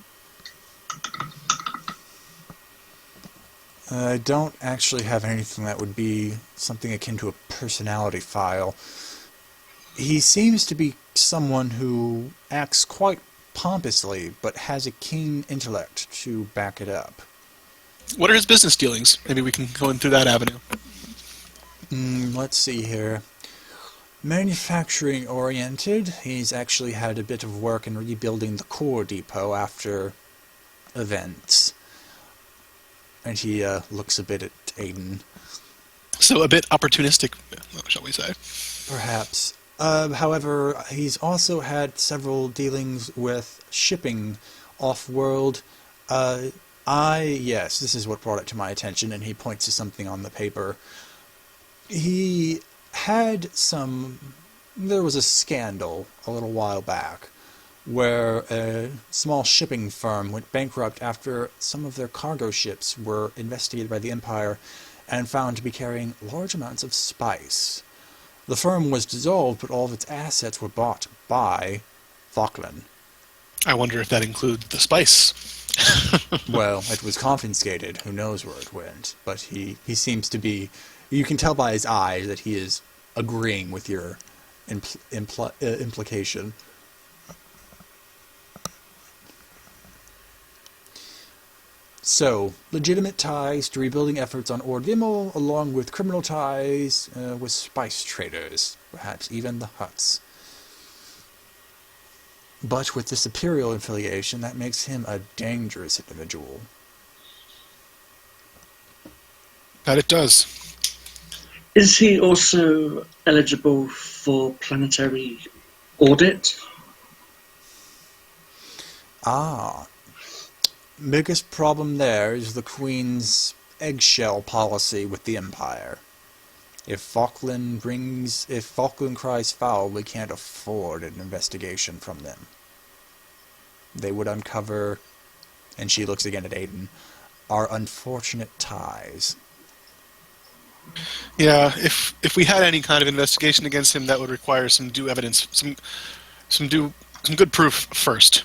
I don't actually have anything that would be something akin to a personality file. He seems to be someone who acts quite pompously, but has a keen intellect to back it up. What are his business dealings? Maybe we can go in through that avenue. Let's see here. Manufacturing-oriented. He's actually had a bit of work in rebuilding the core depot after events. And he looks a bit at Aiden. So a bit opportunistic, shall we say. Perhaps. However, he's also had several dealings with shipping off-world. Yes, this is what brought it to my attention, and he points to something on the paper. He had there was a scandal a little while back where a small shipping firm went bankrupt after some of their cargo ships were investigated by the Empire and found to be carrying large amounts of spice. The firm was dissolved, but all of its assets were bought by Falkland. I wonder if that includes the spice. Well, it was confiscated. Who knows where it went? But he seems to be... You can tell by his eyes that he is agreeing with your implication. So, legitimate ties to rebuilding efforts on Ord Gimmel, along with criminal ties with spice traders, perhaps even the Hutts. But with this Imperial affiliation, that makes him a dangerous individual. That it does. Is he also eligible for planetary audit? Ah. Biggest problem there is the Queen's eggshell policy with the Empire. If Falkland cries foul, we can't afford an investigation from them. They would uncover, and she looks again at Aiden, our unfortunate ties. Yeah, if we had any kind of investigation against him, that would require some due evidence, some good proof first,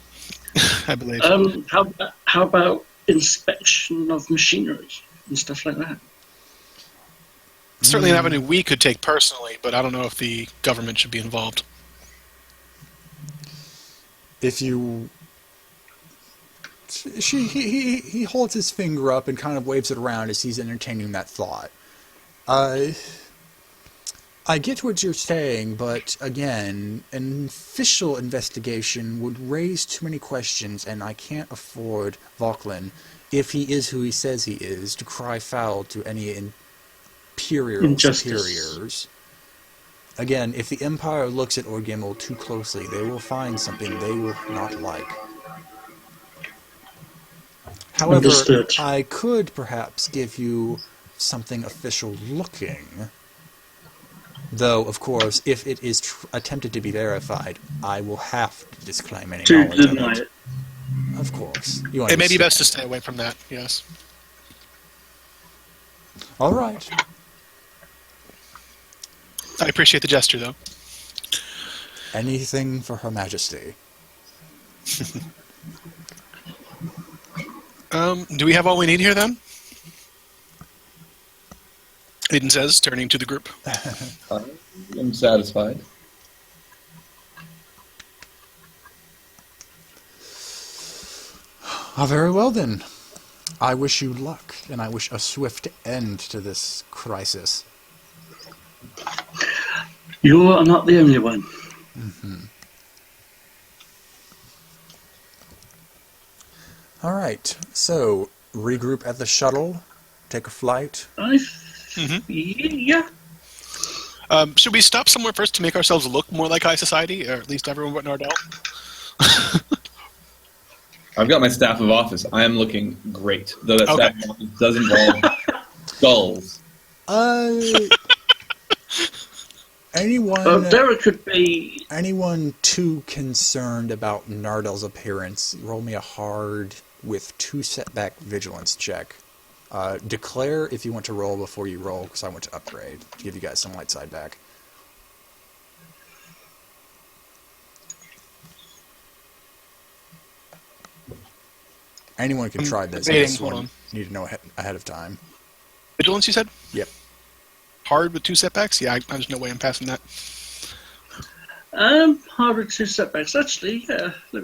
I believe. How about inspection of machinery and stuff like that? Certainly an avenue we could take personally, but I don't know if the government should be involved. If you... He holds his finger up and kind of waves it around as he's entertaining that thought. I get what you're saying, but again, an official investigation would raise too many questions, and I can't afford Valklin, if he is who he says he is, to cry foul to any Imperial superiors. Again, if the Empire looks at Ord Gimmel too closely, they will find something they will not like. However, Understood. I could perhaps give you something official looking. Though, of course, if it is attempted to be verified, I will have to disclaim any To knowledge deny of it. it. Of course. You It may be understand. best to stay away from that, yes. All right. I appreciate the gesture, though. Anything for Her Majesty. Do we have all we need here, then? Aiden says, turning to the group. I'm satisfied. Very well then. I wish you luck, and I wish a swift end to this crisis. You are not the only one. All right, so regroup at the shuttle, take a flight. Yeah. Should we stop somewhere first to make ourselves look more like high society, or at least everyone but Nardell? I've got my staff of office. I am looking great, though that Okay. staff of office does involve skulls. Derek could be. Anyone too concerned about Nardell's appearance, roll me a hard with 2 setback vigilance check. Declare if you want to roll before you roll, because I want to upgrade to give you guys some light side back. Anyone can try this. I debating, just hold one on. need to know ahead of time. Vigilance, you said? Yep. Hard with 2 setbacks? Yeah, there's no way I'm passing that. Hard with 2 setbacks. Actually, yeah. Let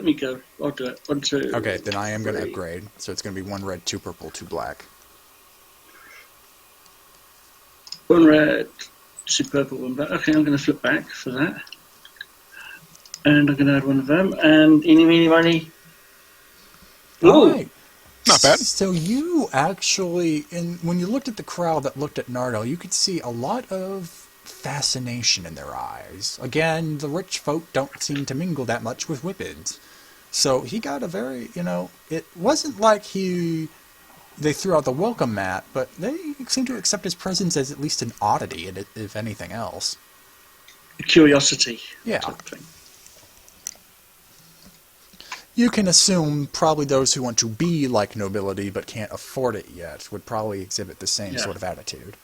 me go. I'll do it. 1, 2. Okay, then I am going to 3. upgrade. So it's going to be 1 red, 2 purple, 2 black. 1 red, 2 purple, 1 black. Okay, I'm going to flip back for that. And I'm going to add 1 of them. And eeny, meeny, miny. All right. Not bad. So you actually, when you looked at the crowd that looked at Nardell, you could see a lot of fascination in their eyes. Again, the rich folk don't seem to mingle that much with whippets. So he got a very, it wasn't like they threw out the welcome mat, but they seemed to accept his presence as at least an oddity, if anything else. Curiosity. Yeah. Type thing. You can assume probably those who want to be like nobility but can't afford it yet would probably exhibit the same sort of attitude.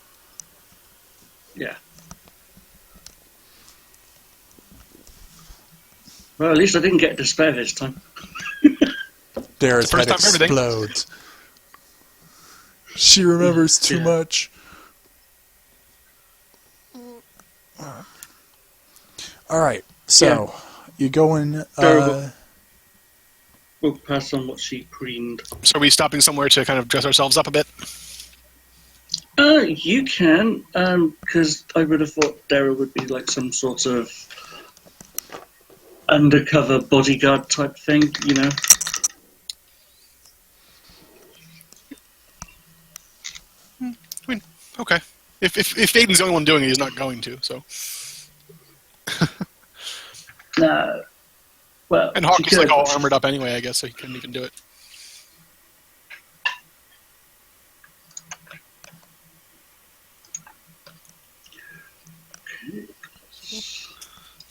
Yeah. Well, at least I didn't get despair this time. Dara's First head time for everything. explodes. She remembers too Yeah. much. Alright, so you go in... Terrible. We'll pass on what she preened. So are we stopping somewhere to kind of dress ourselves up a bit? You can, because I would have thought Dara would be like some sort of undercover bodyguard type thing, I mean, okay. If Aiden's the only one doing it, he's not going to, so... No. Well, And Hawk she is like could. all armored up anyway, I guess, so he couldn't even do it.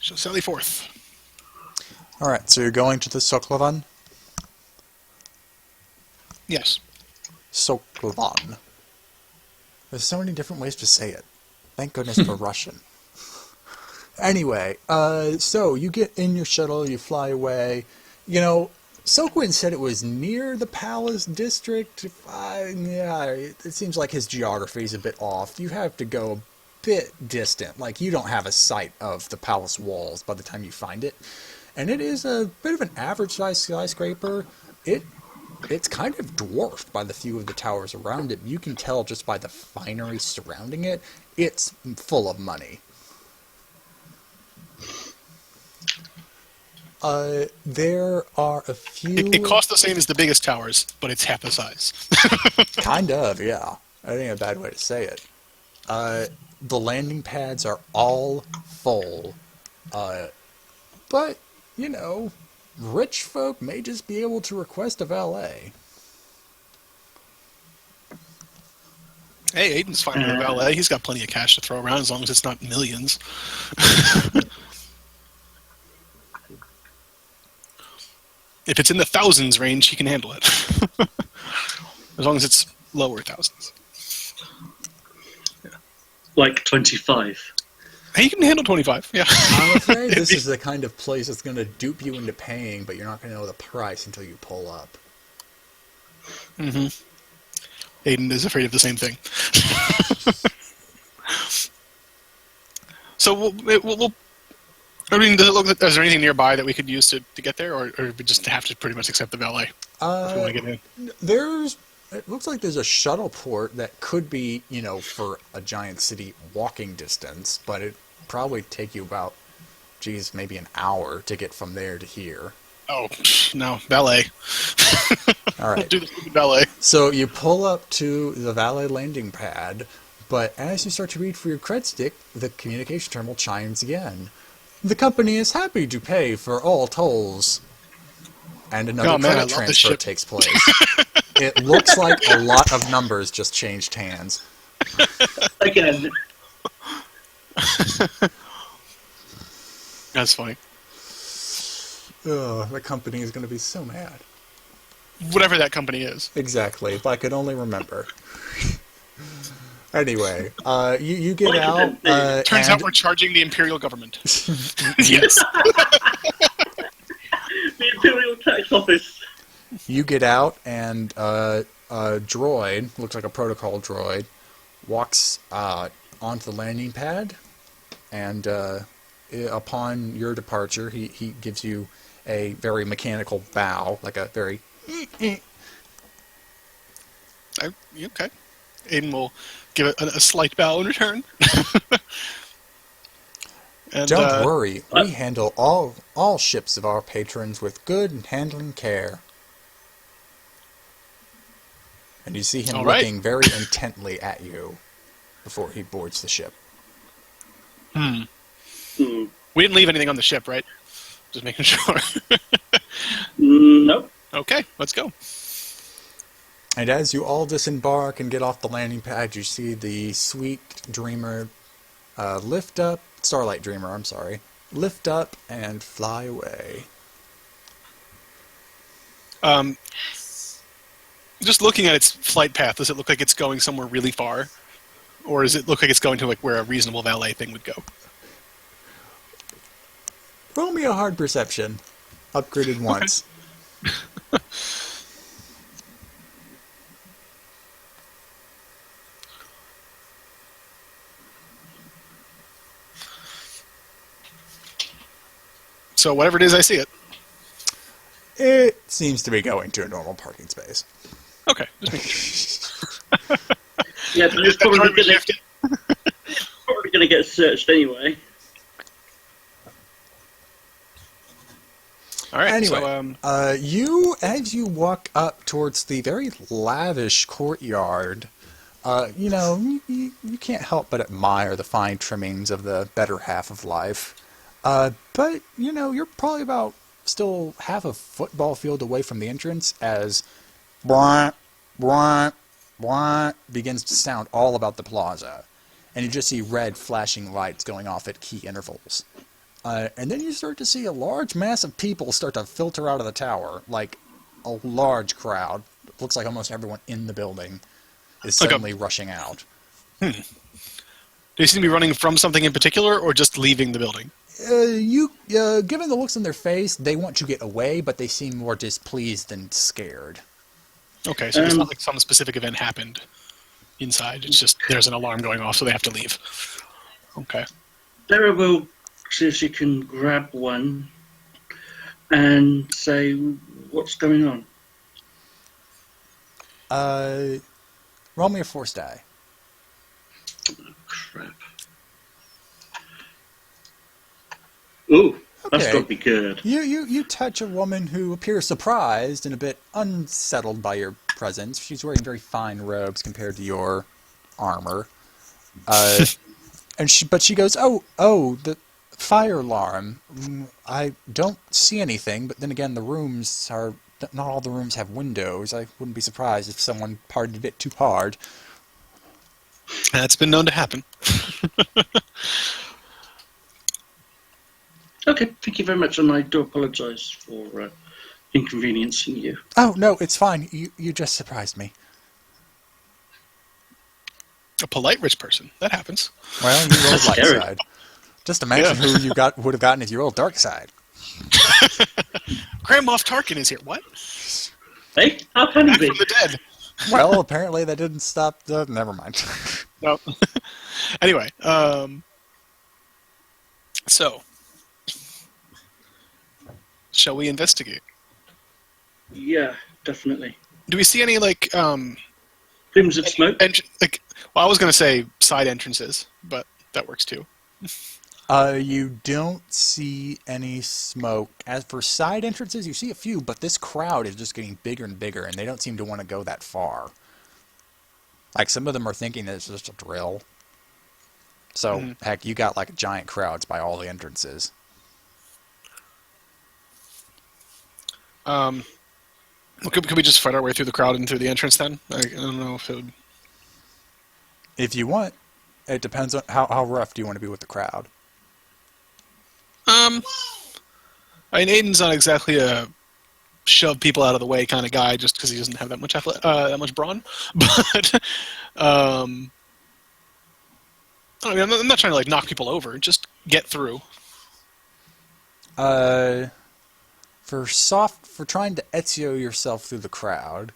So Sally forth. Alright, so you're going to the Soklavan? Yes. Soklavan. There's so many different ways to say it. Thank goodness for Russian. Anyway, so you get in your shuttle, you fly away. Sokwin said it was near the Palace District. It seems like his geography is a bit off. You have to go a bit distant. Like, you don't have a sight of the palace walls by the time you find it. And it is a bit of an average-sized skyscraper. It's kind of dwarfed by the few of the towers around it. You can tell just by the finery surrounding it, it's full of money. There are a few... It costs the same as the biggest towers, but it's half the size. Kind of, yeah. I think a bad way to say it. The landing pads are all full. But, rich folk may just be able to request a valet. Hey, Aiden's fine with a valet. He's got plenty of cash to throw around as long as it's not millions. If it's in the thousands range, he can handle it. As long as it's lower thousands. Like 25. He can handle 25, yeah. I'm afraid this is the kind of place that's going to dupe you into paying, but you're not going to know the price until you pull up. Mm-hmm. Aiden is afraid of the same thing. So we'll I mean, is there anything nearby that we could use to get there, or we just have to pretty much accept the valet? If we want to get in. It looks like there's a shuttle port that could be, for a giant city walking distance, but it'd probably take you about, maybe an hour to get from there to here. Oh, no. Valet. All right. Do the stupid valet. So you pull up to the valet landing pad, but as you start to read for your cred stick, the communication terminal chimes again. The company is happy to pay for all tolls. And another credit transfer takes place. It looks like a lot of numbers just changed hands. Again. That's funny. The company is going to be so mad. Whatever that company is. Exactly. If I could only remember. Anyway, you get out. Turns out we're charging the imperial government. Yes. The Imperial Tax Office. You get out, and a droid, looks like a protocol droid, walks onto the landing pad, and upon your departure, he gives you a very mechanical bow, like a very... Okay. Aiden will give it a slight bow in return. And, Don't worry, we handle all ships of our patrons with good and handling care. And you see him looking very intently at you before he boards the ship. We didn't leave anything on the ship, right? Just making sure. Nope. Okay, let's go. And as you all disembark and get off the landing pad, you see the Sweet Dreamer lift up, Starlight Dreamer, I'm sorry, lift up and fly away. Just looking at its flight path, does it look like it's going somewhere really far? Or does it look like it's going to where a reasonable valet thing would go? Roll me a hard perception. Upgraded once. So whatever it is, I see it. It seems to be going to a normal parking space. Okay, just making sure. Yeah, but it's probably going to get searched anyway. All right. Anyway, as you walk up towards the very lavish courtyard, you can't help but admire the fine trimmings of the better half of life. But, you're probably about still half a football field away from the entrance as bwah, bwah, bwah begins to sound all about the plaza. And you just see red flashing lights going off at key intervals. And then you start to see a large mass of people start to filter out of the tower, like a large crowd. It looks like almost everyone in the building is suddenly rushing out. Do you seem to be running from something in particular, or just leaving the building? Given the looks on their face, they want to get away, but they seem more displeased than scared. Okay, so it's not like some specific event happened inside. It's just there's an alarm going off, so they have to leave. Okay. Dara will see if she can grab one and say, what's going on? Roll me a force die. Oh, crap. Ooh, that's Okay. got to be good. You touch a woman who appears surprised and a bit unsettled by your presence. She's wearing very fine robes compared to your armor. But she goes, oh, the fire alarm. I don't see anything, but then again, not all the rooms have windows. I wouldn't be surprised if someone partied a bit too hard. That's been known to happen. Okay, thank you very much, and I do apologise for inconveniencing you. Oh, no, it's fine. You just surprised me. A polite rich person. That happens. Well, you rolled light Scary. side. Just imagine who you would have gotten if you rolled dark side. Grand Moff Tarkin is here. What? Hey, how can he Back be? from the dead. Well, apparently that didn't stop the... Never mind. No. Anyway, so shall we investigate? Yeah. definitely. Do we see any like Plumes of smoke. Well, I was gonna say side entrances, but that works too. You don't see any smoke. As for side entrances, you see a few, but this crowd is just getting bigger and bigger, and they don't seem to want to go that far. Like, some of them are thinking that it's just a drill. So, heck, you got, like, giant crowds by all the entrances. Could we just fight our way through the crowd and through the entrance then? I don't know if it would... If you want, it depends on how rough do you want to be with the crowd. I mean, Aiden's not exactly a shove people out of the way kind of guy, just because he doesn't have that much brawn. But I mean, I'm not trying to like knock people over. Just get through. For trying to Ezio yourself through the crowd,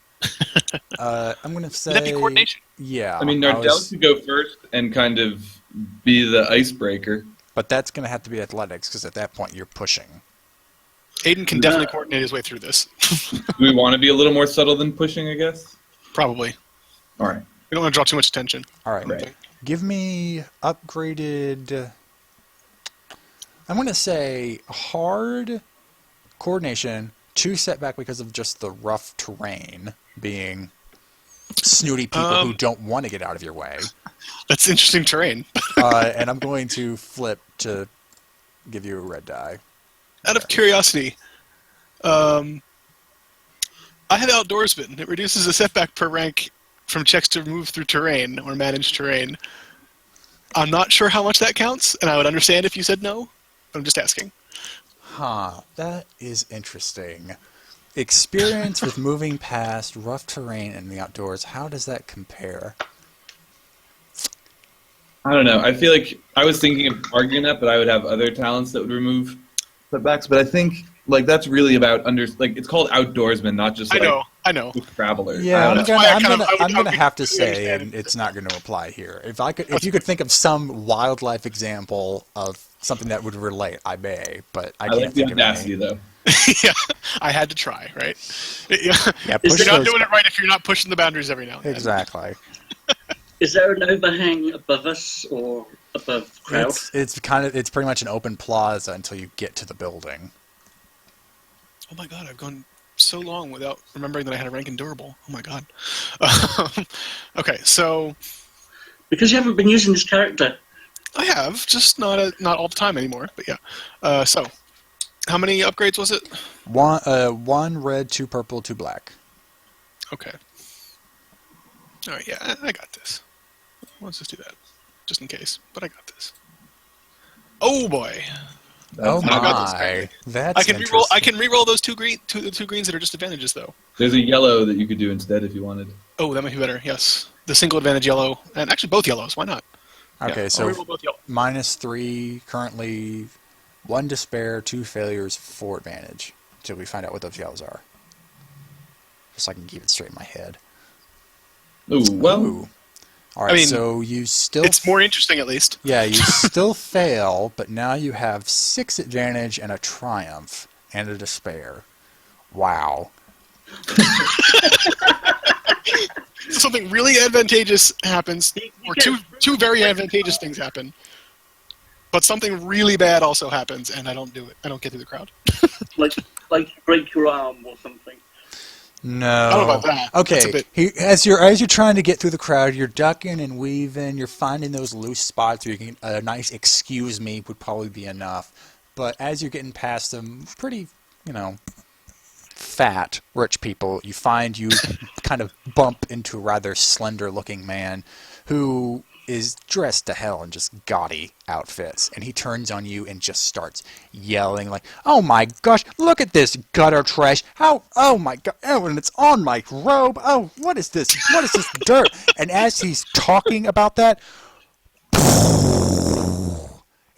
I'm gonna say Would that be coordination? Yeah. I mean, Nardell could go first and kind of be the icebreaker. But that's gonna have to be athletics, because at that point you're pushing. Aiden can definitely coordinate his way through this. Do we want to be a little more subtle than pushing, I guess? Probably. All right. We don't want to draw too much attention. All right. Right. Give me upgraded. I'm gonna say hard coordination, 2 setback because of just the rough terrain, being snooty people who don't want to get out of your way. That's interesting terrain. And I'm going to flip to give you a red die. Out of curiosity, I have Outdoorsman. It reduces a setback per rank from checks to move through terrain or manage terrain. I'm not sure how much that counts, and I would understand if you said no, but I'm just asking. Huh, that is interesting. Experience with moving past rough terrain in the outdoors, how does that compare? I don't know. I feel like I was thinking of arguing that, but I would have other talents that would remove setbacks. But I think like that's really about it's called Outdoorsman, not just like I know. Traveler. Yeah, I'm gonna have to say, understand and it's not going to apply here. If you could think of some wildlife example of something that would relate, I may, but I can't like the think of audacity any. though. Yeah, I had to try, right? Yeah, You're push not those. doing it right if you're not pushing the boundaries every now and then. Exactly. Is there an overhang above us or above the crowd? It's pretty much an open plaza until you get to the building. Oh my god, I've gone so long without remembering that I had a rank in durable. Oh my god. Okay, so Because you haven't been using this character. I have, just not all the time anymore. But yeah. So how many upgrades was it? 1 red, 2 purple, 2 black. Okay. All right, yeah, I got this. Let's just do that, just in case. But I got this. Oh boy. Oh I got this, my, apparently. that's I can interesting. reroll those two greens that are just advantages though. There's a yellow that you could do instead if you wanted. Oh, that might be better. Yes, the single advantage yellow, and actually both yellows. Why not? Okay, I'll so reroll both yellow. -3 currently, 1 despair, 2 failures, 4 advantage. Until we find out what those yellows are. Just so I can keep it straight in my head. Ooh, well, Ooh. All right, I mean, so you still... It's more interesting at least. Yeah, you still fail, but now you have 6 advantage and a triumph and a despair. Wow. So something really advantageous happens, or two very advantageous things happen, but something really bad also happens, and I don't do it. I don't get through the crowd. Like you break your arm or something. No. I don't know about that. That's a Okay. bit- As you're trying to get through the crowd, you're ducking and weaving. You're finding those loose spots where you can. A nice "excuse me" would probably be enough. But as you're getting past them, pretty, fat rich people, you find you kind of bump into a rather slender-looking man who is dressed to hell in just gaudy outfits, and he turns on you and just starts yelling like, "Oh my gosh, look at this gutter trash! Oh my god, oh, and it's on my robe! Oh, what is this? What is this dirt?" And as he's talking about that,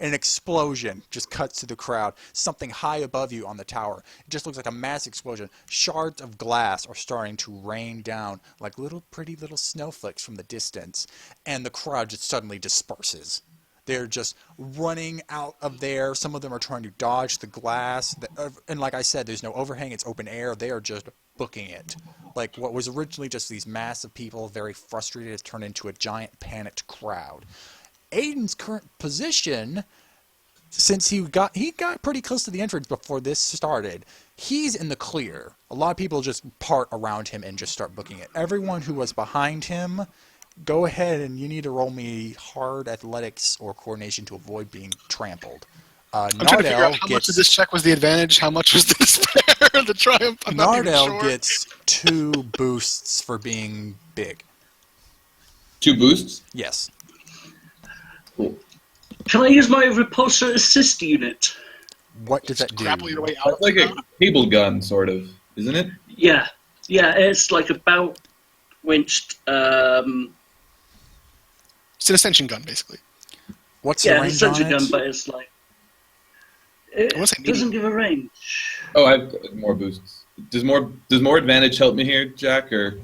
an explosion just cuts to the crowd. Something high above you on the tower. It just looks like a mass explosion. Shards of glass are starting to rain down like pretty little snowflakes from the distance. And the crowd just suddenly disperses. They're just running out of there. Some of them are trying to dodge the glass. And like I said, there's no overhang. It's open air. They are just booking it. Like, what was originally just these mass of people, very frustrated, has turned into a giant panicked crowd. Aiden's current position, since he got pretty close to the entrance before this started, he's in the clear. A lot of people just part around him and just start booking it. Everyone who was behind him, go ahead and you need to roll me hard athletics or coordination to avoid being trampled. I'm trying to figure out how much of this check was the advantage, how much was the despair, the triumph. I'm not even Nardell sure. gets 2 boosts for being big. 2 boosts? Yes. Cool. Can I use my repulsor assist unit? What does that do? Grapple your way out. It's like a cable gun, sort of, isn't it? Yeah, it's like about winched. It's an ascension gun, basically. What's the Yeah, range it's such a on gun, it? but it's like it I wanna say doesn't medium. give a range. Oh, I have more boosts. Does more advantage help me here, Jack? Or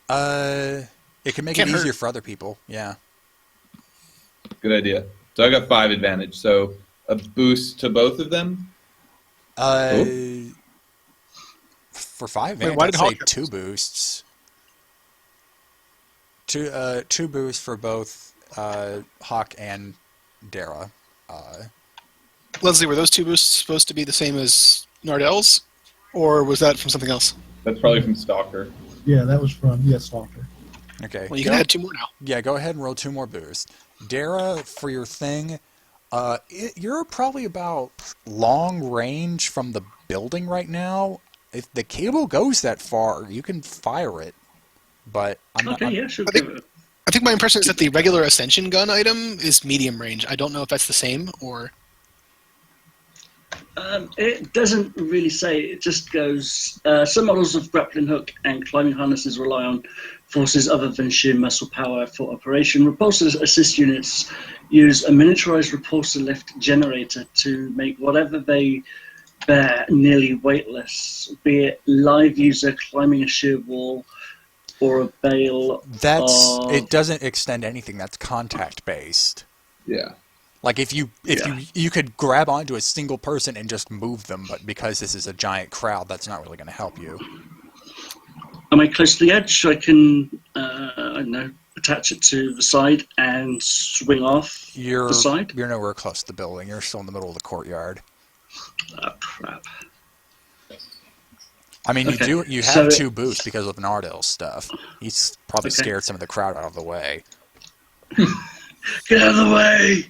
It can make Can't it easier hurt. for other people. Yeah. good idea. So I got 5 advantage. So a boost to both of them. For 5 Wait, advantage, why I'd did say Hawk get 2 boosts. Two boosts for both Hawk and Dara. Leslie, were those 2 boosts supposed to be the same as Nardell's? Or was that from something else? That's probably from Stalker. Yeah, that was from Stalker. Okay. Well, you can add 2 more now. Yeah, go ahead and roll 2 more boosts. Dara, for your thing, you're probably about long range from the building right now. If the cable goes that far, you can fire it. But Sure. I think my impression is that the regular ascension gun item is medium range. I don't know if that's the same or... It doesn't really say. It just goes. Some models of grappling hook and climbing harnesses rely on forces other than sheer muscle power for operation. Repulsor assist units use a miniaturized repulsor lift generator to make whatever they bear nearly weightless, be it live user climbing a sheer wall or a bale. it doesn't extend anything. That's contact based. Yeah. Like if you could grab onto a single person and just move them, but because this is a giant crowd, that's not really going to help you. Am I close to the edge? I can, I don't know, attach it to the side and swing off the side. You're nowhere close to the building. You're still in the middle of the courtyard. Oh crap! I mean, Okay, you have so 2 boosts because of Nardell's stuff. He's probably Okay. scared some of the crowd out of the way. Get out of the way.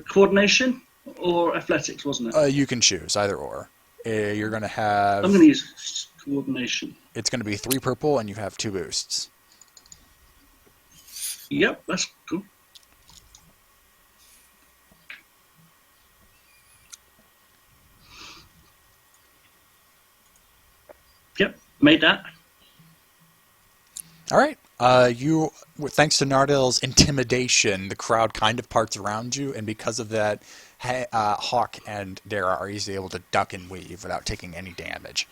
Coordination or athletics, wasn't it? You can choose either or. You're going to have. I'm going to use coordination. It's going to be 3 purple, and you have 2 boosts. Yep, that's cool. Yep, made that. All right. Thanks to Nardell's intimidation, the crowd kind of parts around you, and because of that, Hawk and Dara are easily able to duck and weave without taking any damage.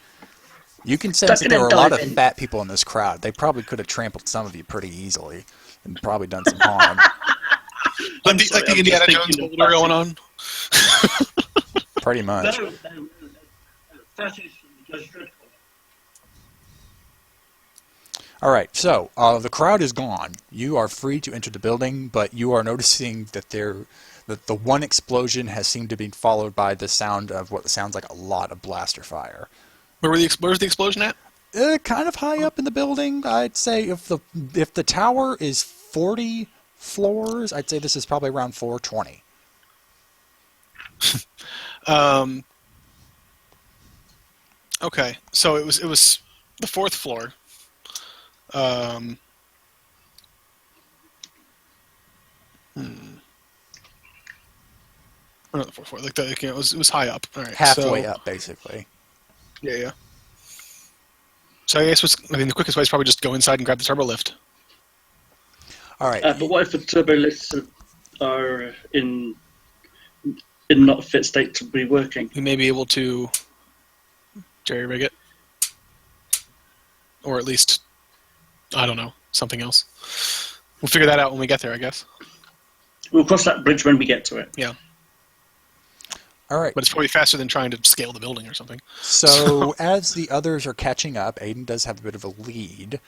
You can sense that Ducking there were and a lot of diving. fat people in this crowd. They probably could have trampled some of you pretty easily and probably done some harm. Like sorry, the I'm Indiana just Jones thinking of boulder going on. Pretty much. No. That is Judge Dredd. All right, so the crowd is gone. You are free to enter the building, but you are noticing that the one explosion has seemed to be followed by the sound of what sounds like a lot of blaster fire. Where's the explosion at? Kind of high up in the building. I'd say if the tower is 40 floors, I'd say this is probably around 420. Okay, so it was the 4th floor. Or not the 4th floor. It was high up. All right, Halfway up, basically. Yeah. So I guess the quickest way is probably just go inside and grab the turbo lift. All right. But what if the turbo lifts are in not a fit state to be working? We may be able to jerry rig it, or at least I don't know, something else. We'll figure that out when we get there, I guess. We'll cross that bridge when we get to it. Yeah. All right. But it's probably faster than trying to scale the building or something. So as the others are catching up, Aiden does have a bit of a lead.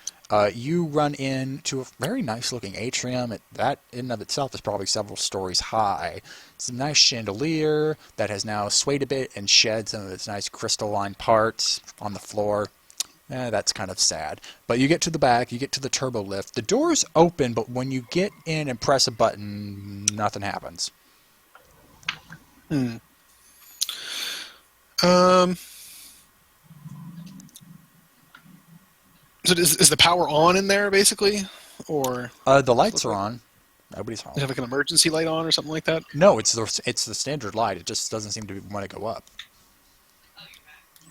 You run into a very nice-looking atrium. That in and of itself is probably several stories high. It's a nice chandelier that has now swayed a bit and shed some of its nice crystalline parts on the floor. That's kind of sad. But you get to the back, you get to the turbo lift. The door's open, but when you get in and press a button, nothing happens. So is the power on in there, basically? Or The lights are on. Nobody's home. does it have like an emergency light on or something like that? No, it's the standard light. It just doesn't seem to want to go up.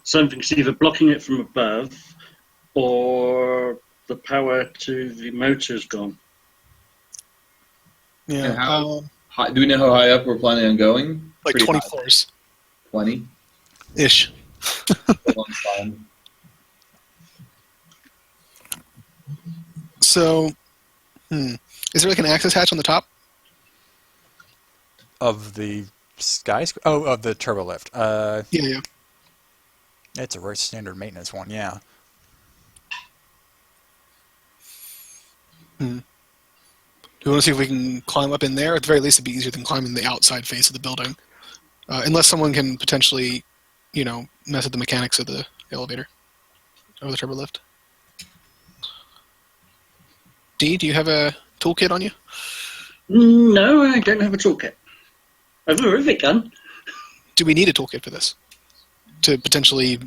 Something's either blocking it from above, or the power to the motor's gone. Yeah. And how do we know how high up we're planning on going? Like Pretty 20 high. floors. 20? Ish. A long time. So, is there like an access hatch on the top? Of the skyscraper? Oh, of the turbo lift. Yeah. It's a very standard maintenance one, yeah. Do we want to see if we can climb up in there? At the very least, it'd be easier than climbing the outside face of the building. Unless someone can potentially, mess with the mechanics of the elevator. Or the turbo lift. Dee, do you have a toolkit on you? No, I don't have a toolkit. I have a rivet gun. Do we need a toolkit for this? To potentially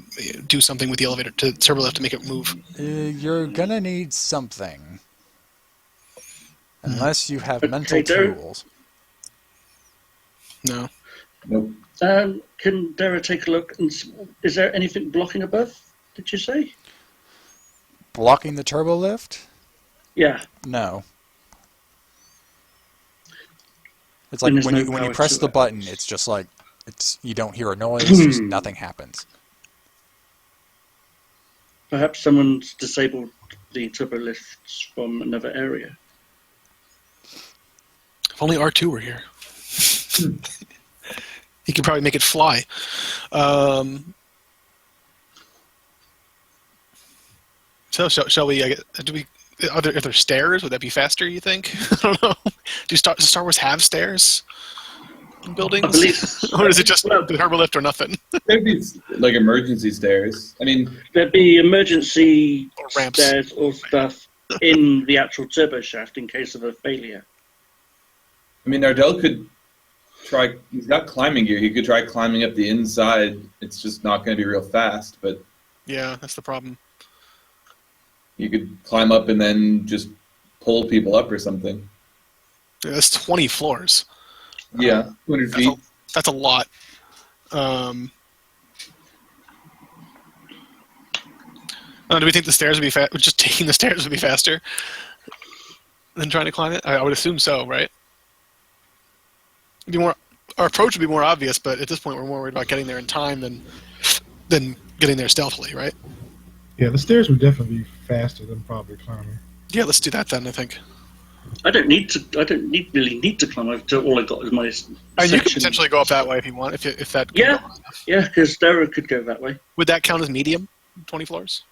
do something with the elevator, to turbo lift to make it move? You're gonna need something. Unless you have Okay, mental Derek. tools. No. Nope. Can Dara take a look? Is there anything blocking above, did you say? Blocking the turbo lift? Yeah. No. It's like And there's when no you power press to the it. button, it's just like you don't hear a noise, just nothing happens. Perhaps someone's disabled the turbo lifts from another area. If only R2 were here. He could probably make it fly. So shall we? Are there stairs? Would that be faster? You think? I don't know. Does Star Wars have stairs in buildings? I believe, Or is it just well, the turbo lift or nothing? There'd be like emergency stairs. I mean, there'd be emergency Or ramps. stairs or stuff in the actual turbo shaft in case of a failure. Nardell could try. He's got climbing gear. He could try climbing up the inside. It's just not going to be real fast. But Yeah, that's the problem. you could climb up and then just pull people up or something. Yeah, that's 20 floors. Yeah, 200 feet. That's a lot. Do we think the stairs would be just taking the stairs would be faster than trying to climb it? I would assume so, right? It'd be more. Our approach would be more obvious, but at this point, we're more worried about getting there in time than getting there stealthily, right? Yeah, the stairs would definitely be faster than probably climbing. Yeah, let's do that then. I think. I don't really need to climb over to all I got is my You could section. potentially go up that way if you want. If that. Yeah, because Dara could go that way. Would that count as medium? 20 floors.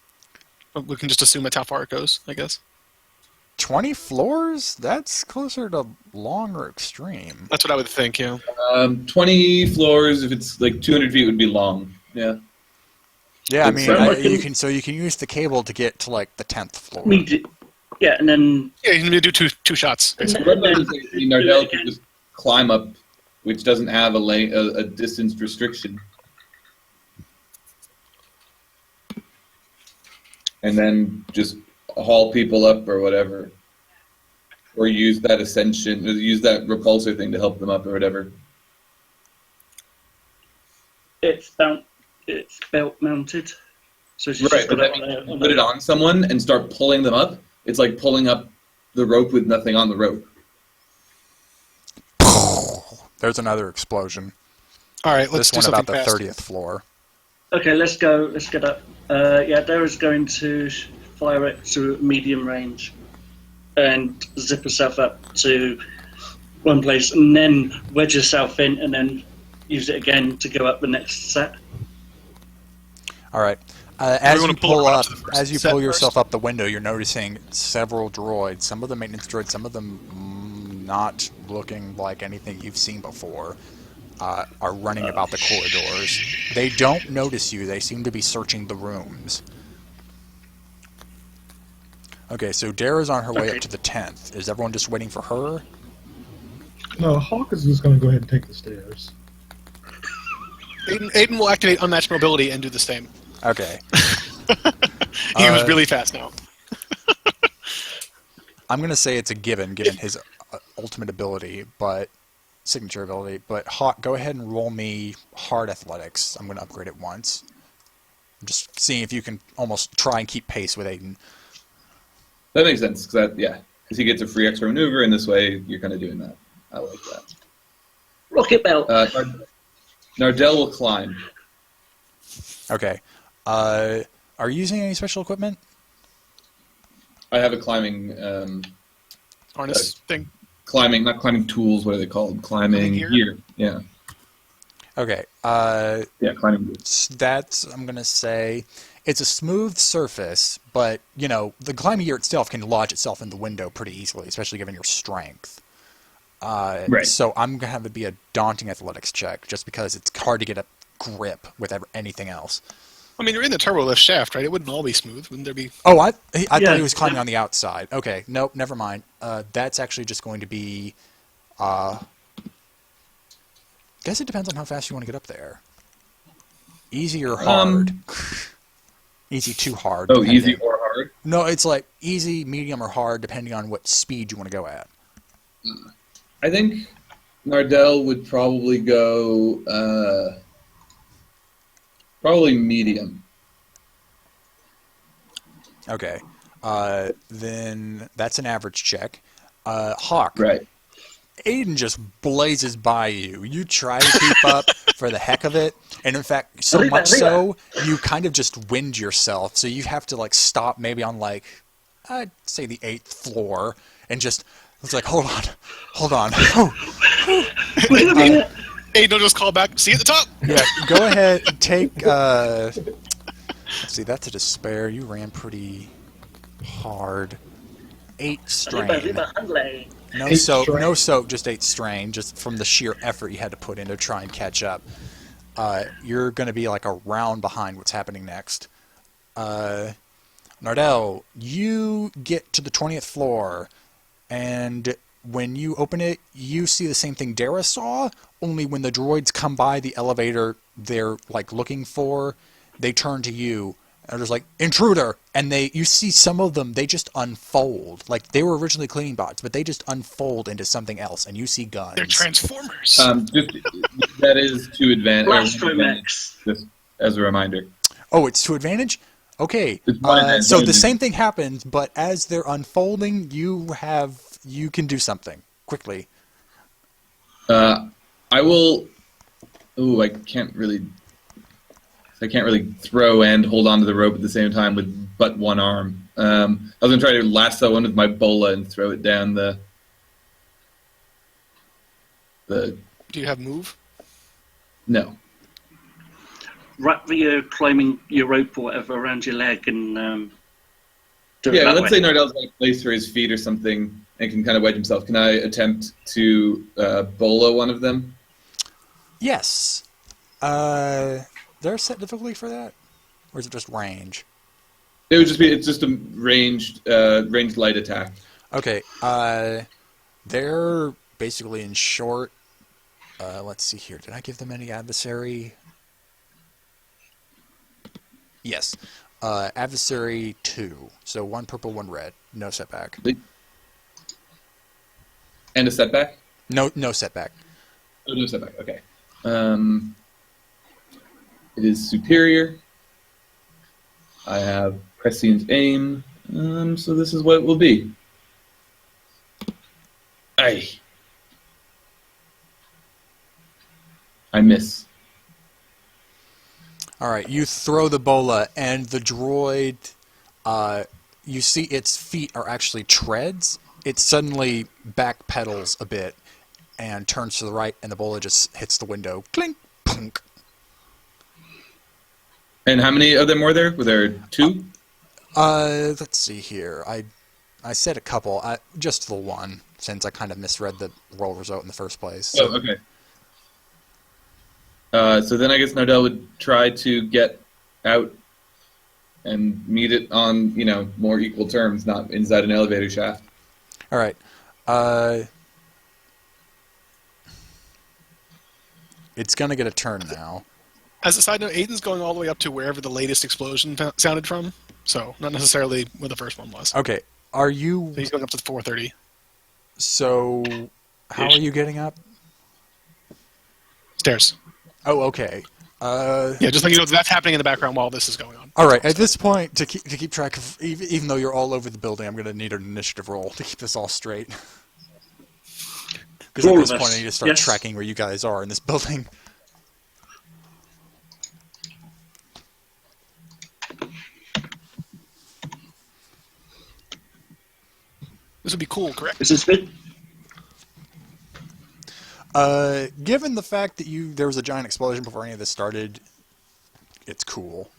We can just assume that's how far it goes, I guess. 20 floors? That's closer to long or extreme. That's what I would think. Yeah. 20 floors. If it's like 200 feet, would be long. Yeah. Yeah, I It's mean, so- you can use the cable to get to like the 10th floor. Yeah, and then Yeah, you can do two shots. Basically. Nardell could just climb up, which doesn't have a distance restriction. And then just haul people up or whatever. Or use that ascension, use that repulsor thing to help them up or whatever. it's belt mounted. So she's Right, just but got that it means on you a- put it on someone and start pulling them up. It's like pulling up the rope with nothing on the rope. There's another explosion. All right, let's This do one something about the fast. 30th floor. Okay, let's go. Let's get up. Yeah, Dara's going to fire it to medium range and zip herself up to one place, and then wedge herself in, and then use it again to go up the next set. All right. As wanna you pull pull around up, to the first as you set pull yourself first? up the window, you're noticing several droids. Some of them maintenance droids, some of them not looking like anything you've seen before, are running about the corridors. They don't notice you. They seem to be searching the rooms. Okay, so Dara's on her way up Okay. to the 10th. Is everyone just waiting for her? No, Hawk is just going to go ahead and take the stairs. Aiden will activate unmatched mobility and do the same. Okay. He was really fast now. I'm going to say it's a given his ultimate ability, but signature ability. But Hawk, go ahead and roll me hard athletics. I'm going to upgrade it once. I'm just seeing if you can almost try and keep pace with Aiden. That makes sense, because he gets a free extra maneuver, and this way you're kind of doing that. I like that. Rocket belt. Nardell will climb. Okay. Are you using any special equipment? I have a climbing, Harness thing. not climbing tools. What are they called? Climbing Climbing gear. Yeah. Okay. Yeah, climbing gear. That's, I'm going to say, it's a smooth surface, but, the climbing gear itself can lodge itself in the window pretty easily, especially given your strength. Right. So I'm going to have it be a daunting athletics check, just because it's hard to get a grip with anything else. I mean, you're in the turbo lift shaft, right? It wouldn't all be smooth, wouldn't there be? Oh, I thought Yeah. he was climbing on the outside. Okay, nope, never mind. That's actually just going to be... guess it depends on how fast you want to get up there. Easy or hard? Easy to hard. Oh, depending. easy or hard? No, it's like easy, medium, or hard, depending on what speed you want to go at. I think Nardell would probably go probably medium. Okay. Then that's an average check. Hawk. Right. Aiden just blazes by you. You try to keep up for the heck of it, and in fact, so Arriba, much arriba. so, you kind of just wind yourself. So you have to stop maybe on I'd say the 8th floor, and just it's like hold on. Wait a minute. Aiden will just call back. See you at the top. Yeah, go ahead and take. Let's see, that's a despair. You ran pretty hard. 8 strain. Arriba, handley. No 8 soak, strain. no soak, just 8 strain, just from the sheer effort you had to put in to try and catch up. You're going to be like a round behind what's happening next. Nardell, you get to the 20th floor, and when you open it, you see the same thing Dara saw, only when the droids come by the elevator they're looking for, they turn to you. And there's intruder, and you see some of them, they just unfold. They were originally cleaning bots, but they just unfold into something else, and you see guns. They're Transformers. That is to advantage. Blastromex. Just as a reminder. Oh, it's to advantage? Okay. It's my advantage. So the same thing happens, but as they're unfolding, you can do something quickly. I will. Ooh, I can't really throw and hold onto the rope at the same time with but one arm. I was going to try to lasso one with my bola and throw it down the. Do you have move? No. Wrap the climbing your rope or whatever around your leg and do it Yeah, that let's way. say Nardell's got a place for his feet or something and can kind of wedge himself. Can I attempt to bola one of them? Yes. There a set difficulty for that? Or is it just range? It's just a ranged light attack. Okay. They're basically in short. Let's see here. Did I give them any adversary? Yes. Adversary 2. So 1 purple, 1 red. No setback. And a setback? No setback. Oh, no setback. Okay. It is superior. I have prescient aim. So this is what it will be. Aye. I miss. All right, you throw the bola, and the droid, you see its feet are actually treads. It suddenly backpedals a bit, and turns to the right, and the bullet just hits the window. Clink, punk. And how many of them were there? Were there 2? Let's see here. I said a couple. Just the one, since I kind of misread the roll result in the first place. So. Oh, okay. So then I guess Nardell would try to get out and meet it on, more equal terms, not inside an elevator shaft. All right. It's going to get a turn now. As a side note, Aiden's going all the way up to wherever the latest explosion sounded from, so not necessarily where the first one was. Okay. Are you... So he's going up to 430. So, how are you getting up? Stairs. Oh, okay. Yeah, just like that's happening in the background while this is going on. All right. At this point, to keep track of, even though you're all over the building, I'm going to need an initiative roll to keep this all straight. Because at this point, I need to start tracking where you guys are in this building. This would be cool, correct? Is this good? Given the fact that there was a giant explosion before any of this started, it's cool.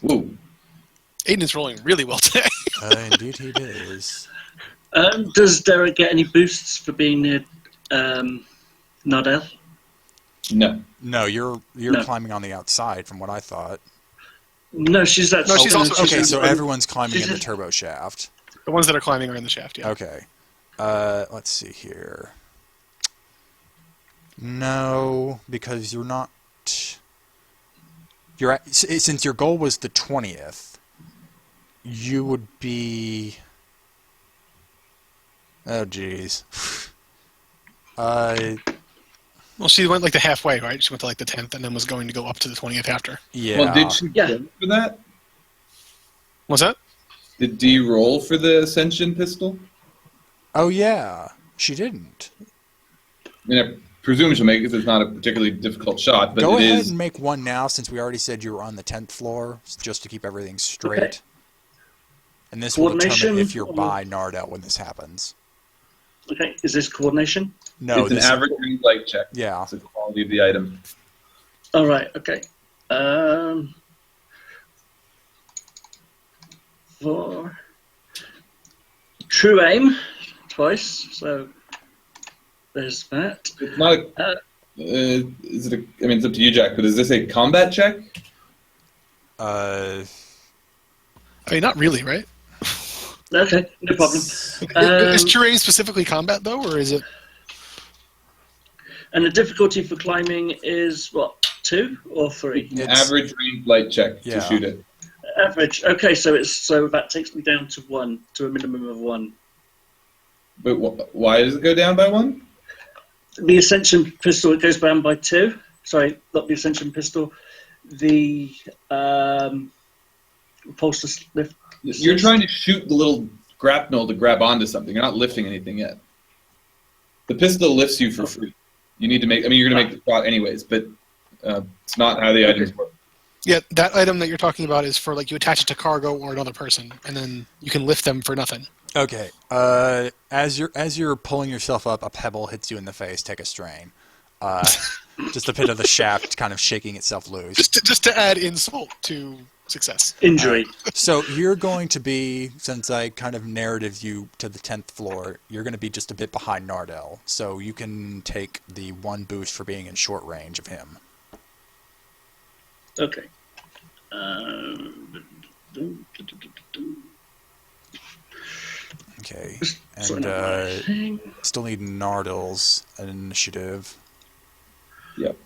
Woo. Aiden is rolling really well today. Indeed he does. Does Derek get any boosts for being near Nardell? No. No, you're climbing on the outside, from what I thought. No, she's actually... No, she's also... Okay, so everyone's climbing in the turbo shaft. The ones that are climbing are in the shaft, yeah. Okay. Let's see here. No, because you're not... since your goal was the 20th, you would be... Oh, jeez. Well, she went like the halfway, right? She went to like the 10th and then was going to go up to the 20th after. Yeah. Well, did she roll for that? What's that? Did Dee roll for the Ascension pistol? Oh, yeah. She didn't. I mean, I presume she'll make it. It's not a particularly difficult shot, but Go it ahead is... and make one now, since we already said you were on the 10th floor, just to keep everything straight. Okay. And this will determine Coordination, if you're by Nardell when this happens. Okay, is this coordination? No, it's an average light check. Yeah. It's the quality of the item. All right, okay. For true aim, twice, so there's that. It's not a... is it I mean, it's up to you, Jack, but is this a combat check? I mean, not really, right? Okay, no problem. Is true aim specifically combat, though, or is it... And the difficulty for climbing is, what, 2 or 3? Average range light check to shoot it. Average. Okay, so that takes me down to 1, to a minimum of 1. But why does it go down by 1? The Ascension pistol, it goes down by 2. Sorry, not the Ascension pistol. The repulsor lift. You're trying to shoot the little grapnel to grab onto something. You're not lifting anything yet. The pistol lifts you for free. You need to make... I mean, you're going to make the shot anyways, but it's not how the items work. Yeah, that item that you're talking about is for, like, you attach it to cargo or another person, and then you can lift them for nothing. Okay. As you're pulling yourself up, a pebble hits you in the face. Take a strain. Just the pit of the shaft kind of shaking itself loose. Just to add insult to success. Injury. So you're going to be, since I kind of narrated you to the 10th floor, you're going to be just a bit behind Nardell. So you can take the 1 boost for being in short range of him. Okay. Okay. And still need Nardell's initiative. Yep.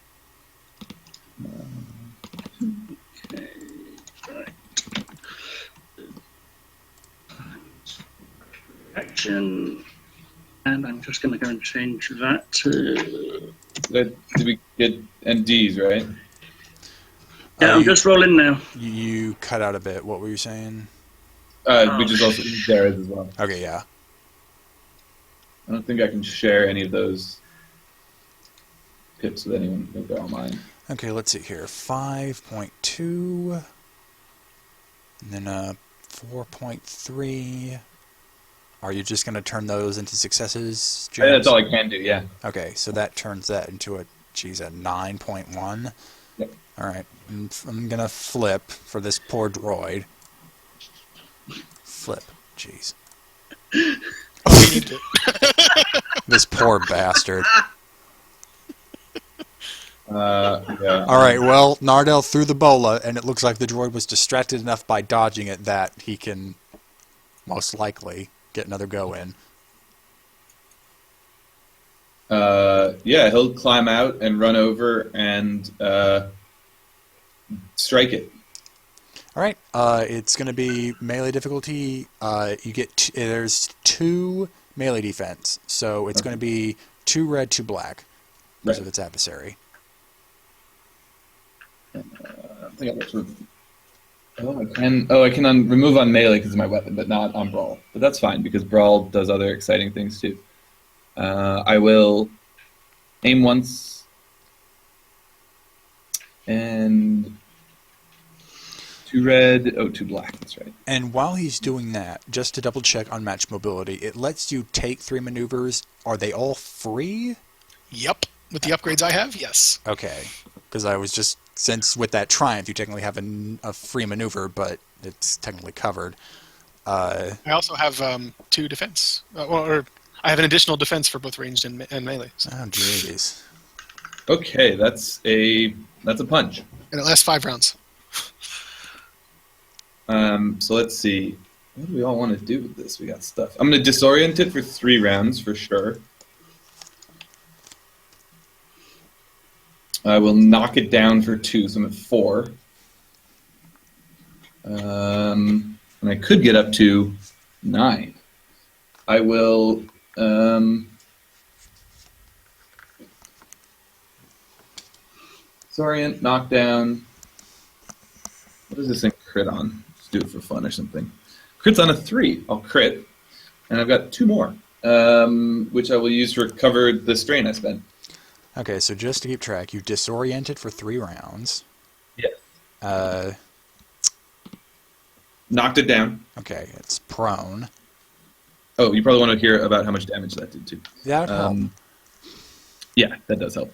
Okay. Right. Action. And I'm just going to go and change that to... Did we get NDs, right? Yeah, I'm just rolling now. You cut out a bit. What were you saying? We just also need Dara's as well. Okay, yeah. I don't think I can share any of those pips with anyone. I think they're all mine. Okay, let's see here. 5.2. And then 4.3. Are you just going to turn those into successes, Yeah, James? that's all I can do. Yeah. Okay, so that turns that into a 9.1. Yep. All right, I'm going to flip for this poor droid. Flip. Jeez. Oh, we need to. This poor bastard. Yeah. All right, well, Nardell threw the bola, and it looks like the droid was distracted enough by dodging it that he can most likely get another go in. Yeah, he'll climb out and run over and strike it. All right, it's going to be melee difficulty. You get there's 2 melee defense, so it's going to be 2 red, 2 black because of its adversary. I think I looked with. I can remove on melee because of my weapon, but not on brawl. But that's fine because brawl does other exciting things too. I will aim once and 2 red. 2 black. That's right. And while he's doing that, just to double check on match mobility, it lets you take 3 maneuvers. Are they all free? Yep. With the upgrades I have, yes. Okay, because I was just since with that triumph, you technically have a free maneuver, but it's technically covered. I also have 2 defense. Or I have an additional defense for both ranged and melee. So. Oh, jeez. Okay, that's a punch. And it lasts 5 rounds. So let's see. What do we all want to do with this? We got stuff. I'm going to disorient it for 3 rounds for sure. I will knock it down for 2, so I'm at 4. And I could get up to 9. I will disorient, knock down. What does this thing crit on? Let's do it for fun or something. Crit's on a 3. I'll crit. And I've got 2 more, which I will use to recover the strain I spent. Okay, so just to keep track, you disoriented for 3 rounds. Yes. Knocked it down. Okay, it's prone. Oh, you probably want to hear about how much damage that did too. That would help. Yeah, that does help.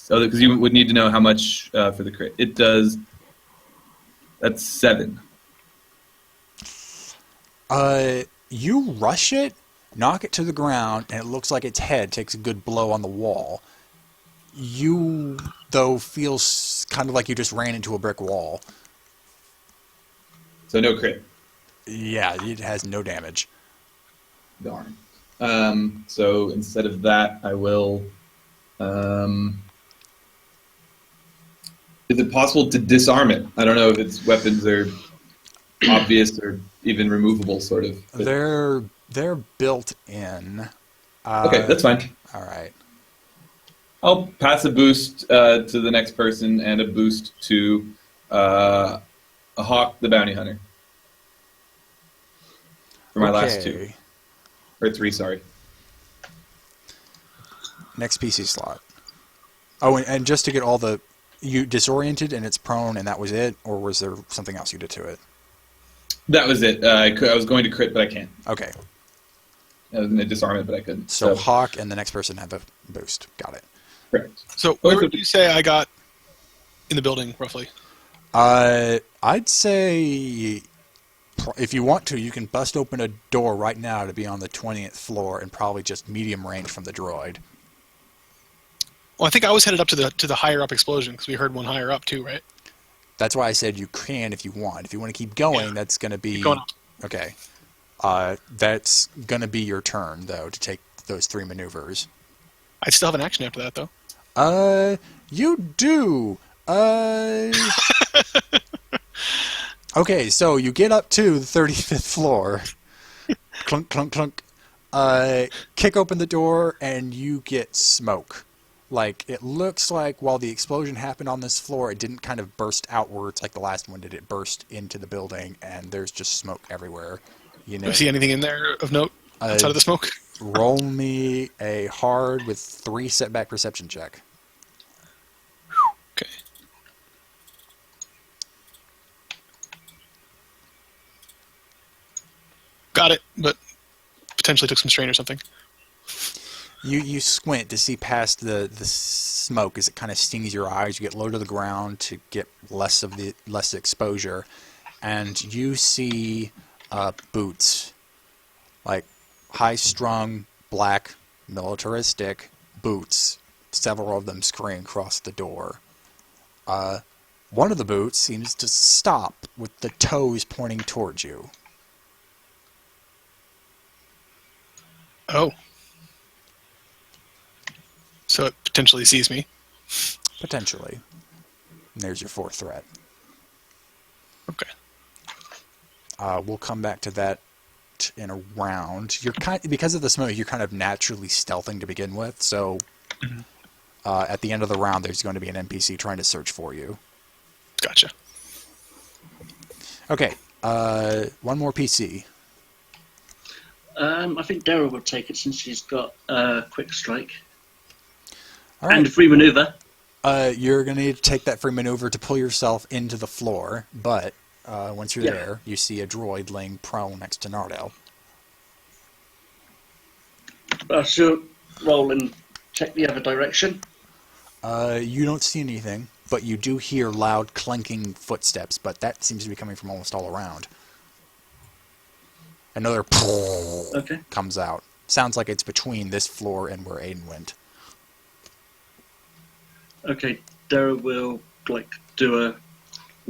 Oh, because you would need to know how much for the crit. It does. That's 7. You rush it, knock it to the ground, and it looks like its head takes a good blow on the wall. You, though, feel kind of like you just ran into a brick wall. So no crit. Yeah, it has no damage. Darn. So instead of that, I will. Is it possible to disarm it? I don't know if its weapons are obvious or even removable, sort of. But... They're built in. Okay, that's fine. All right. I'll pass a boost to the next person and a boost to a Hawk, the bounty hunter. For my last 2. Or 3, sorry. Next PC slot. Oh, and just to get all the... You disoriented and it's prone and that was it? Or was there something else you did to it? That was it. I was going to crit, but I can't. Okay. I was going to disarm it, but I couldn't. So Hawk and the next person have a boost. Got it. Correct. So where would you say I got in the building, roughly? I'd say... If you want to, you can bust open a door right now to be on the 20th floor and probably just medium range from the droid. Well, I think I was headed up to the higher up explosion because we heard one higher up too, right? That's why I said you can if you want. If you want to keep going, that's going to be... Keep going up. Okay. That's going to be your turn, though, to take those 3 maneuvers. I still have an action after that, though. You do. Okay, so you get up to the 35th floor. Clunk, clunk, clunk. Kick open the door, and you get smoke. Like, it looks like while the explosion happened on this floor, it didn't kind of burst outwards like the last one did. It burst into the building, and there's just smoke everywhere. You know, Do you see anything in there of note outside of the smoke? Roll me a hard with 3 setback perception check. Okay. Got it, but potentially took some strain or something. You squint to see past the smoke as it kind of stings your eyes. You get low to the ground to get less exposure, and you see boots, like high-strung black militaristic boots. Several of them scurrying across the door. One of the boots seems to stop with the toes pointing towards you. Oh. So it potentially sees me. Potentially. And there's your fourth threat. Okay. We'll come back to that in a round. Because of the smoke, you're kind of naturally stealthing to begin with, so at the end of the round, there's going to be an NPC trying to search for you. Gotcha. Okay, one more PC. I think Daryl would take it since she's got quick strike All right. and a free maneuver. You're going to need to take that free maneuver to pull yourself into the floor, but once you're there, you see a droid laying prone next to Nardell. I should roll and check the other direction. You don't see anything, but you do hear loud clanking footsteps, but that seems to be coming from almost all around. Another comes out. Sounds like it's between this floor and where Aiden went. Okay, Daryl will do a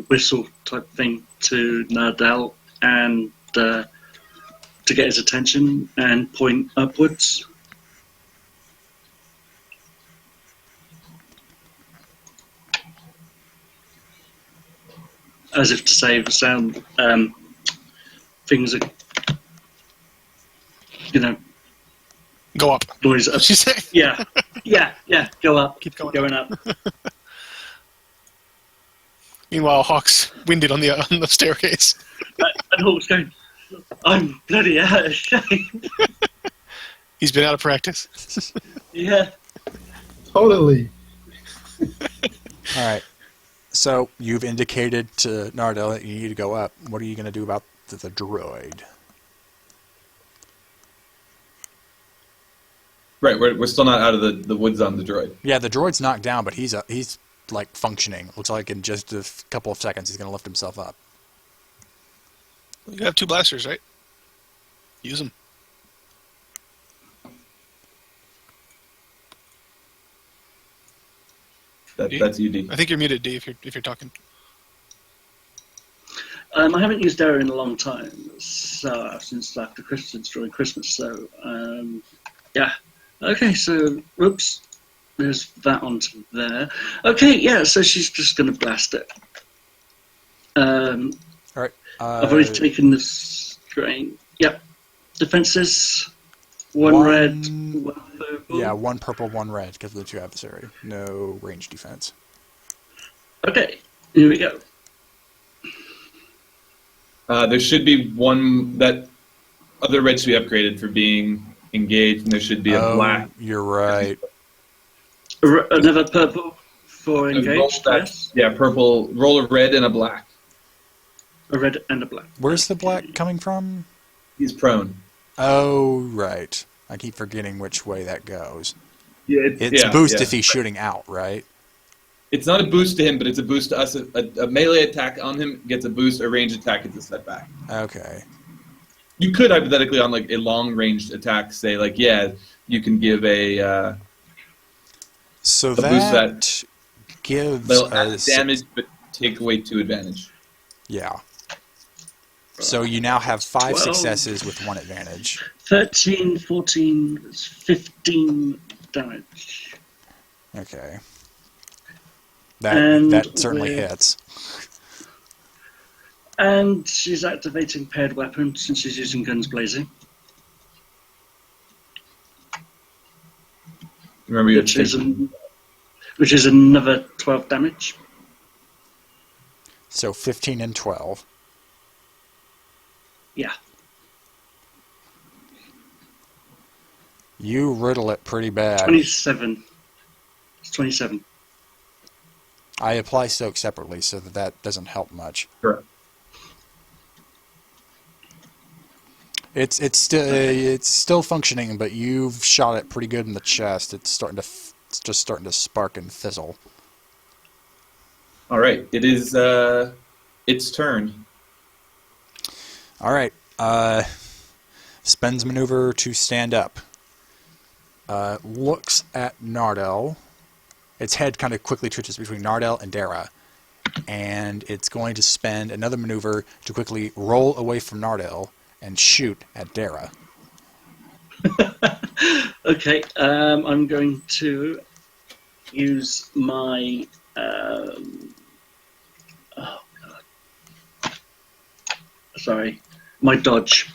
whistle type thing to Nardell and to get his attention and point upwards. As if to say the sound, things are, Go up. noise up. What'd she say? Yeah, go up. Keep going Going up. Meanwhile, Hawk's winded on the staircase. And Hawk's going, I'm bloody out of shape. He's been out of practice. Yeah. Totally. All right. So you've indicated to Nardell that you need to go up. What are you going to do about the droid? Right, we're still not out of the woods on the droid. Yeah, the droid's knocked down, but he's like functioning. Looks like in just a couple of seconds he's going to lift himself up. You have 2 blasters, right? Use them. That's you, D. I think you're muted, D, if you're talking. I haven't used Arrow in a long time, so since after Christmas, during Christmas. So, yeah. Okay, so whoops, there's that onto there. Okay, yeah. So she's just going to blast it. All right. I've already taken the strain. Yep. Defenses. One red, one purple. Yeah, 1 purple, 1 red because of the 2 adversary. No range defense. Okay, here we go. There should be one that other red should be upgraded for being engaged, and there should be a black. You're right. Another purple for engaged. Yes. Yeah, purple. Roll a red and a black. A red and a black. Where's the black coming from? He's prone. Oh, right. I keep forgetting which way that goes. Yeah, It's a boost if he's shooting out, right? It's not a boost to him, but it's a boost to us. A melee attack on him gets a boost. A ranged attack gets a setback. Okay. You could hypothetically on a long-ranged attack say you can give a So boost that gives they'll add us damage but take away 2 advantage. Yeah. So you now have 5 12. successes with 1 advantage. 13, 14, 15 damage. Okay. And That certainly hits. And she's activating paired weapon since she's using guns blazing. Remember, you which is another 12 damage. So 15 and 12. Yeah. You riddle it pretty bad. 27. It's 27. I apply soak separately so that doesn't help much. Correct. It's still functioning, but you've shot it pretty good in the chest. It's just starting to spark and fizzle. All right, it is its turn. All right. Spends maneuver to stand up. Looks at Nardell. Its head kind of quickly twitches between Nardell and Dara. And it's going to spend another maneuver to quickly roll away from Nardell and shoot at Dara. Okay, I'm going to use my. Oh God. Sorry, my dodge.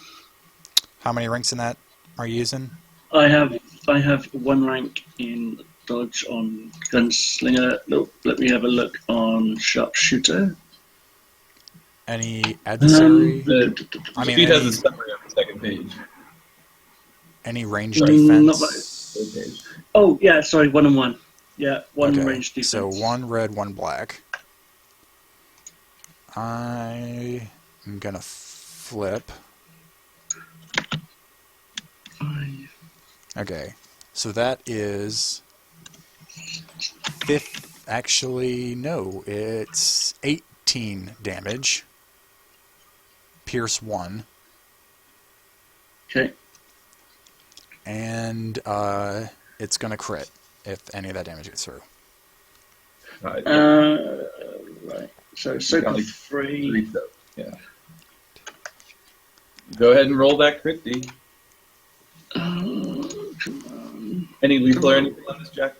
How many ranks in that are you using? I have 1 rank in dodge on gunslinger. Nope, let me have a look on sharpshooter. Any adversary? I mean, Sheet has any, a summary on the second page. any ranged Not defense? Third page. Oh yeah, sorry, 1 and 1. Yeah, one Okay, range defense. so 1 red, 1 black. I am gonna flip. 5. Okay, so that is fifth. Actually, no, it's 18 damage. Pierce 1, Okay. and it's gonna crit if any of that damage gets through. Right. So Got like 3. 3 stuff. Yeah. Go ahead and roll that crit D. Come on. Any lethal or anything on this, Jack?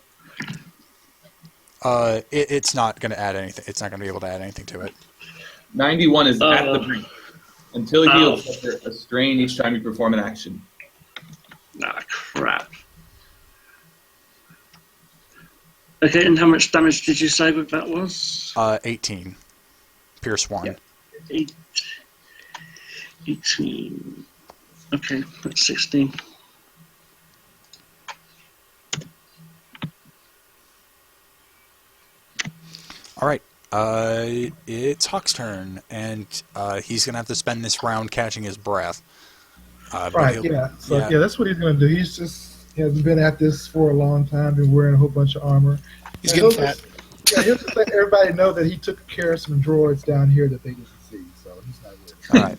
It's not gonna add anything. It's not gonna be able to add anything to it. 91 is at the brink. Until he heals, Ow. suffer a strain each time you perform an action. Ah, crap. Okay, and how much damage did you say that was? 18. Pierce 1. Yeah. 18. Okay, that's 16. All right. It's Hawk's turn, and he's gonna have to spend this round catching his breath. But Right, he'll- yeah. So yeah, that's what he's gonna do. He hasn't been at this for a long time, been wearing a whole bunch of armor. He's And getting he'll fat. just- Yeah, he'll just let everybody know that he took care of some droids down here that they didn't see, so he's not worried. All right.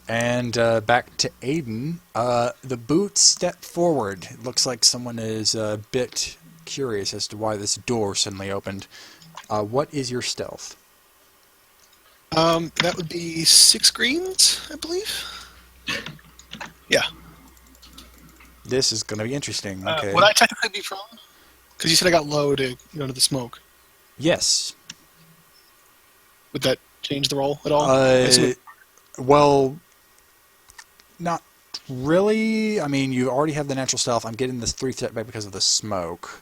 And back to Aiden. The boots step forward. It looks like someone is a bit curious as to why this door suddenly opened. What is your stealth? That would be 6 greens, I believe. Yeah. This is going to be interesting. Okay. Would I technically be prone? Because you said I got low to to the smoke. Yes. Would that change the roll at all? Well, not really. I mean, you already have the natural stealth. I'm getting this 3 step back because of the smoke.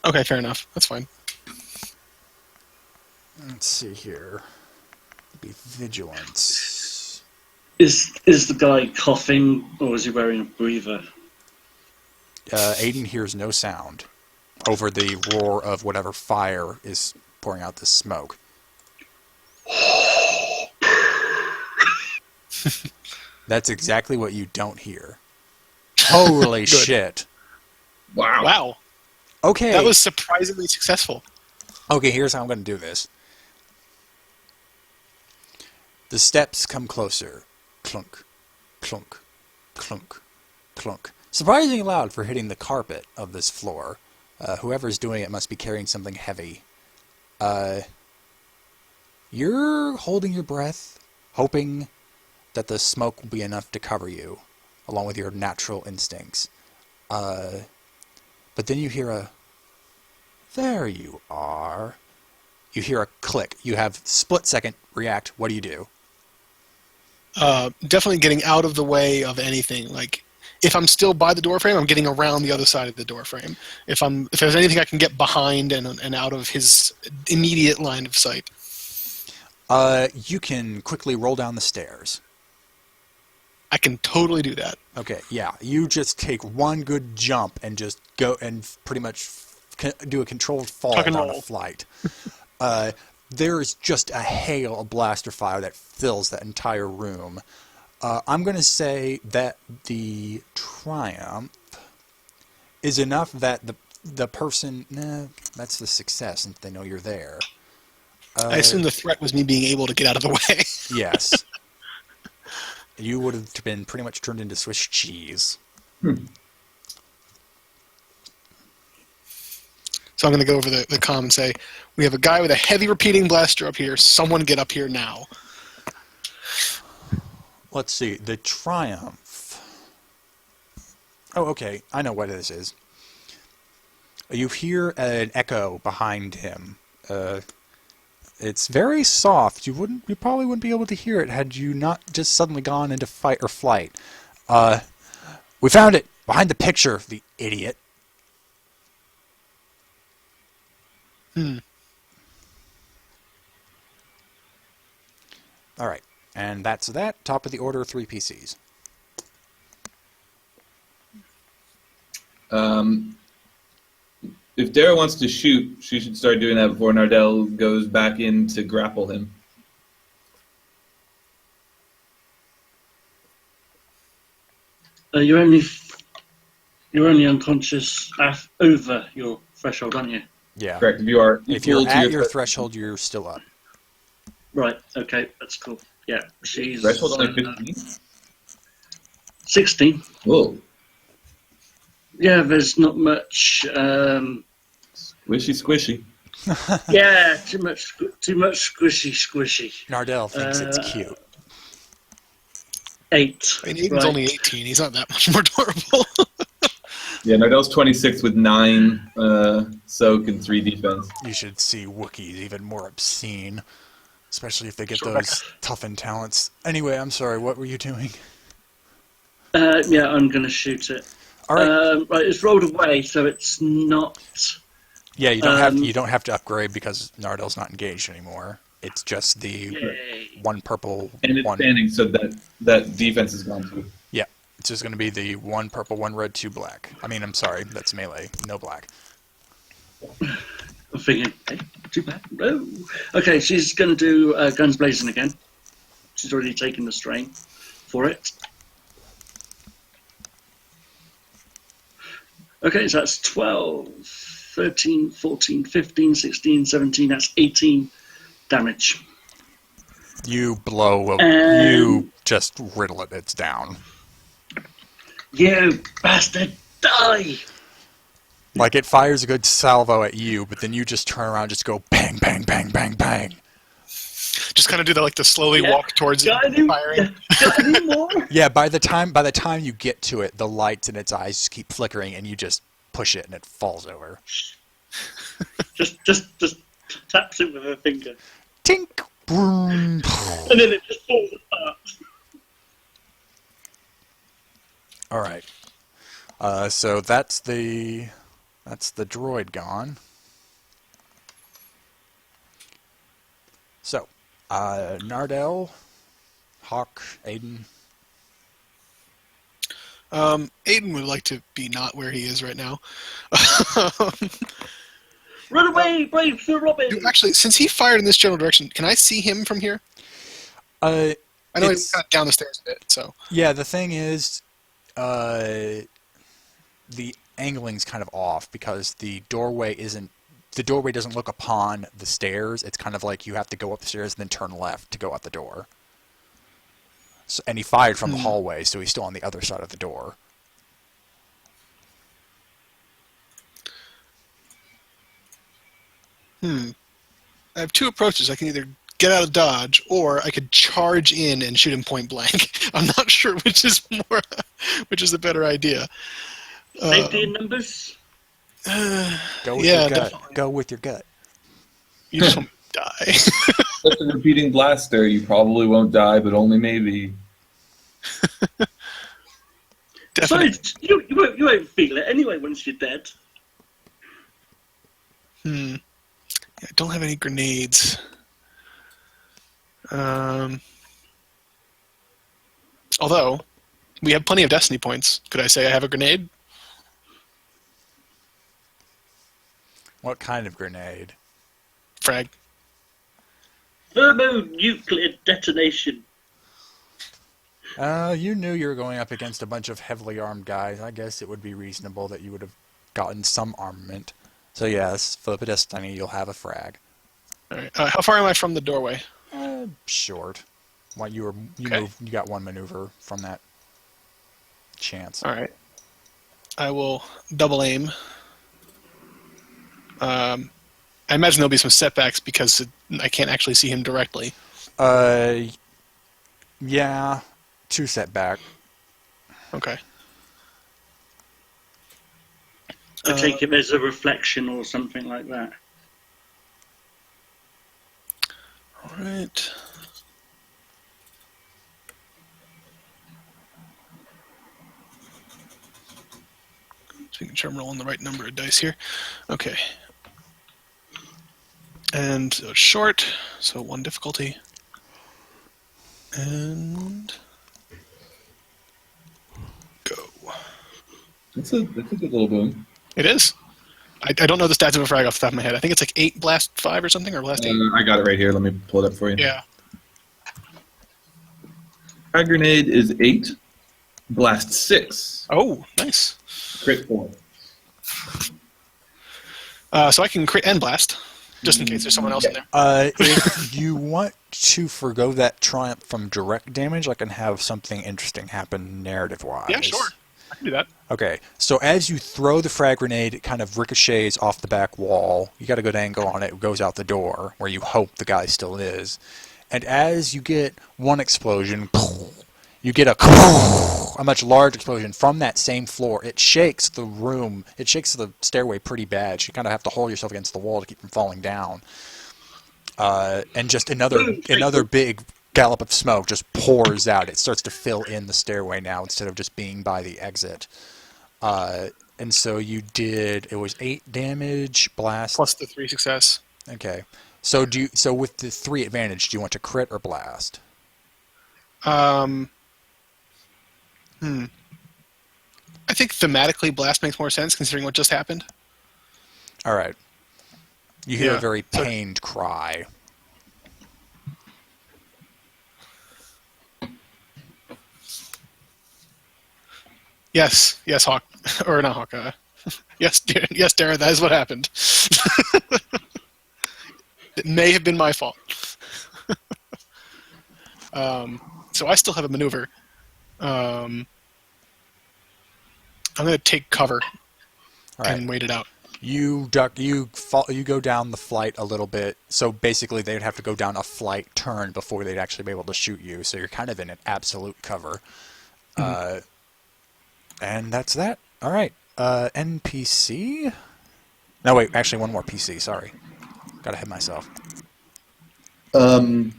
Okay, fair enough. That's fine. Let's see here. Be vigilance. Is the guy coughing, or is he wearing a breather? Aiden hears no sound over the roar of whatever fire is pouring out this smoke. That's exactly what you don't hear. Holy shit. Wow. Wow. Okay. That was surprisingly successful. Okay, here's how I'm going to do this. The steps come closer. Clunk, clunk, clunk, clunk. Surprisingly loud for hitting the carpet of this floor. Whoever's doing it must be carrying something heavy. You're holding your breath, hoping that the smoke will be enough to cover you, along with your natural instincts. But then you hear a... There you are. You hear a click. You have split second react. What do you do? Definitely getting out of the way of anything. Like, if I'm still by the door frame, I'm getting around the other side of the door frame. If there's anything I can get behind and out of his immediate line of sight. You can quickly roll down the stairs. I can totally do that. Okay, yeah. You just take one good jump and just go and pretty much do a controlled fall Tuck and down roll. a flight. There is just a hail of blaster fire that fills that entire room. I'm going to say that the triumph is enough that the person... Nah, that's the success, since they know you're there. I assume the threat was me being able to get out of the way. Yes. You would have been pretty much turned into Swiss cheese. So I'm going to go over the comm and say, we have a guy with a heavy repeating blaster up here. Someone get up here now. Let's see. The triumph. Oh, okay. I know what this is. You hear an echo behind him. It's very soft. You probably wouldn't be able to hear it had you not just suddenly gone into fight or flight. We found it behind the picture, the idiot. All right, and that's that. Top of the order, 3 PCs. If Dara wants to shoot, she should start doing that before Nardell goes back in to grapple him. You're only unconscious over your threshold, aren't you? Yeah. Correct. If you are If equal you're to at your threshold, you're still up. Right. Okay, that's cool. Yeah, she's threshold only 15. 16. Whoa. Yeah, there's not much. Squishy. Yeah, too much squishy. Nardell thinks it's cute. 8. I mean, Aiden's right. only 18. He's not that much more adorable. Yeah, Nardell's 26 with 9 soak and 3 defense. You should see Wookiees even more obscene. Especially if they get Sure. those toughened talents. Anyway, I'm sorry, what were you doing? Yeah, I'm going to shoot it. All right. Right, it's rolled away, so it's not... Yeah, you don't have to upgrade because Nardell's not engaged anymore. It's just the Yay. one purple And it's one. standing, so that defense is gone too. Yeah, it's just going to be the 1 purple, 1 red, 2 black. I mean, I'm sorry, that's melee, no black. I'm thinking, hey, too bad. No. Okay, she's going to do Guns Blazing again. She's already taken the strain for it. Okay, so that's 12, 13, 14, 15, 16, 17. That's 18 damage. You blow, And- you just riddle it, it's down. You bastard, die! Like, it fires a good salvo at you, but then you just turn around and just go bang, bang, bang, bang, bang. Just kind of do that, like the slowly Yeah. walk towards it, Got any, firing. got any more? Yeah, by the time you get to it, the lights in its eyes just keep flickering, and you just push it, and it falls over. just taps it with her finger. Tink! Boom! And then it just falls apart. All right. So that's the droid gone. So, Nardell, Hawk, Aiden. Aiden would like to be not where he is right now. Run away, brave Sir Robin! Actually, since he fired in this general direction, can I see him from here? I know he's kind of down the stairs a bit, so... Yeah, the thing is, the angling's kind of off because the doorway doesn't look upon the stairs. It's kind of like you have to go up the stairs and then turn left to go out the door. So, and he fired from the hallway, so he's still on the other side of the door. I have 2 approaches. I can either get out of dodge, or I could charge in and shoot him point blank. I'm not sure which is a better idea. Safety in numbers? Go with Yeah, your gut. definitely. Go with your gut. You just want me to die. With the repeating blaster, you probably won't die, but only maybe. Definitely. Besides, you won't feel it anyway once you're dead. Yeah, I don't have any grenades. Although, we have plenty of destiny points. Could I say I have a grenade? What kind of grenade? Frag. Thermonuclear detonation. You knew you were going up against a bunch of heavily armed guys. I guess it would be reasonable that you would have gotten some armament. So yes, flip a destiny, you'll have a frag. All right. How far am I from the doorway? Short. Why you Okay. you got one maneuver from that chance. All right. I will double aim. I imagine there'll be some setbacks because I can't actually see him directly. Yeah, 2 setback. Okay. I take it there's a reflection or something like that. All right. Just making sure I'm rolling the right number of dice here. Okay. And so it's short, so 1 difficulty. And go. That's a good little boom. It is. I don't know the stats of a frag off the top of my head. I think it's like 8 blast 5 or something, or blast 8. I got it right here. Let me pull it up for you. Yeah. Frag grenade is 8. Blast 6. Oh, nice. Crit 4. So I can crit and blast, just in case there's someone else in there. If you want to forgo that triumph from direct damage, I can have something interesting happen narrative-wise. Yeah, sure. I can do that. Okay, so as you throw the frag grenade, it kind of ricochets off the back wall. You got a good angle on it. It goes out the door, where you hope the guy still is. And as you get one explosion, you get a much larger explosion from that same floor. It shakes the room. It shakes the stairway pretty bad. You kind of have to hold yourself against the wall to keep from falling down. And just another big gallop of smoke just pours out. It starts to fill in the stairway now instead of just being by the exit. And so you did. It was 8 damage blast Plus the 3 success. Okay. So so with the 3 advantage, do you want to crit or blast? I think thematically blast makes more sense considering what just happened. All right. You hear Yeah. a very pained cry. Yes, Hawk, or not Hawk. Yes, Darren, that is what happened. It may have been my fault. So I still have a maneuver. I'm going to take cover All right. and wait it out. You duck. You fall. You go down the flight a little bit. So basically, they'd have to go down a flight turn before they'd actually be able to shoot you. So you're kind of in an absolute cover. And that's that. All right. NPC. No, wait. Actually, one more PC. Sorry. Got ahead of myself. I mean,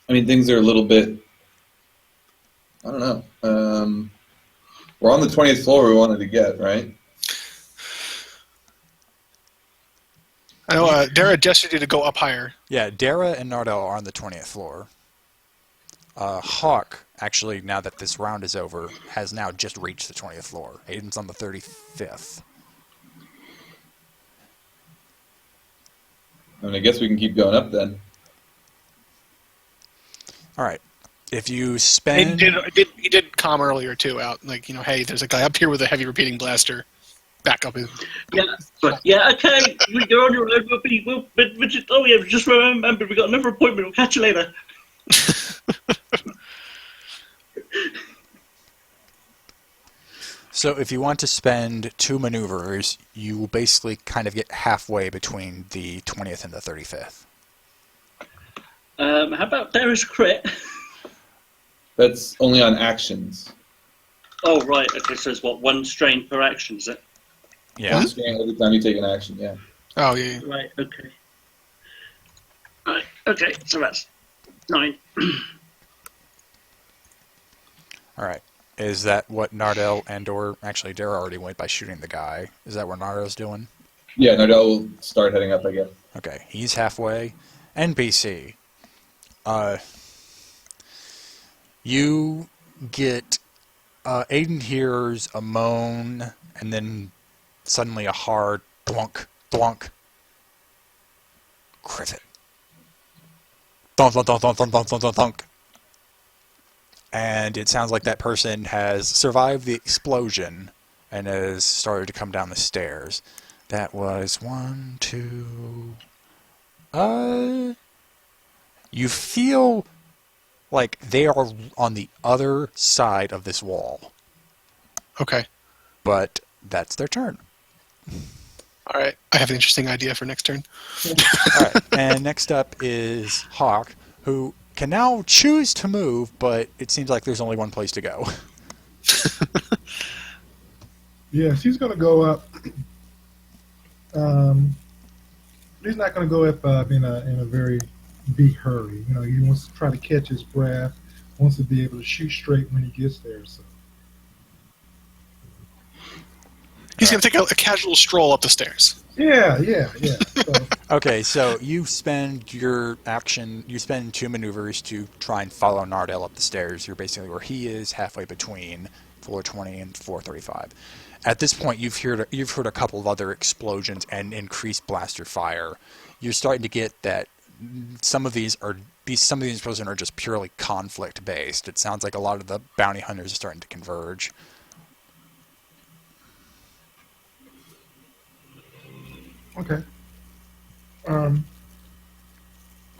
things are a little bit. I don't know. We're on the 20th floor we wanted to get, right? I know Dara gestured you to go up higher. Yeah, Dara and Nardell are on the 20th floor. Hawk, actually, now that this round is over, has now just reached the 20th floor. Aiden's on the 35th. I mean, I guess we can keep going up then. All right. If you He spend... did calm earlier too. Out like hey, there's a guy up here with a heavy repeating blaster. Back up. Yeah, but yeah, okay. You're on your own. Oh yeah, just remember we got another appointment. We'll catch you later. So if you want to spend 2 maneuvers, you will basically kind of get halfway between the 20th and the 35th. How about Dara's crit? That's only on actions. Oh right, okay. So it's what, 1 strain per action, is it? Yeah. One strain every time you take an action, yeah. Oh yeah. Right. Okay. Right. Okay. So that's 9. All right. Is that what Nardell or actually Dara already went by shooting the guy? Is that what Nardell's doing? Yeah, Nardell will start heading up, I guess. Okay, he's halfway. NPC. You get... Aiden hears a moan, and then suddenly a hard thwunk, thwunk. Crit it. Thunk, thunk, thunk, thunk, thunk, thunk, thunk, thunk. And it sounds like that person has survived the explosion and has started to come down the stairs. That was 1, 2... You feel like they are on the other side of this wall. Okay. But that's their turn. All right. I have an interesting idea for next turn. All right. And next up is Hawk, who can now choose to move, but it seems like there's only one place to go. Yeah, she's going to go up. He's not going to go up in a very big hurry. You know, he wants to try to catch his breath, wants to be able to shoot straight when he gets there. So. He's going to take a casual stroll up the stairs. Yeah. So, Okay, so you spend your action, you spend 2 maneuvers to try and follow Nardell up the stairs. You're basically where he is, halfway between floor 20 and floor 35. At this point, you've heard a couple of other explosions and increased blaster fire. You're starting to get that some of these explosions are just purely conflict based. It sounds like a lot of the bounty hunters are starting to converge. okay.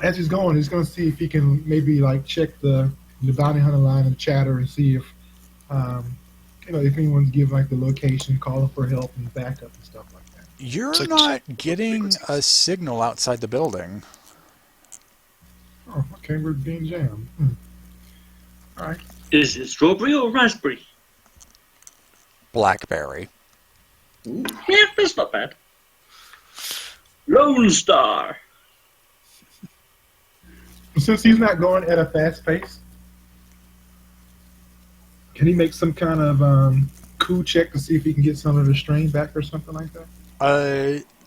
As he's going to see if he can maybe like check the bounty hunter line and chatter and see if if anyone's giving like the location, calling for help and backup and stuff like that. You're not getting a signal outside the building. Oh, okay, we're being jammed. All right. Is it strawberry or raspberry? Blackberry. Yeah, that's not bad. Lone Star. Since he's not going at a fast pace, can he make some kind of cool check to see if he can get some of the strain back or something like that?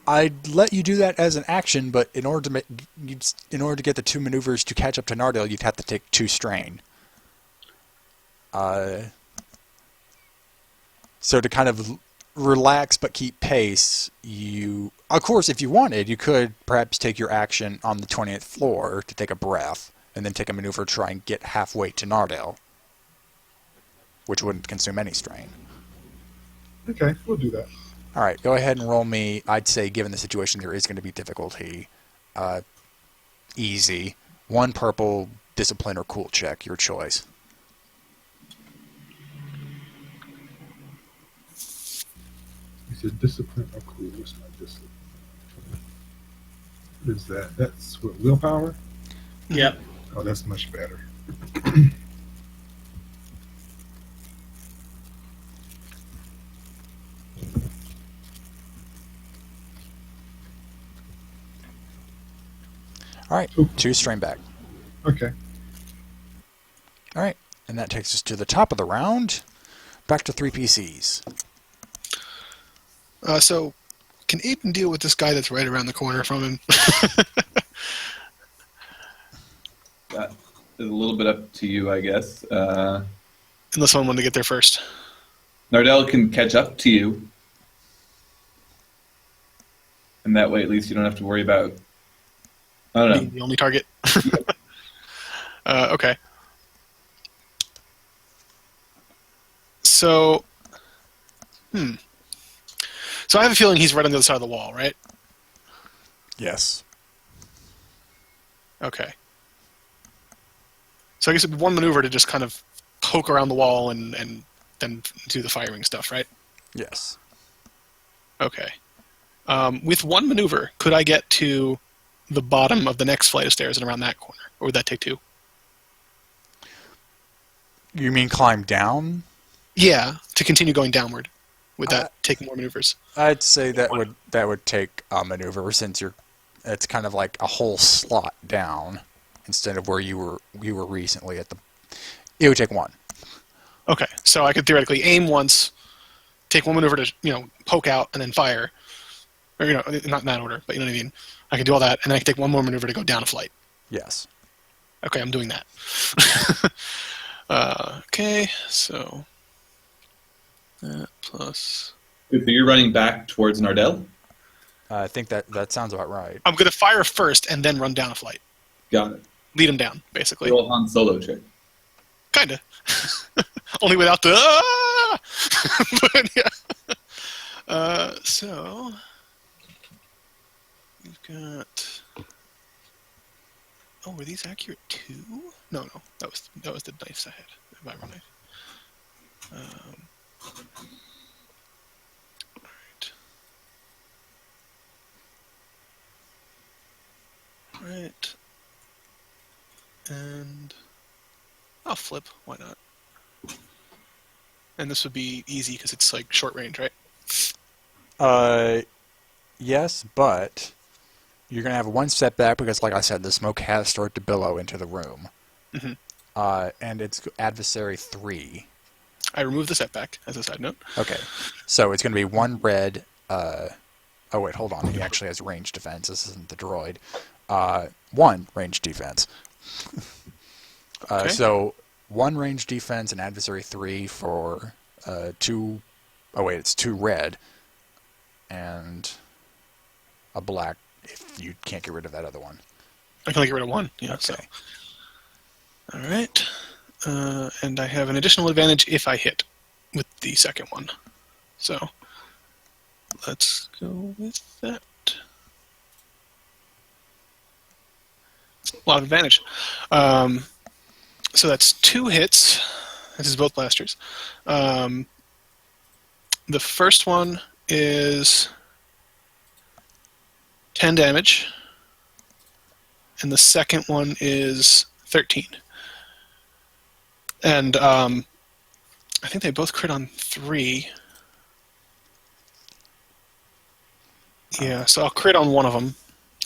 I'd let you do that as an action, but in order to get the 2 maneuvers to catch up to Nardell, you'd have to take 2 strain. So to kind of relax but keep pace, of course, if you wanted, you could perhaps take your action on the 20th floor to take a breath, and then take a maneuver to try and get halfway to Nardell, which wouldn't consume any strain. Okay, we'll do that. All right, go ahead and roll me. I'd say, given the situation, there is going to be difficulty. Easy. 1 purple, discipline, or cool check, your choice. He said discipline or cool. What's my discipline? What is that? That's what, willpower? Yep. Oh, that's much better. All right, 2 strain back. Okay. All right, and that takes us to the top of the round. Back to 3 PCs. So, can Aiden deal with this guy that's right around the corner from him? That is a little bit up to you, I guess. Unless someone wanted to get there first. Nardell can catch up to you. And that way, at least, you don't have to worry about... I don't know. Being the only target. Okay. So, So I have a feeling he's right on the other side of the wall, right? Yes. Okay. So I guess it'd be 1 maneuver to just kind of poke around the wall and then do the firing stuff, right? Yes. Okay. With 1 maneuver, could I get to the bottom of the next flight of stairs and around that corner? Or would that take 2? You mean climb down? Yeah, to continue going downward. Would that take more maneuvers? I'd say that would take a maneuver, since it's kind of like a whole slot down instead of where you were recently at the. It would take 1. Okay, so I could theoretically aim once, take 1 maneuver to poke out and then fire, or not in that order, but you know what I mean. I could do all that, and then I could take 1 more maneuver to go down a flight. Yes. Okay, I'm doing that. Okay, so that plus. So you're running back towards Nardell? I think that sounds about right. I'm going to fire first and then run down a flight. Got it. Lead him down, basically. Roll Han Solo check. Kinda. Only without the but yeah. So we've got. Oh, were these accurate too? No, that was the knives I had. The vibrant knife. All right. And I'll flip. Why not? And this would be easy because it's like short range, right? Yes, but you're going to have one setback because, like I said, the smoke has started to billow into the room. Mm-hmm. And it's adversary 3. I removed the setback as a side note. Okay. So it's going to be 1 red. Oh, wait, hold on. He actually has range defense. This isn't the droid. 1 range defense. Okay. So 1 range defense and adversary 3 for 2. Oh, wait, it's 2 red. And a black if you can't get rid of that other one. I can only get rid of 1. Yeah. Okay. So. All right. And I have an additional advantage if I hit with the second one. So let's go with that. A lot of advantage. So that's 2 hits. This is both blasters. The first one is 10 damage, and the second one is 13. And I think they both crit on 3. Yeah, so I'll crit on one of them.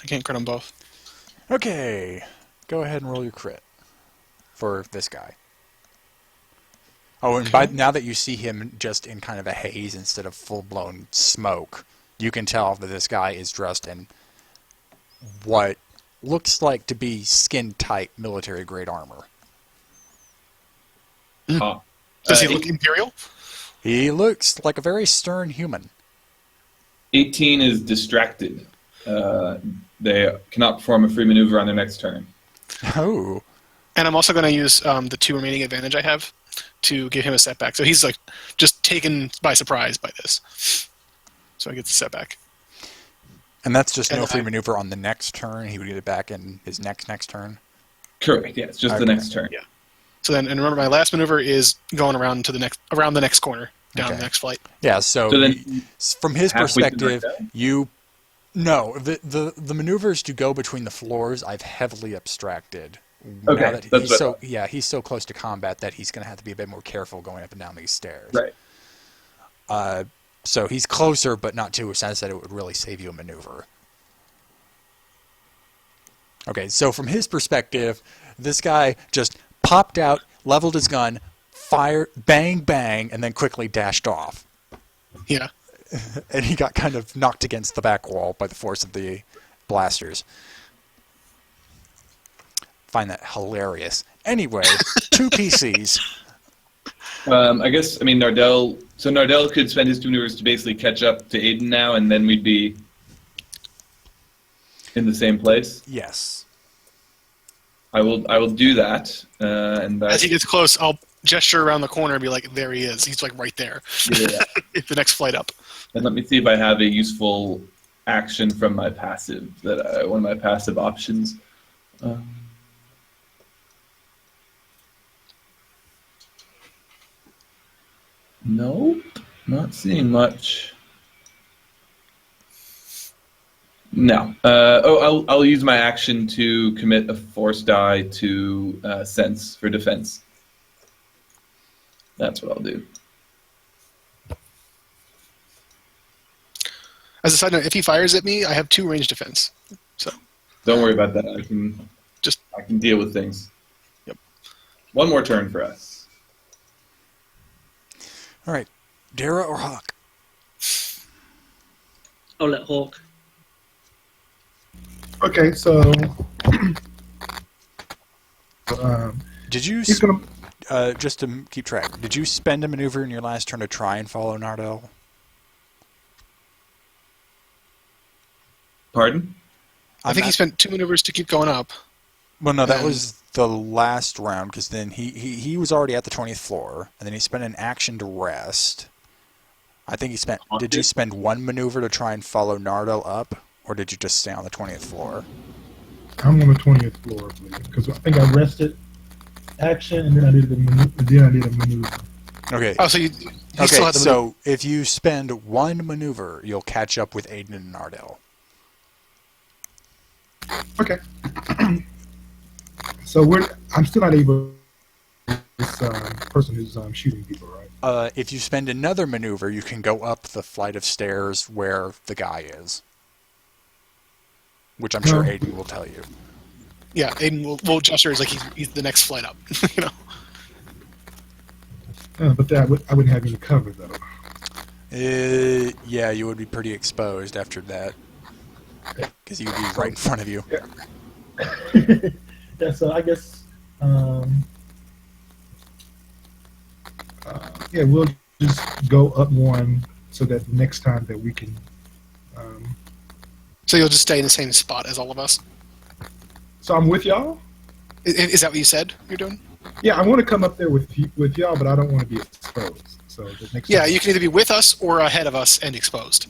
I can't crit on both. Okay. Go ahead and roll your crit for this guy. Oh, and Okay. now that you see him just in kind of a haze instead of full-blown smoke, you can tell that this guy is dressed in what looks like to be skin-tight military-grade armor. Does he look Imperial? He looks like a very stern human. 18 is distracted. They cannot perform a free maneuver on their next turn. Oh. And I'm also going to use the 2 remaining advantage I have to give him a setback. So he's like just taken by surprise by this. So I get the setback. And that's just And no free I- maneuver on the next turn. He would get it back in his next turn. Correct. Yeah, it's just the Okay. next turn. Yeah. So then, and remember, my last maneuver is going around to the next corner, down Okay. the next flight. Yeah, so, So then from his halfway to perspective, Nardell? the maneuvers to go between the floors I've heavily abstracted. Okay, Now that that's he's what I so thought. he's so close to combat that he's going to have to be a bit more careful going up and down these stairs. Right. So he's closer, but not to a sense that it would really save you a maneuver. Okay, so from his perspective, this guy just popped out, leveled his gun, fired, bang, bang, and then quickly dashed off. Yeah. And he got kind of knocked against the back wall by the force of the blasters. Find that hilarious. Anyway, 2 PCs. I mean, Nardell. So Nardell could spend his 2 maneuvers to basically catch up to Aiden now, and then we'd be in the same place. Yes. I will do that, and As that, he gets close, I'll gesture around the corner and be like, there he is. He's like right there. yeah. The next flight up. And let me see if I have a useful action from my passive one of my passive options. Nope, not seeing much. No. I'll use my action to commit a force die to sense for defense. That's what I'll do. As a side note, if he fires at me, I have 2 range defense. So Don't worry about that. I can deal with things. Yep. One more turn for us. All right. Dara or Hawk? I'll let Hawk. Okay, so Did you, he's gonna. just to keep track, did you spend a maneuver in your last turn to try and follow Nardell? Pardon? I think he spent 2 maneuvers to keep going up. Well, no, that And- was the last round because then he was already at the 20th floor, and then he spent an action to rest. I think he spent. Did you spend one maneuver to try and follow Nardell up, or did you just stay on the 20th floor? I'm on the 20th floor, because I think I rested action and then I did a maneuver. Okay. Oh, so you still Okay, have the so if you spend one maneuver, you'll catch up with Aiden and Nardell. Okay. So I'm still not able. This person who's shooting people, right? If you spend another maneuver, you can go up the flight of stairs where the guy is, which I'm sure No. Aiden will tell you. Yeah, Aiden will gesture as like he's the next flight up. You know. But I wouldn't have any cover though. Yeah, you would be pretty exposed after that, because you'd be right in front of you. Yeah, so I guess yeah, we'll just go up one so that the next time that we can. So you'll just stay in the same spot as all of us. So I'm with y'all. Is that what you said you're doing? Yeah, I want to come up there with y'all, but I don't want to be exposed. So the next Yeah, time, you can either be with us or ahead of us and exposed.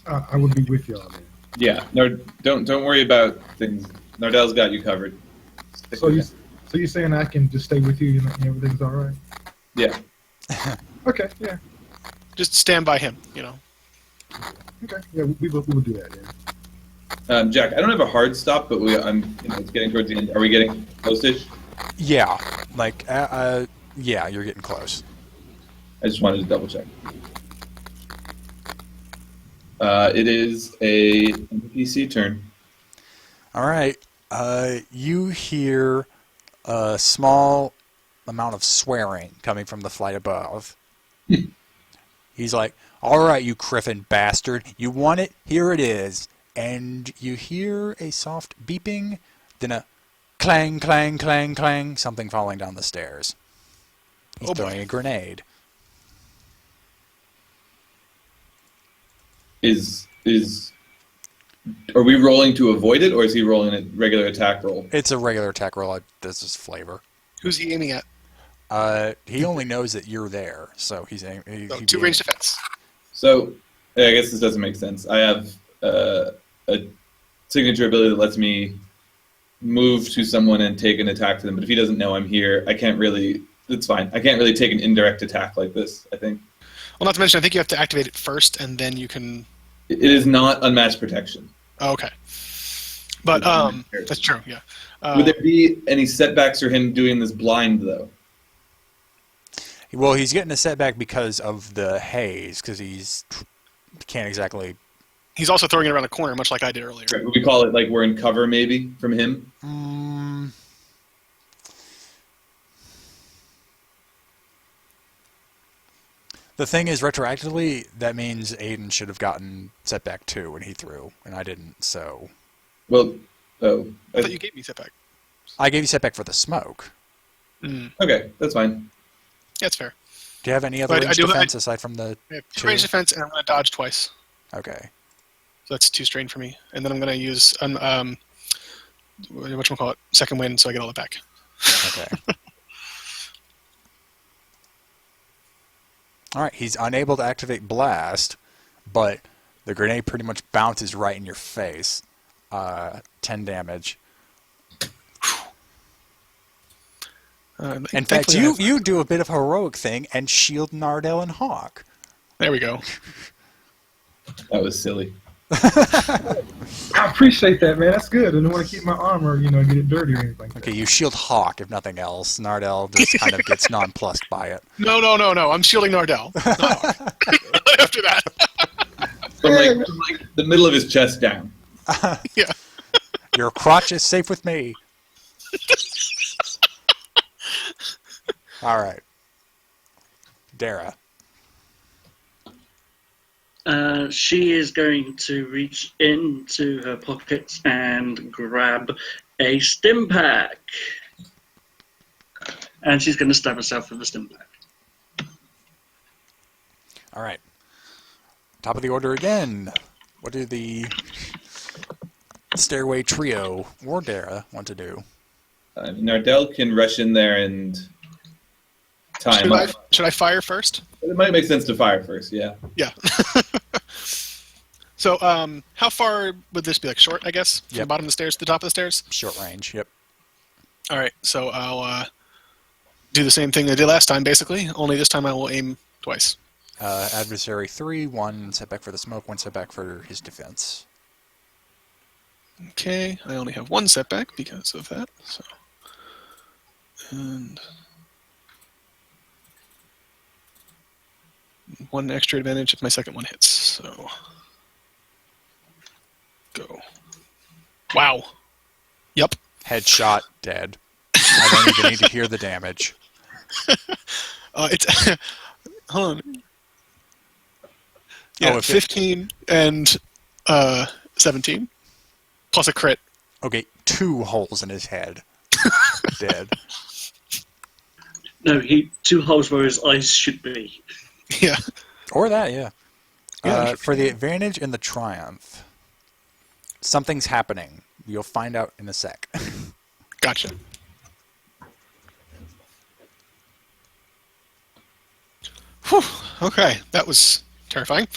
I would be with y'all then. Yeah, no, don't worry about things. Nardell's got you covered. Stick So with you him. so you're saying I can just stay with you and everything's all right? Yeah. Okay, yeah, Just stand by him. You know. okay, yeah, we will do that. Yeah. Jack, I don't have a hard stop, but it's getting towards the end. Are we getting close-ish? Yeah, like, yeah, you're getting close. I just wanted to double check. It is a NPC turn. All right. You hear a small amount of swearing coming from the flight above. He's like, "All right, you Griffin bastard. You want it? Here it is." And you hear a soft beeping, then a clang, clang, clang, clang, something falling down the stairs. He's Oh, boy. throwing a grenade. Are we rolling to avoid it, or is he rolling a regular attack roll? It's a regular attack roll. This is flavor. Who's he aiming at? He only knows that you're there, so he's aiming. So, two range defense. So, I guess this doesn't make sense. I have a signature ability that lets me move to someone and take an attack to them, but if he doesn't know I'm here, I can't really... It's fine. I can't really take an indirect attack like this, I think. Well, not to mention, I think you have to activate it first, and then you can. It is not unmatched protection. Oh, okay. But that's true. Yeah. Would there be any setbacks for him doing this blind, though? Well, he's getting a setback because of the haze, because can't exactly... He's also throwing it around the corner, much like I did earlier. Would we call it like we're in cover, maybe, from him? The thing is, retroactively, that means Aiden should have gotten setback 2 when he threw, and I didn't, so... Well, I thought you gave me setback. I gave you setback for the smoke. okay, that's fine. That's fair. Do you have any other But I range do- defense aside from the I have two 2? range defense, and I'm going to dodge twice. Okay. So that's 2 strain for me. And then I'm going to use whatchamacallit, second wind, so I get all that back. Okay. Alright, he's unable to activate Blast, but the grenade pretty much bounces right in your face. 10 damage. In fact, you do a bit of a heroic thing and shield Nardell and Hawk. There we go. That was silly. I appreciate that, man. That's good. I don't want to keep my armor, get it dirty or anything like that. Okay, you shield Hawk, if nothing else. Nardell just kind of gets nonplussed by it. No. I'm shielding Nardell. Not after that. From like the middle of his chest down. Yeah. Your crotch is safe with me. All right. Dara. She is going to reach into her pockets and grab a stim pack. And she's going to stab herself with the stim pack. All right. Top of the order again. What do the Stairway Trio or Dara want to do? Nardell can rush in there and time up. Should I fire first? It might make sense to fire first, yeah. Yeah. So, how far would this be? Like short, I guess? From the bottom of the stairs to the top of the stairs? Short range, yep. All right, so I'll do the same thing I did last time, basically. Only this time I will aim twice. Adversary 3, 1 setback for the smoke, 1 setback for his defense. Okay, I only have 1 setback because of that. So, and 1 extra advantage if my second one hits. So, go. Wow. Yep. Headshot, dead. I don't even need to hear the damage. It's hold on. Yeah, 15 and 17 plus a crit. Okay, 2 holes in his head. Dead. No, 2 holes where his eyes should be. Yeah. Or that, yeah. Yeah, For the advantage and the triumph, something's happening. You'll find out in a sec. Gotcha. Whew. Okay, that was terrifying.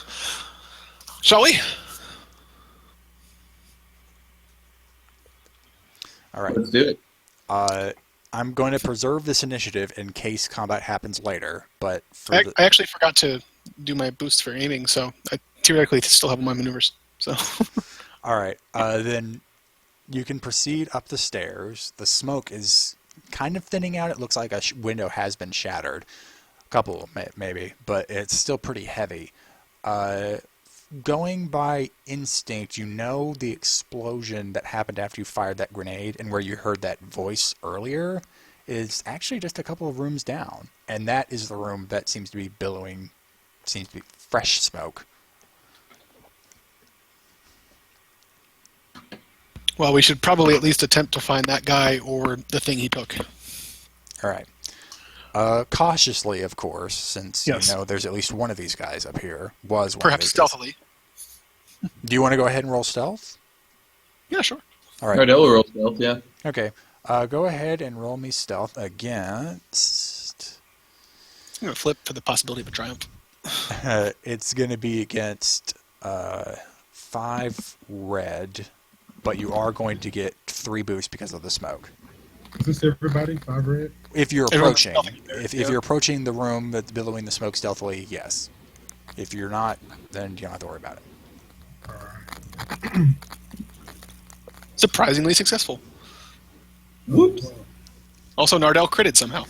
Shall we? All right. Let's do it. I'm going to preserve this initiative in case combat happens later, but for I actually forgot to do my boost for aiming, so I theoretically still have my maneuvers. So. All right, then you can proceed up the stairs. The smoke is kind of thinning out. It looks like a window has been shattered. A couple, maybe, but it's still pretty heavy. Going by instinct, you know the explosion that happened after you fired that grenade and where you heard that voice earlier is actually just a couple of rooms down. And that is the room that seems to be billowing, seems to be fresh smoke. Well, we should probably at least attempt to find that guy or the thing he took. All right. Cautiously, of course, since Yes. you know there's at least one of these guys up here. Was one Perhaps of these guys. stealthily. Do you want to go ahead and roll stealth? Yeah, sure. All right. Nardell will roll stealth, yeah. Okay. Go ahead and roll me stealth against. I'm going to flip for the possibility of a triumph. It's going to be against 5 red, but you are going to get 3 boosts because of the smoke. Is this everybody? 5 red? If you're Everyone's approaching, stealthy there, if yeah. you're approaching the room that's billowing the smoke stealthily, yes. If you're not, then you don't have to worry about it. Surprisingly successful. Whoops. Also, Nardell critted somehow.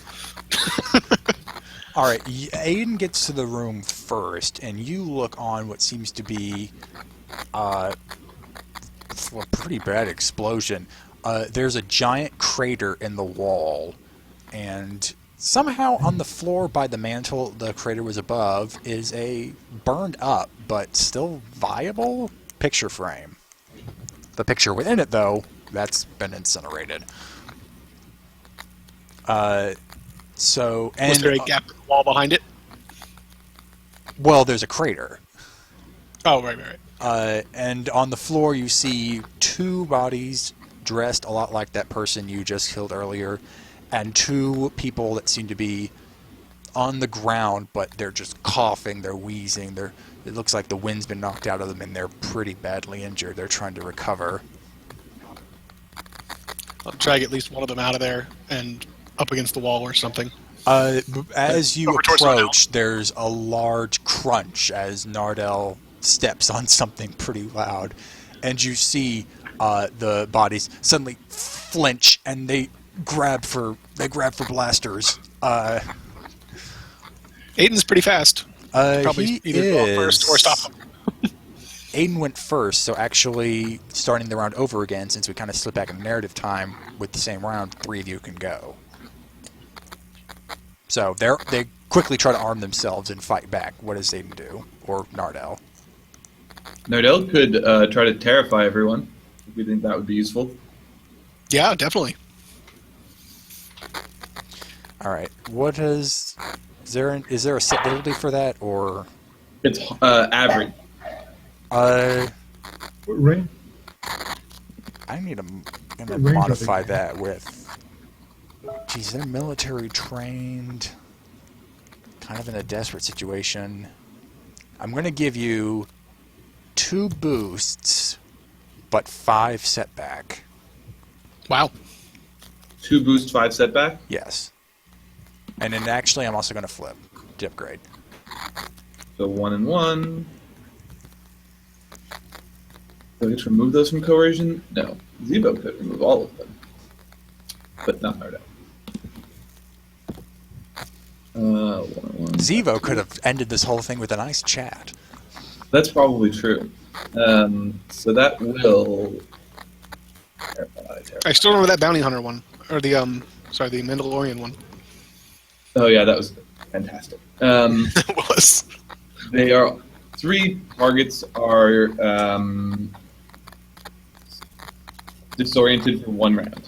All right, Aiden gets to the room first, and you look on what seems to be a pretty bad explosion. There's a giant crater in the wall, and somehow on the floor by the mantle the crater was above is a burned up but still viable picture frame. The picture within it, though, that's been incinerated. So, and Was there a gap in the wall behind it? well, there's a crater. Oh, right. And on the floor you see 2 bodies dressed a lot like that person you just killed earlier, and 2 people that seem to be on the ground, but they're just coughing, they're wheezing, it looks like the wind's been knocked out of them and they're pretty badly injured. They're trying to recover. I'll drag at least one of them out of there and up against the wall or something. As you Over towards approach, there's a large crunch as Nardell steps on something pretty loud, and you see the bodies suddenly flinch and they grab for blasters. Aiden's pretty fast. Probably He either go up first or stop him. Aiden went first, so actually starting the round over again, since we kind of slip back in narrative time with the same round, 3 of you can go. So they quickly try to arm themselves and fight back. What does Aiden do? Or Nardell? Nardell could try to terrify everyone, if we think that would be useful. Yeah, definitely. All right. What is there a set ability for that, or It's average. What range? I need to What range are modify they? that with Geez, they're military trained. Kind of in a desperate situation. I'm going to give you 2 boosts, but 5 setback. Wow. 2 boost, 5 setback. Yes. And then actually, I'm also going to flip to upgrade. So 1 and 1. Do I get to remove those from coercion? No. Zebo could remove all of them, but not Nardell. 1 and 1. Zevo could have ended this whole thing with a nice chat. That's probably true. So that will. I still remember that bounty hunter one, or the the Mandalorian one. Oh yeah, that was fantastic. It was. They are 3 targets are disoriented for 1 round.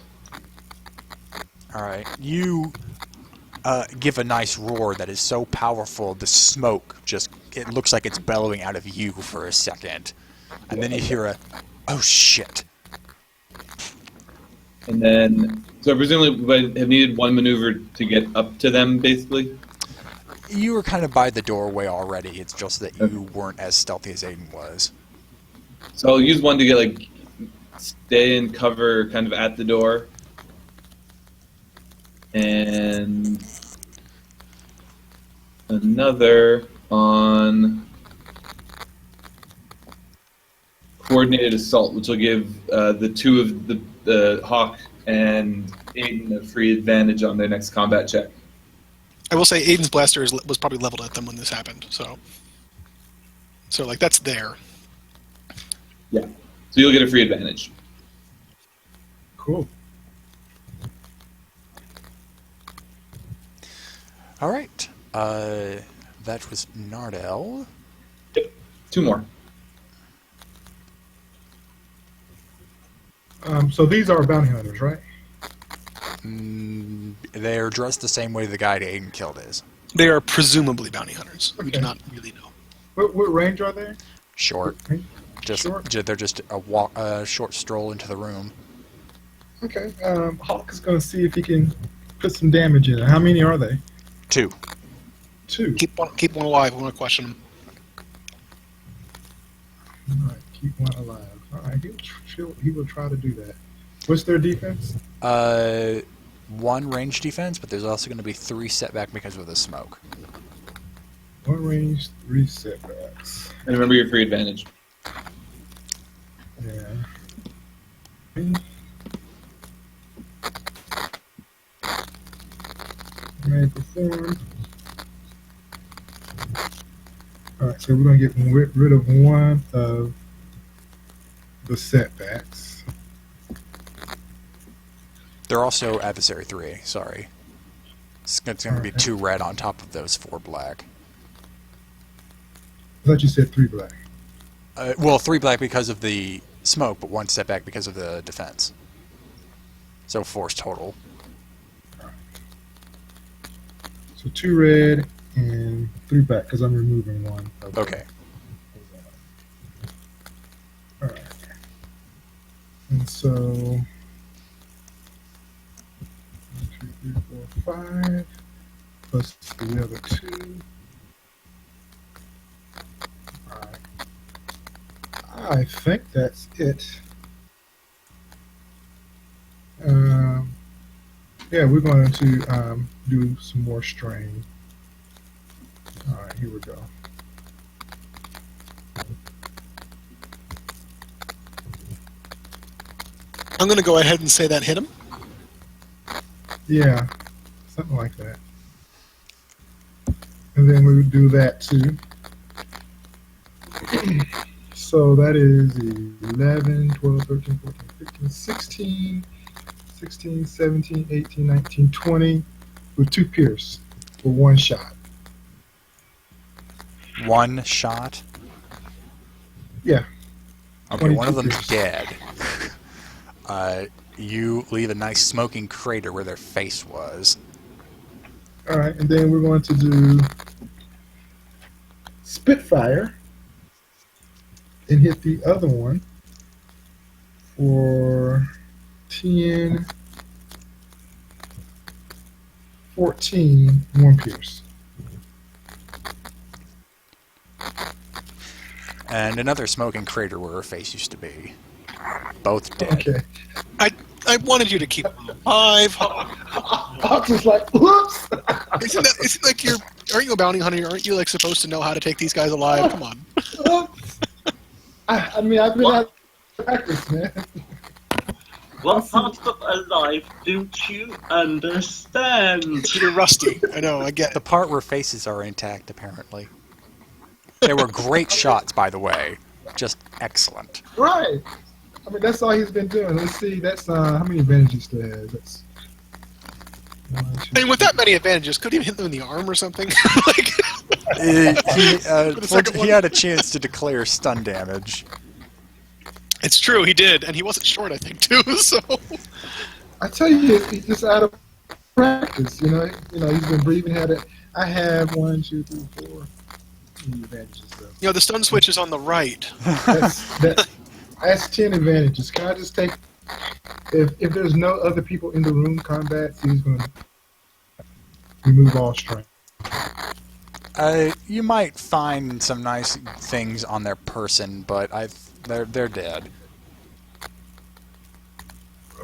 Alright. You give a nice roar that is so powerful, the smoke just, it looks like it's bellowing out of you for a second. And then you hear a, oh shit. And then, so presumably we have needed 1 maneuver to get up to them, basically? You were kind of by the doorway already, it's just that you weren't as stealthy as Aiden was. So I'll use 1 to get, like, stay in cover kind of at the door. And another on coordinated assault, which will give the 2 of the Hawk and Aiden a free advantage on their next combat check. I will say Aiden's blaster was probably leveled at them when this happened, so like that's there. Yeah. So you'll get a free advantage. Cool. Alright. That was Nardell. Yep. 2 more. So these are bounty hunters, right? They're dressed the same way the guy Aiden killed is. They are presumably bounty hunters. We do Okay. not really know. What range are they? Short. Just Short? They're just a short stroll into the room. Okay. Hawk is going to see if he can put some damage in it. How many are they? 2. 2. Keep one alive. We want to question them. All right, keep 1 alive. All right, he will try to do that. What's their defense? 1 range defense, but there's also going to be 3 setback because of the smoke. 1 range, 3 setbacks. And remember your free advantage. Yeah. May perform. Alright, so we're going to get rid of 1 of the setbacks. They're also adversary 3, sorry. It's going to be Alright. 2 red on top of those 4 black. I thought you said 3 black. Well, 3 black because of the smoke, but 1 setback because of the defense. So 4's total. So 2 red and 3 black because I'm removing 1. Okay. Alright. And so 1, 2, 3, 4, 5 plus the other 2. Alright. I think that's it. Yeah, we're going to do some more strain. Alright, here we go. I'm going to go ahead and say that hit him. Yeah, something like that. And then we would do that too. So that is 11, 12, 13, 14, 15, 16, 16, 17, 18, 19, 20 with 2 pierce for 1 shot. 1 shot? Yeah. Okay, one of 22 them's pierce. dead. You leave a nice smoking crater where their face was. Alright, and then we're going to do Spitfire and hit the other one for 10, 14, 1 pierce. And another smoking crater where her face used to be. Both dead. Okay. I wanted you to keep them alive. I'm just like, whoops! Isn't like aren't you a bounty hunter? Aren't you like supposed to know how to take these guys alive? Come on. I mean, I've been out of practice, man. What part of alive don't you understand? You're rusty. I know, I get The it. part where faces are intact, apparently. They were great shots, by the way. Just excellent. Right. I mean, that's all he's been doing. Let's see. That's how many advantages do he have? That's one, two, I mean, with that many advantages, could he hit them in the arm or something? Like, He had a chance to declare stun damage. it's true, he did, and he wasn't short, I think, too. So I tell you, he's just out of practice. You know, he's been breathing. I have 1, 2, 3, 4 advantages. Though. the stun switch is on the right. That's 10 advantages. Can I just take? If there's no other people in the room combat, he's going to remove all strength. You might find some nice things on their person, but they're dead.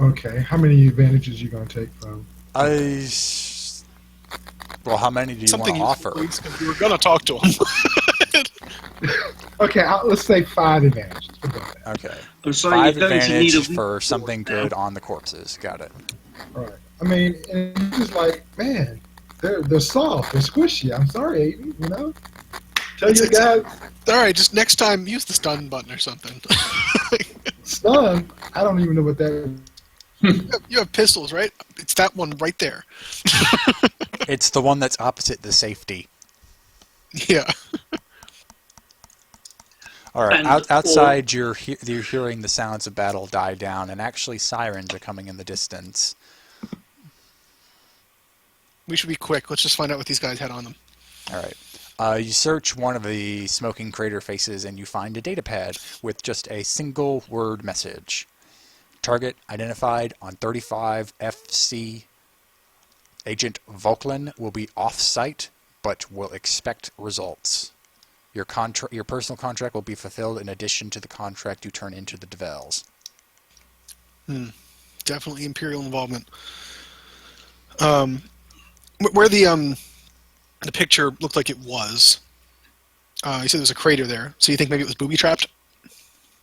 Okay, how many advantages you going to take from? Well, how many do you want to offer? You were going to talk to him. Okay, let's say 5 advantages. Okay. I'm sorry, 5 you're going to need advantage a for something good on the corpses. Got it. All right. I mean, and it's just like, man, they're soft, they're squishy. I'm sorry, Aiden. You know, tell your guys. All right, just next time use the stun button or something. Stun. I don't even know what that is. You have pistols, right? It's that one right there. It's the one that's opposite the safety. Yeah. All right. And Outside, you're hearing the sounds of battle die down, and actually sirens are coming in the distance. We should be quick. Let's just find out what these guys had on them. All right. You search one of the smoking crater faces, and you find a data pad with just a single word message. Target identified on 35 FC. Agent Volklin will be off-site, but will expect results. Your personal contract will be fulfilled in addition to the contract you turn into the Devels. Definitely Imperial involvement. Where the picture looked like it was, you said there was a crater there, so you think maybe it was booby-trapped?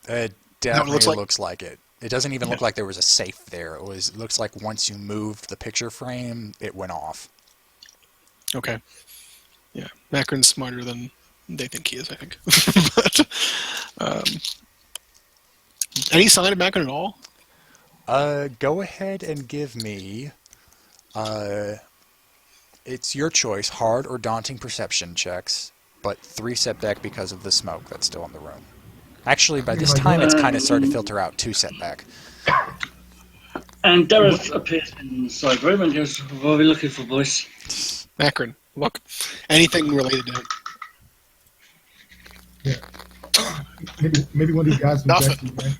It definitely looks like it. It doesn't even look like there was a safe there. It looks like once you moved the picture frame, it went off. Okay. Yeah, Macron's smarter than they think he is, I think. But, any sign of Macron at all? Go ahead and give me... it's your choice, hard or daunting perception checks, but 3 setback because of the smoke that's still in the room. Actually, by this time, it's kind of started to filter out 2 setback. And Dareth appears in the side room and goes, "What are we looking for, boys?" Macron, look. Anything related to him? Yeah. Maybe one of these guys was Nothing. Jackie, man.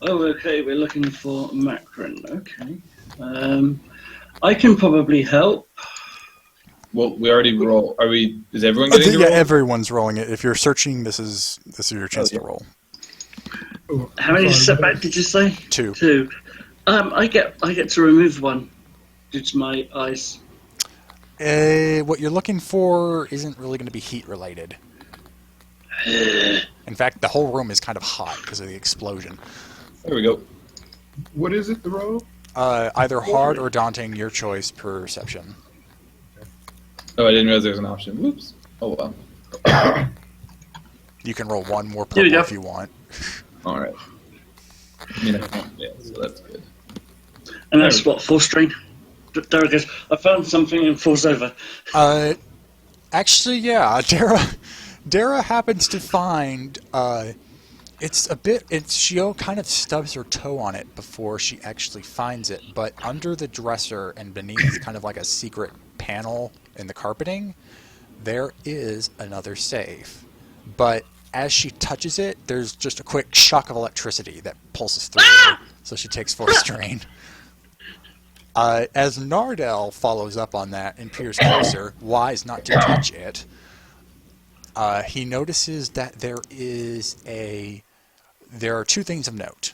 Oh, okay, we're looking for Macron. Okay. I can probably help. Well, we already roll. Are we? Is everyone getting to Yeah, roll? everyone's rolling it. If you're searching, this is your chance to roll. Oh, How many I'm sorry, setback did you say? 2. 2. I get to remove 1 due to my eyes. What you're looking for isn't really going to be heat related. In fact, the whole room is kind of hot because of the explosion. There we go. What is it, the roll? Either hard or daunting, your choice, perception. Oh, I didn't realize there was an option. Whoops. Oh well. You can roll 1 more Here we purple go. if you want. All right. I mean, yeah, so that's good. And that's what, 4 strain? There it goes. I found something and falls over. Actually, yeah, Dara happens to find, she kind of stubs her toe on it before she actually finds it, but under the dresser and beneath kind of like a secret panel in the carpeting, there is another safe. But as she touches it, there's just a quick shock of electricity that pulses through her, so she takes 4 strain. As Nardell follows up on that and peers closer, wise not to touch it, he notices that there are two things of note.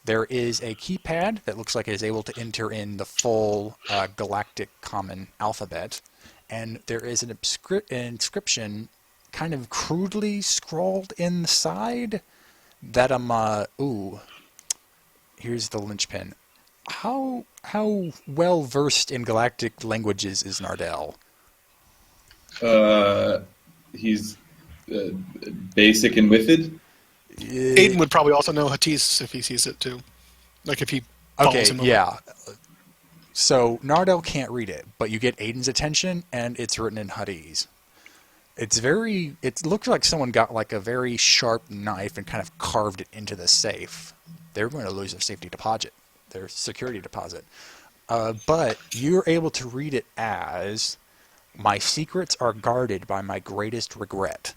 There is a keypad that looks like it is able to enter in the full galactic common alphabet, and there is an inscription kind of crudely scrawled inside that here's the linchpin. How well versed in galactic languages is Nardell? He's basic and wicked. Aiden would probably also know Hatis if he sees it too. Like if he follows him over. Yeah. So Nardell can't read it, but you get Aiden's attention, and it's written in Huttese. It looks like someone got like a very sharp knife and kind of carved it into the safe. They're going to lose their safety deposit, their security deposit. But you're able to read it as, "My secrets are guarded by my greatest regret."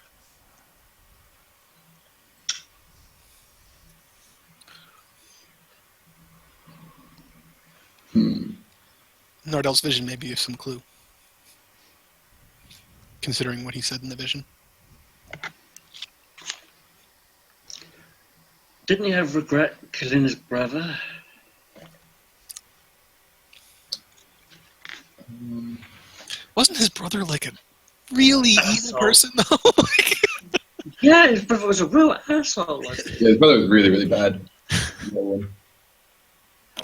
Nardell's vision may be some clue, considering what he said in the vision. Didn't he have regret killing his brother? Wasn't his brother like a really evil Asshole. person though? Yeah, his brother was a real asshole. Like, Yeah, his brother was really, really bad.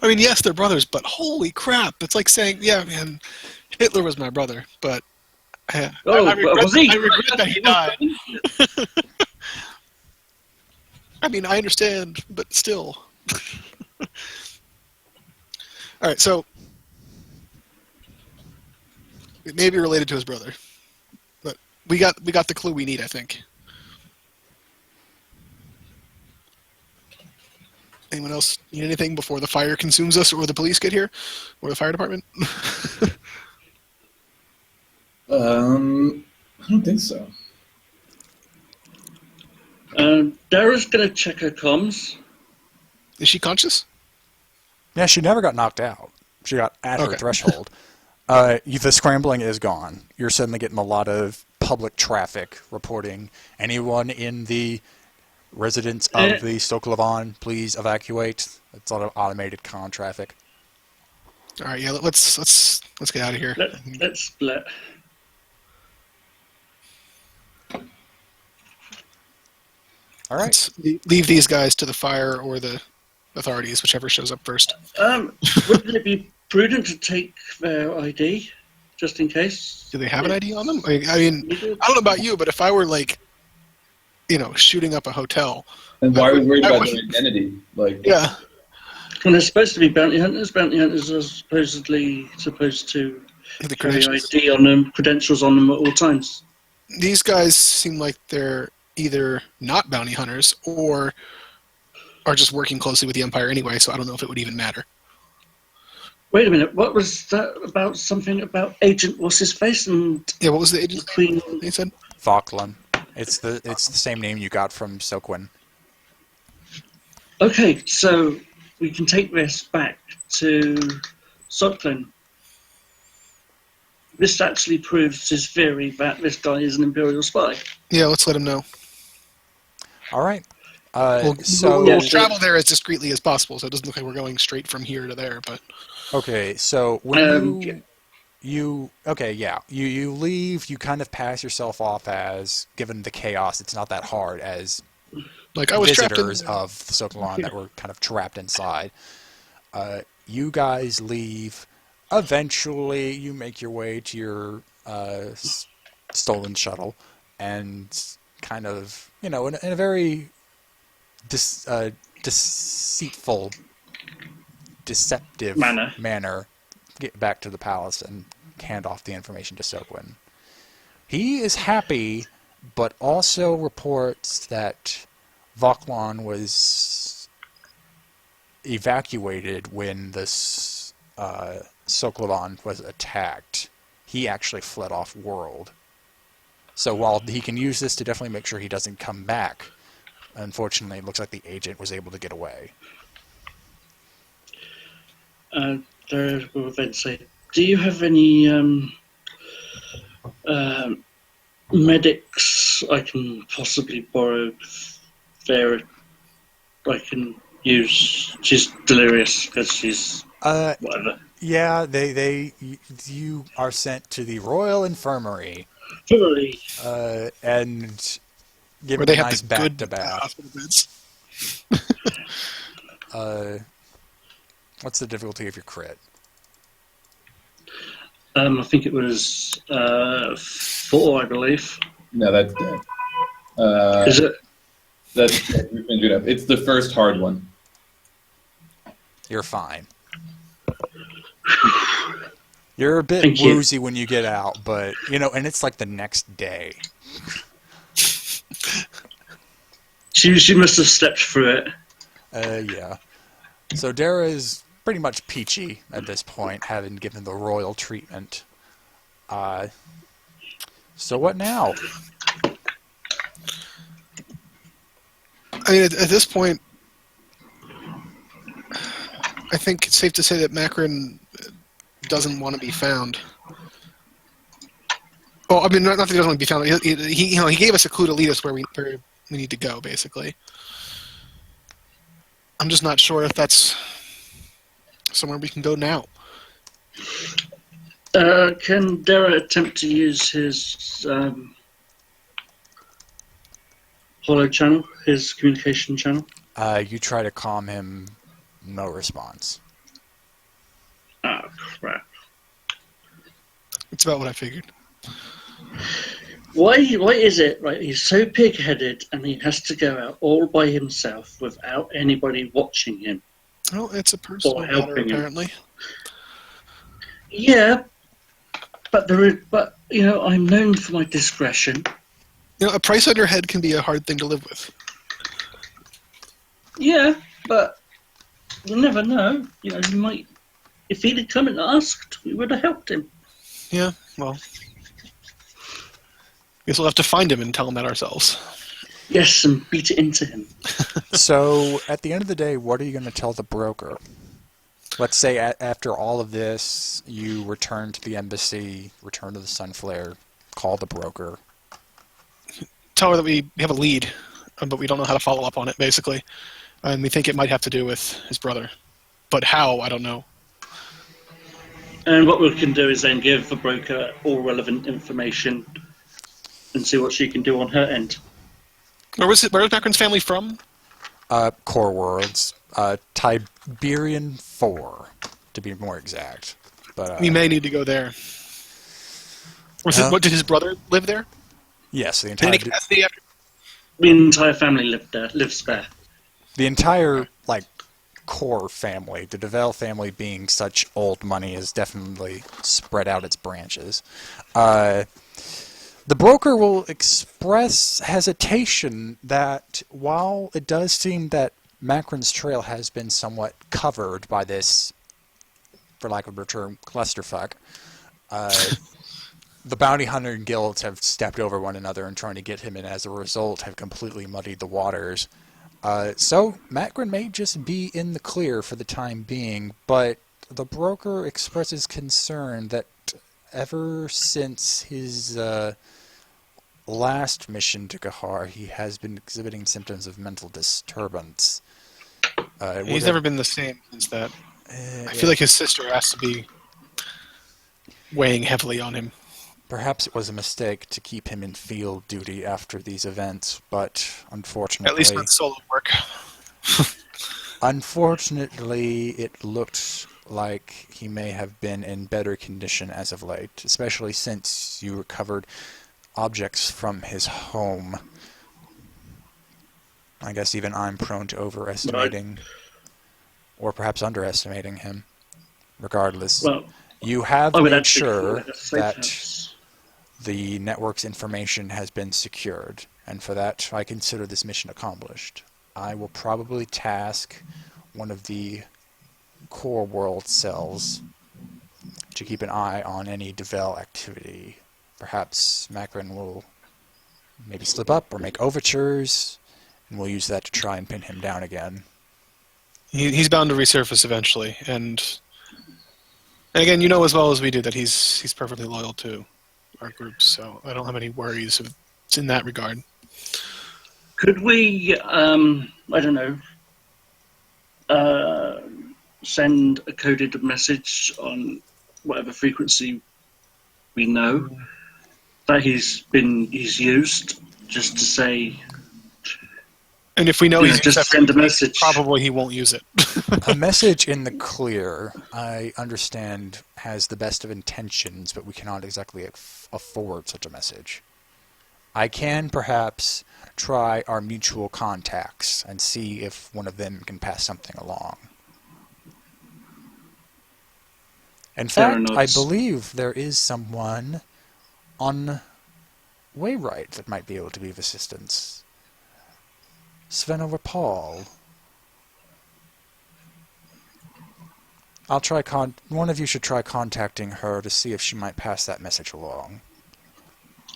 I mean, yes, they're brothers, but holy crap! It's like saying, "Yeah, man, Hitler was my brother," but I regret that he died. I mean, I understand, but still. All right, so it may be related to his brother, but we got the clue we need, I think. Anyone else need anything before the fire consumes us, or the police get here, or the fire department? I don't think so. Dara's going to check her comms. Is she conscious? Yeah, she never got knocked out. She got at her Okay. threshold. The scrambling is gone. You're suddenly getting a lot of public traffic reporting. Anyone in the residents of the Sokolovon, please evacuate. It's a lot of automated con traffic. All right, yeah. Let's get out of here. Let's split. All right. Let's leave these guys to the fire or the authorities, whichever shows up first. Wouldn't it be prudent to take their ID, just in case? Do they have an ID on them? I mean, I don't know about you, but if I were like, shooting up a hotel, And why are we worried I about would- their identity? Like, yeah, And they're supposed to be bounty hunters. Bounty hunters are supposedly supposed to the carry credentials. ID on them, credentials on them at all times. These guys seem like they're either not bounty hunters or are just working closely with the Empire anyway. So I don't know if it would even matter. Wait a minute, what was that about? Something about Agent What's His Face and Yeah, what was the agent Queen? they said? Vauquelin. It's the same name you got from Soquin. Okay, so we can take this back to Sotlin. This actually proves his theory that this guy is an Imperial spy. Yeah, let's let him know. All right. We'll Yeah, travel there as discreetly as possible, so it doesn't look like we're going straight from here to there. But Okay, so when yeah. you leave, you kind of pass yourself off as, given the chaos, it's not that hard as like I was trapped in visitors of the Sokolon that were kind of trapped inside. You guys leave. Eventually, you make your way to your stolen shuttle, and kind of, in a very deceitful, deceptive manner, get back to the palace and hand off the information to Soquin. He is happy, but also reports that Vauquelin was evacuated when this Sokolovon was attacked. He actually fled off world. So while he can use this to definitely make sure he doesn't come back, unfortunately, it looks like the agent was able to get away. say, do you have any medics I can possibly borrow there? I can use. She's delirious because she's whatever. Yeah, you are sent to the Royal Infirmary, Really? and Where given they a have nice the back good to bath. hospital beds. What's the difficulty of your crit? I think it was 4, I believe. No, that's dead. Is it? That's injured up. It's the first hard one. You're fine. You're a bit Thank you. woozy when you get out, but, and it's like the next day. She must have slept through it. Yeah. So Dara is pretty much peachy at this point, having given the royal treatment. So what now? I mean, at this point, I think it's safe to say that Macron doesn't want to be found. Well, I mean, not that he doesn't want to be found. He gave us a clue to lead us where we need to go, basically. I'm just not sure if that's somewhere we can go now. Can Dara attempt to use his hollow channel, his communication channel? You try to calm him, no response. Oh, crap. It's about what I figured. Why is it, right, he's so pig-headed and he has to go out all by himself without anybody watching him? Well, it's a personal matter, helping him. apparently. Yeah, but I'm known for my discretion. A price on your head can be a hard thing to live with. Yeah, but you never know. He might. If he'd have come and asked, we would have helped him. Yeah, well, guess we'll have to find him and tell him that ourselves. Yes, and beat it into him. So, at the end of the day, what are you going to tell the broker? Let's say after all of this, you return to the embassy, return to the Sunflare, call the broker. Tell her that we have a lead, but we don't know how to follow up on it, basically. And we think it might have to do with his brother. But how, I don't know. And what we can do is then give the broker all relevant information and see what she can do on her end. Where was Macron's family from? Core Worlds. Tiberian 4, to be more exact. But we may need to go there. What did his brother live there? Yes, the Any entire capacity after? The entire family lives there. the entire core family, the DeVille family being such old money, has definitely spread out its branches. The broker will express hesitation that while it does seem that Macron's trail has been somewhat covered by this, for lack of a better term, clusterfuck, the bounty hunter guilds have stepped over one another and trying to get him, and as a result have completely muddied the waters. So Macron may just be in the clear for the time being, but the broker expresses concern that ever since his last mission to Kahar, he has been exhibiting symptoms of mental disturbance. He's never been the same since that. I feel like his sister has to be weighing heavily on him. Perhaps it was a mistake to keep him in field duty after these events, but unfortunately... At least not solo work. Unfortunately, it looked like he may have been in better condition as of late, especially since you recovered objects from his home. I guess even I'm prone to overestimating, or perhaps underestimating him. Regardless, Well, you have I would made actually call sure it a safe that house. the network's information has been secured, and for that I consider this mission accomplished. I will probably task one of the core world cells to keep an eye on any DeVille activity. Perhaps Macron will maybe slip up or make overtures, and we'll use that to try and pin him down again. He's bound to resurface eventually, and And again, you know as well as we do that he's perfectly loyal to our group, so I don't have any worries in that regard. Could we, I don't know, send a coded message on whatever frequency we know that he's used, just to say, And if we know he's just send a message. probably he won't use it. A message in the clear, I understand, has the best of intentions, but we cannot exactly afford such a message. I can perhaps try our mutual contacts and see if one of them can pass something along. In fact, I believe there is someone on Wayrite that might be able to be of assistance. Sven over Paul. I'll try one of you should try contacting her to see if she might pass that message along.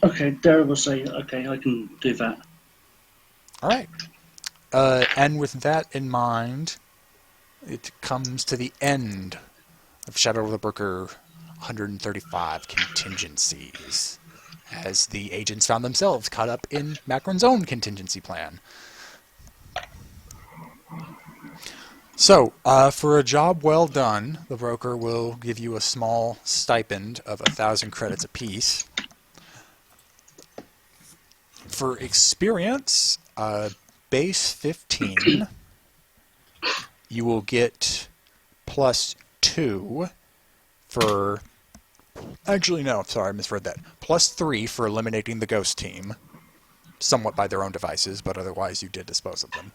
Okay, Dara will say, okay, I can do that. Alright. And with that in mind, it comes to the end of Shadow of the Broker 135 Contingencies, as the agents found themselves caught up in Macron's own contingency plan. So, for a job well done, the broker will give you a small stipend of 1,000 credits apiece. For experience, base 15, you will get +2 for... Actually, no, sorry, I misread that. +3 for eliminating the ghost team. Somewhat by their own devices, but otherwise you did dispose of them.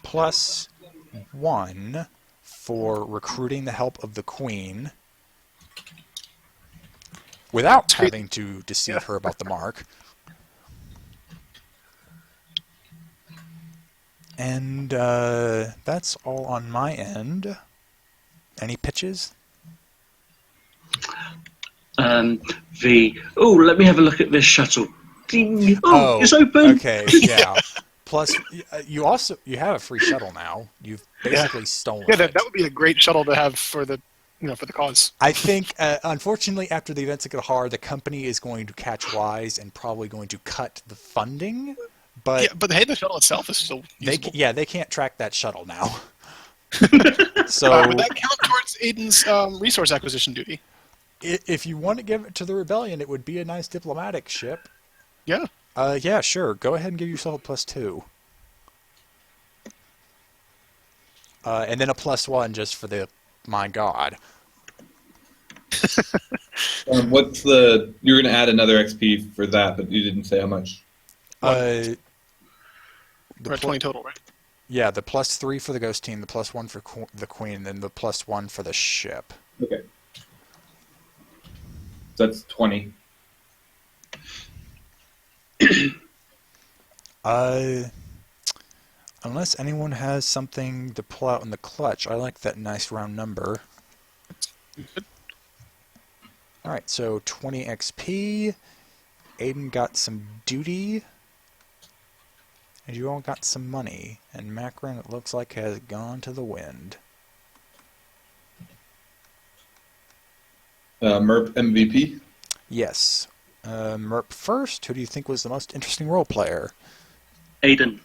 +1 for recruiting the help of the Queen without having to deceive her about the mark. And that's all on my end. Any pitches? Let me have a look at this shuttle. Ding. Oh, it's open. Okay, yeah. Plus, you have a free shuttle now. You've basically stolen it. That would be a great shuttle to have for the cause. I think, unfortunately, after the events at Gahar, the company is going to catch wise and probably going to cut the funding. But hey, the shuttle itself is still usable. They can't track that shuttle now. So would that count towards Aiden's resource acquisition duty? If you want to give it to the rebellion, it would be a nice diplomatic ship. Yeah. Yeah, sure. Go ahead and give yourself a +2. And then a +1 just for the my god. You're going to add another XP for that, but you didn't say how much. We're at 20 total, right? Yeah, the +3 for the ghost team, the +1 for the Queen, and then the +1 for the ship. Okay. So that's 20. Unless anyone has something to pull out in the clutch, I like that nice round number. Alright, so 20 XP. Aiden got some duty. And you all got some money. And Macron, it looks like, has gone to the wind. MERP MVP? Yes. Merp first, who do you think was the most interesting role player? Aiden.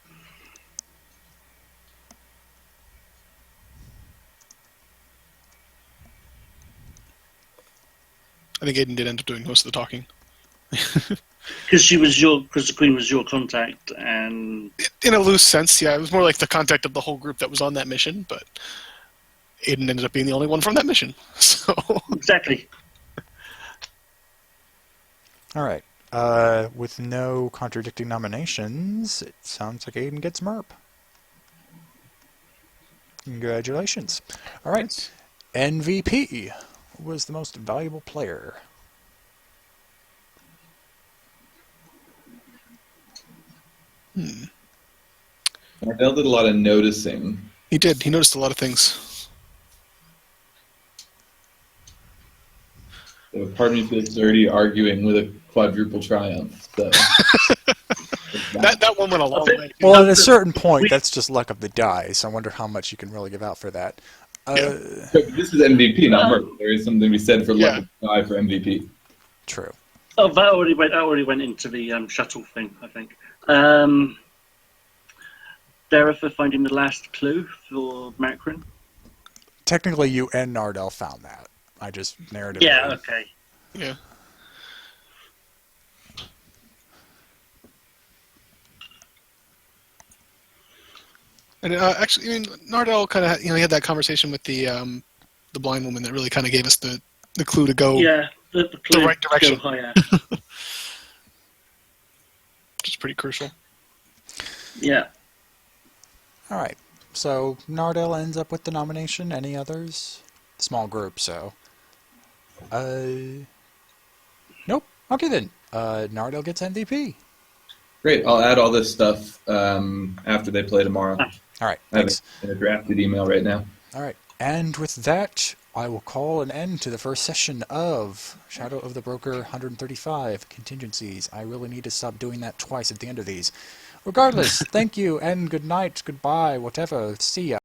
I think Aiden did end up doing most of the talking. Because the Queen was your contact, and in a loose sense, yeah, it was more like the contact of the whole group that was on that mission. But Aiden ended up being the only one from that mission. So exactly. All right. With no contradicting nominations, it sounds like Aiden gets MERP. Congratulations. All right. MVP was the most valuable player. Ardell did a lot of noticing. He did. He noticed a lot of things. So part of me feels dirty arguing with a quadruple triumph. So. that one went a long way. Well, at a certain point, that's just luck of the dice. I wonder how much you can really give out for that. This is MVP, not murder. There is something to be said for Yeah. luck of the eye for MVP. True. Oh, that already went into the shuttle thing, I think. Dara for finding the last clue for Macron. Technically, you and Nardell found that. I just narratively. Yeah, okay. Yeah. And actually, I mean, Nardell kind of, he had that conversation with the blind woman that really kind of gave us the clue to go Yeah, the clue right direction. Go higher. which is pretty crucial. Yeah. All right. So Nardell ends up with the nomination. Any others? Small group, so. Nope. Okay then. Nardell gets MVP. Great. I'll add all this stuff after they play tomorrow. All right. I have Thanks. it in a drafted email right now. All right. And with that, I will call an end to the first session of Shadow of the Broker 135 Contingencies. I really need to stop doing that twice at the end of these. Regardless, thank you and good night, goodbye, whatever. See ya.